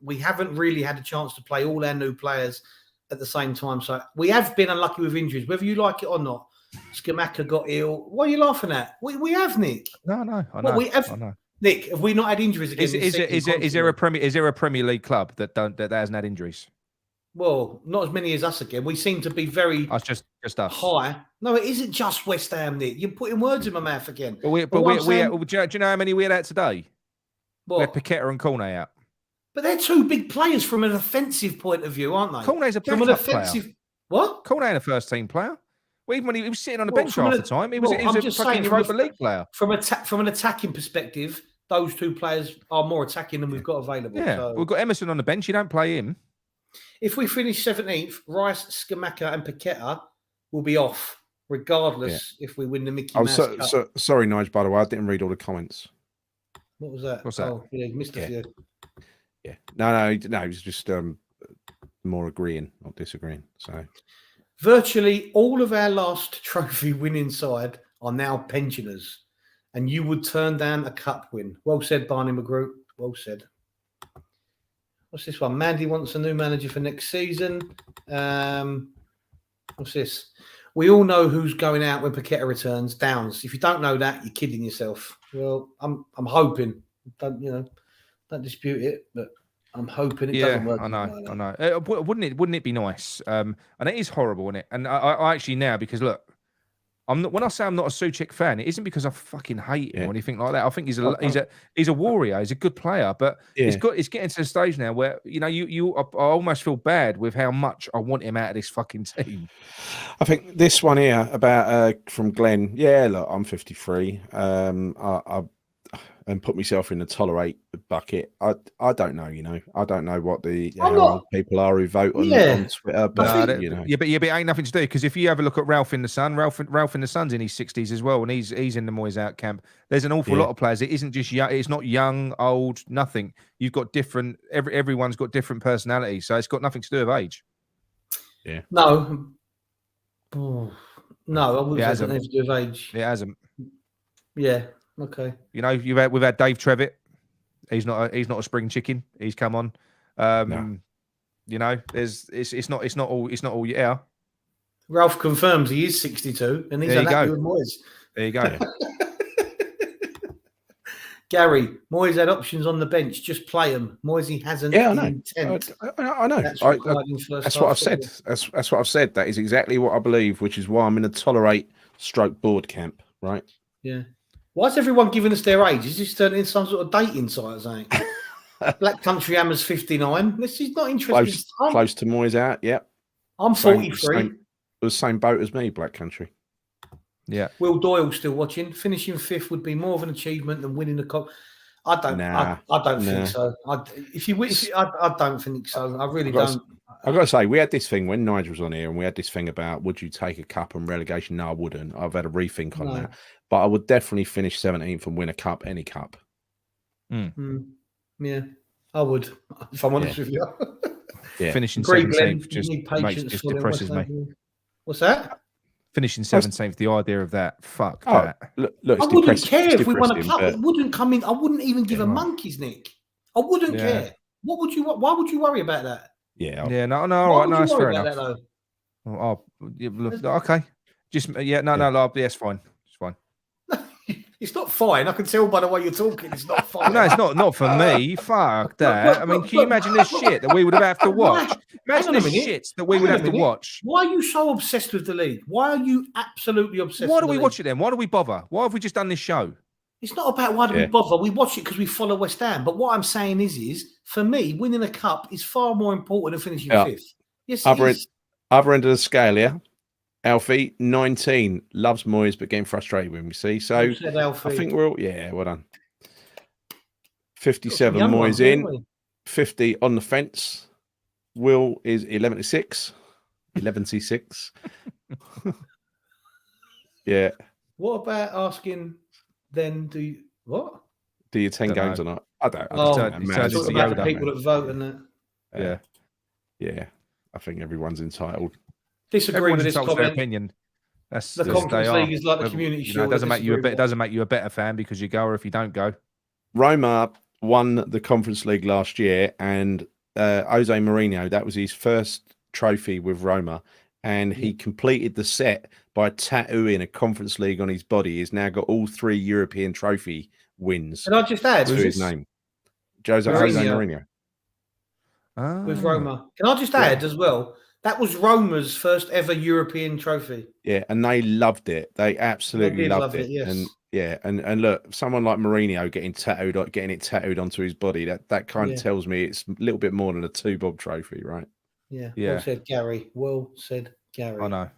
We haven't really had a chance to play all our new players at the same time. So we have been unlucky with injuries, whether you like it or not. Skamaka got ill. What are you laughing at? We have, Nick. No, I know. We have. I know. Nick, have we not had injuries again? Is there a Premier League club that hasn't had injuries? Well, not as many as us again. We seem to be very just us. High. No, it isn't just West Ham, Nick. You're putting words in my mouth again. Do you know how many we had out today? What? We had Paqueta and Cornet out. But they're two big players from an offensive point of view, aren't they? Cornet's a backup from an offensive player. What? Cornet a first team player. Well, even when he was sitting on the bench half the time, he was a fucking Europa League player. From an attacking perspective, those two players are more attacking than we've got available. Yeah, so. We've got Emerson on the bench. You don't play him. If we finish 17th, Rice, Skamaka, and Paqueta will be off, regardless if we win the Mickey Mouse Cup. Sorry, Nigel. By the way, I didn't read all the comments. What was that? What's that? Oh, yeah, missed a few. Yeah. No. It was just more agreeing, not disagreeing. So, virtually all of our last trophy winning side are now pensioners, and you would turn down a cup win. Well said, Barney McGrew. Well said. What's this one? Mandy wants a new manager for next season. What's this? We all know who's going out when Paqueta returns. Downs. If you don't know that, you're kidding yourself. Well, I'm hoping. Don't dispute it, but I'm hoping it doesn't work. I know. Wouldn't it be nice? And it is horrible, isn't it? And I actually now, because look, when I say I'm not a Souček fan, it isn't because I fucking hate him or anything like that. I think he's a warrior. He's a good player, but it's getting to the stage now where I almost feel bad with how much I want him out of this fucking team. I think this one here about from Glenn. Yeah, look, I'm 53. And put myself in the tolerate bucket. I don't know, I don't know what how people are who vote on Twitter, but but it ain't nothing to do, because if you have a look at Ralph in the Sun, Ralph in the Sun's in his 60s as well, and he's in the Moyes out camp. There's an awful lot of players. It isn't just young. It's not young, old, nothing. You've got different. Everyone's got different personalities, so it's got nothing to do with age. Yeah. No, I wouldn't say anything to do with age. It hasn't. Yeah. Okay. We've had Dave Trevitt. He's not a spring chicken. He's come on. It's not all yeah. Ralph confirms he is 62 and he's unhappy with Moyes. There you go. Gary, Moyes had options on the bench. Just play them. Moyes hasn't. Yeah, I know. I know. That's what I've said. That's what I've said. That is exactly what I believe, which is why I'm in a tolerate stroke board camp. Right. Yeah. Why is everyone giving us their age? Is this turning into some sort of dating site or something? Black Country Hammer's 59. This is not interesting. Close to Moyes out. Yep. I'm 43. The same boat as me, Black Country. Yeah. Will Doyle still watching. Finishing 5th would be more of an achievement than winning the cup. I don't think so. I don't think so. I really don't. I've got to say, we had this thing when Nigel was on here, and we had this thing about would you take a cup and relegation? No, I wouldn't. I've had a rethink on that. But I would definitely finish 17th and win a cup, any cup. Yeah, I would, if I'm honest with you. Finishing 17th just depresses me. What's that? Finishing 17th, the idea of that, fuck that. Look, I wouldn't care if we won a cup. It wouldn't come in. I wouldn't even give a monkey's, Nick. I wouldn't care. Why would you worry about that? Yeah. All right, that's fair enough. Okay. Just, it's fine. It's fine. It's not fine. I can tell by the way you're talking. It's not fine. No, it's not for me. Fuck that. I mean, can you imagine the shit that we would have to watch? Imagine the shit that we would have to watch. Why are you so obsessed with the league? Why are you absolutely obsessed? Why do we watch it then? Why do we bother? Why have we just done this show? It's not about why do we bother. We watch it because we follow West Ham. But what I'm saying is, for me, winning a cup is far more important than finishing fifth. Yes, other end of the scale, yeah. Alfie, 19, loves Moyes, but getting frustrated when we see. So I think we're all, well done. 57 Moyes in, 50 on the fence. Will is 11-6. 11-6. Yeah. What about asking then, do you 10 games or not? I don't it's about the people that vote and that. Yeah. I think everyone's entitled. Disagree with this comment. Their opinion. That's the Conference League is like the community shield. It doesn't make you a better fan because you go or if you don't go. Roma won the Conference League last year, and Jose Mourinho, that was his first trophy with Roma, and he completed the set by tattooing a Conference League on his body. He's now got all 3 European trophy wins. Can I just add to his name? Jose Mourinho. With Roma. Can I just add as well? That was Roma's first ever European trophy. Yeah, and they loved it. They absolutely loved it. Yes. And look, someone like Mourinho getting it tattooed onto his body, that kind of tells me it's a little bit more than a 2-bob trophy, right? Yeah. Well said, Gary. Well said, Gary. I know.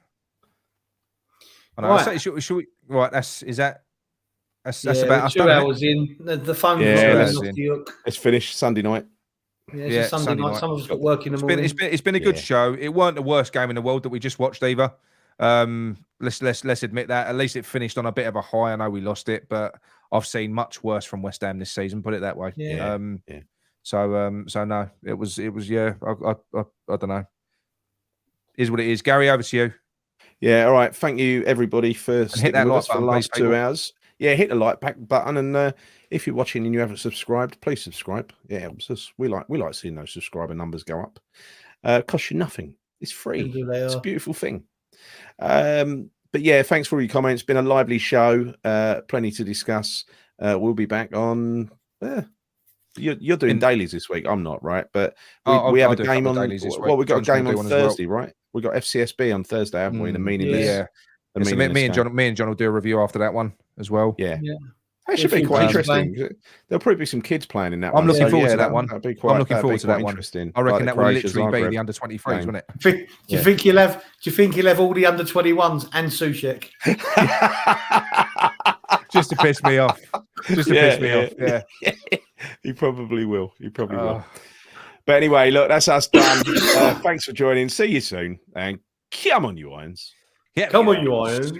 Right. Should we? Right. That's about us. 2 hours in. The phone was off the hook. Let's finish Sunday night. Yeah, it's Sunday night. Some of us got work in the morning. It's been a good show. It weren't the worst game in the world that we just watched either. Let's admit that. At least it finished on a bit of a high. I know we lost it, but I've seen much worse from West Ham this season. Put it that way. So no, it was. I don't know. Is what it is. Gary, over to you. Yeah. All right. Thank you everybody for hit that like button for the last 2 hours. Yeah, hit the like button, and if you're watching and you haven't subscribed, please subscribe. Yeah, we like seeing those subscriber numbers go up. Costs you nothing. It's free. It's a beautiful thing. But yeah, thanks for all your comments. Been a lively show. Plenty to discuss. We'll be back on. You're doing dailies this week. I'm not, right? But we have a game on. Well, we got a game on Thursday, right? We got FCSB on Thursday, haven't we? The meaningless. So me and John will do a review after that one as well. Yeah. That should be quite interesting. There'll probably be some kids playing in that one. I'm looking forward to that one. I'm looking forward to that one. I reckon that will literally be the under-23s, won't it? Do you think he'll have all the under-21s and Soucek? Just to piss me off. Yeah. He probably will. Will. But anyway, look, that's us done. Thanks for joining. See you soon. And come on, you Irons. Come on, you Irons.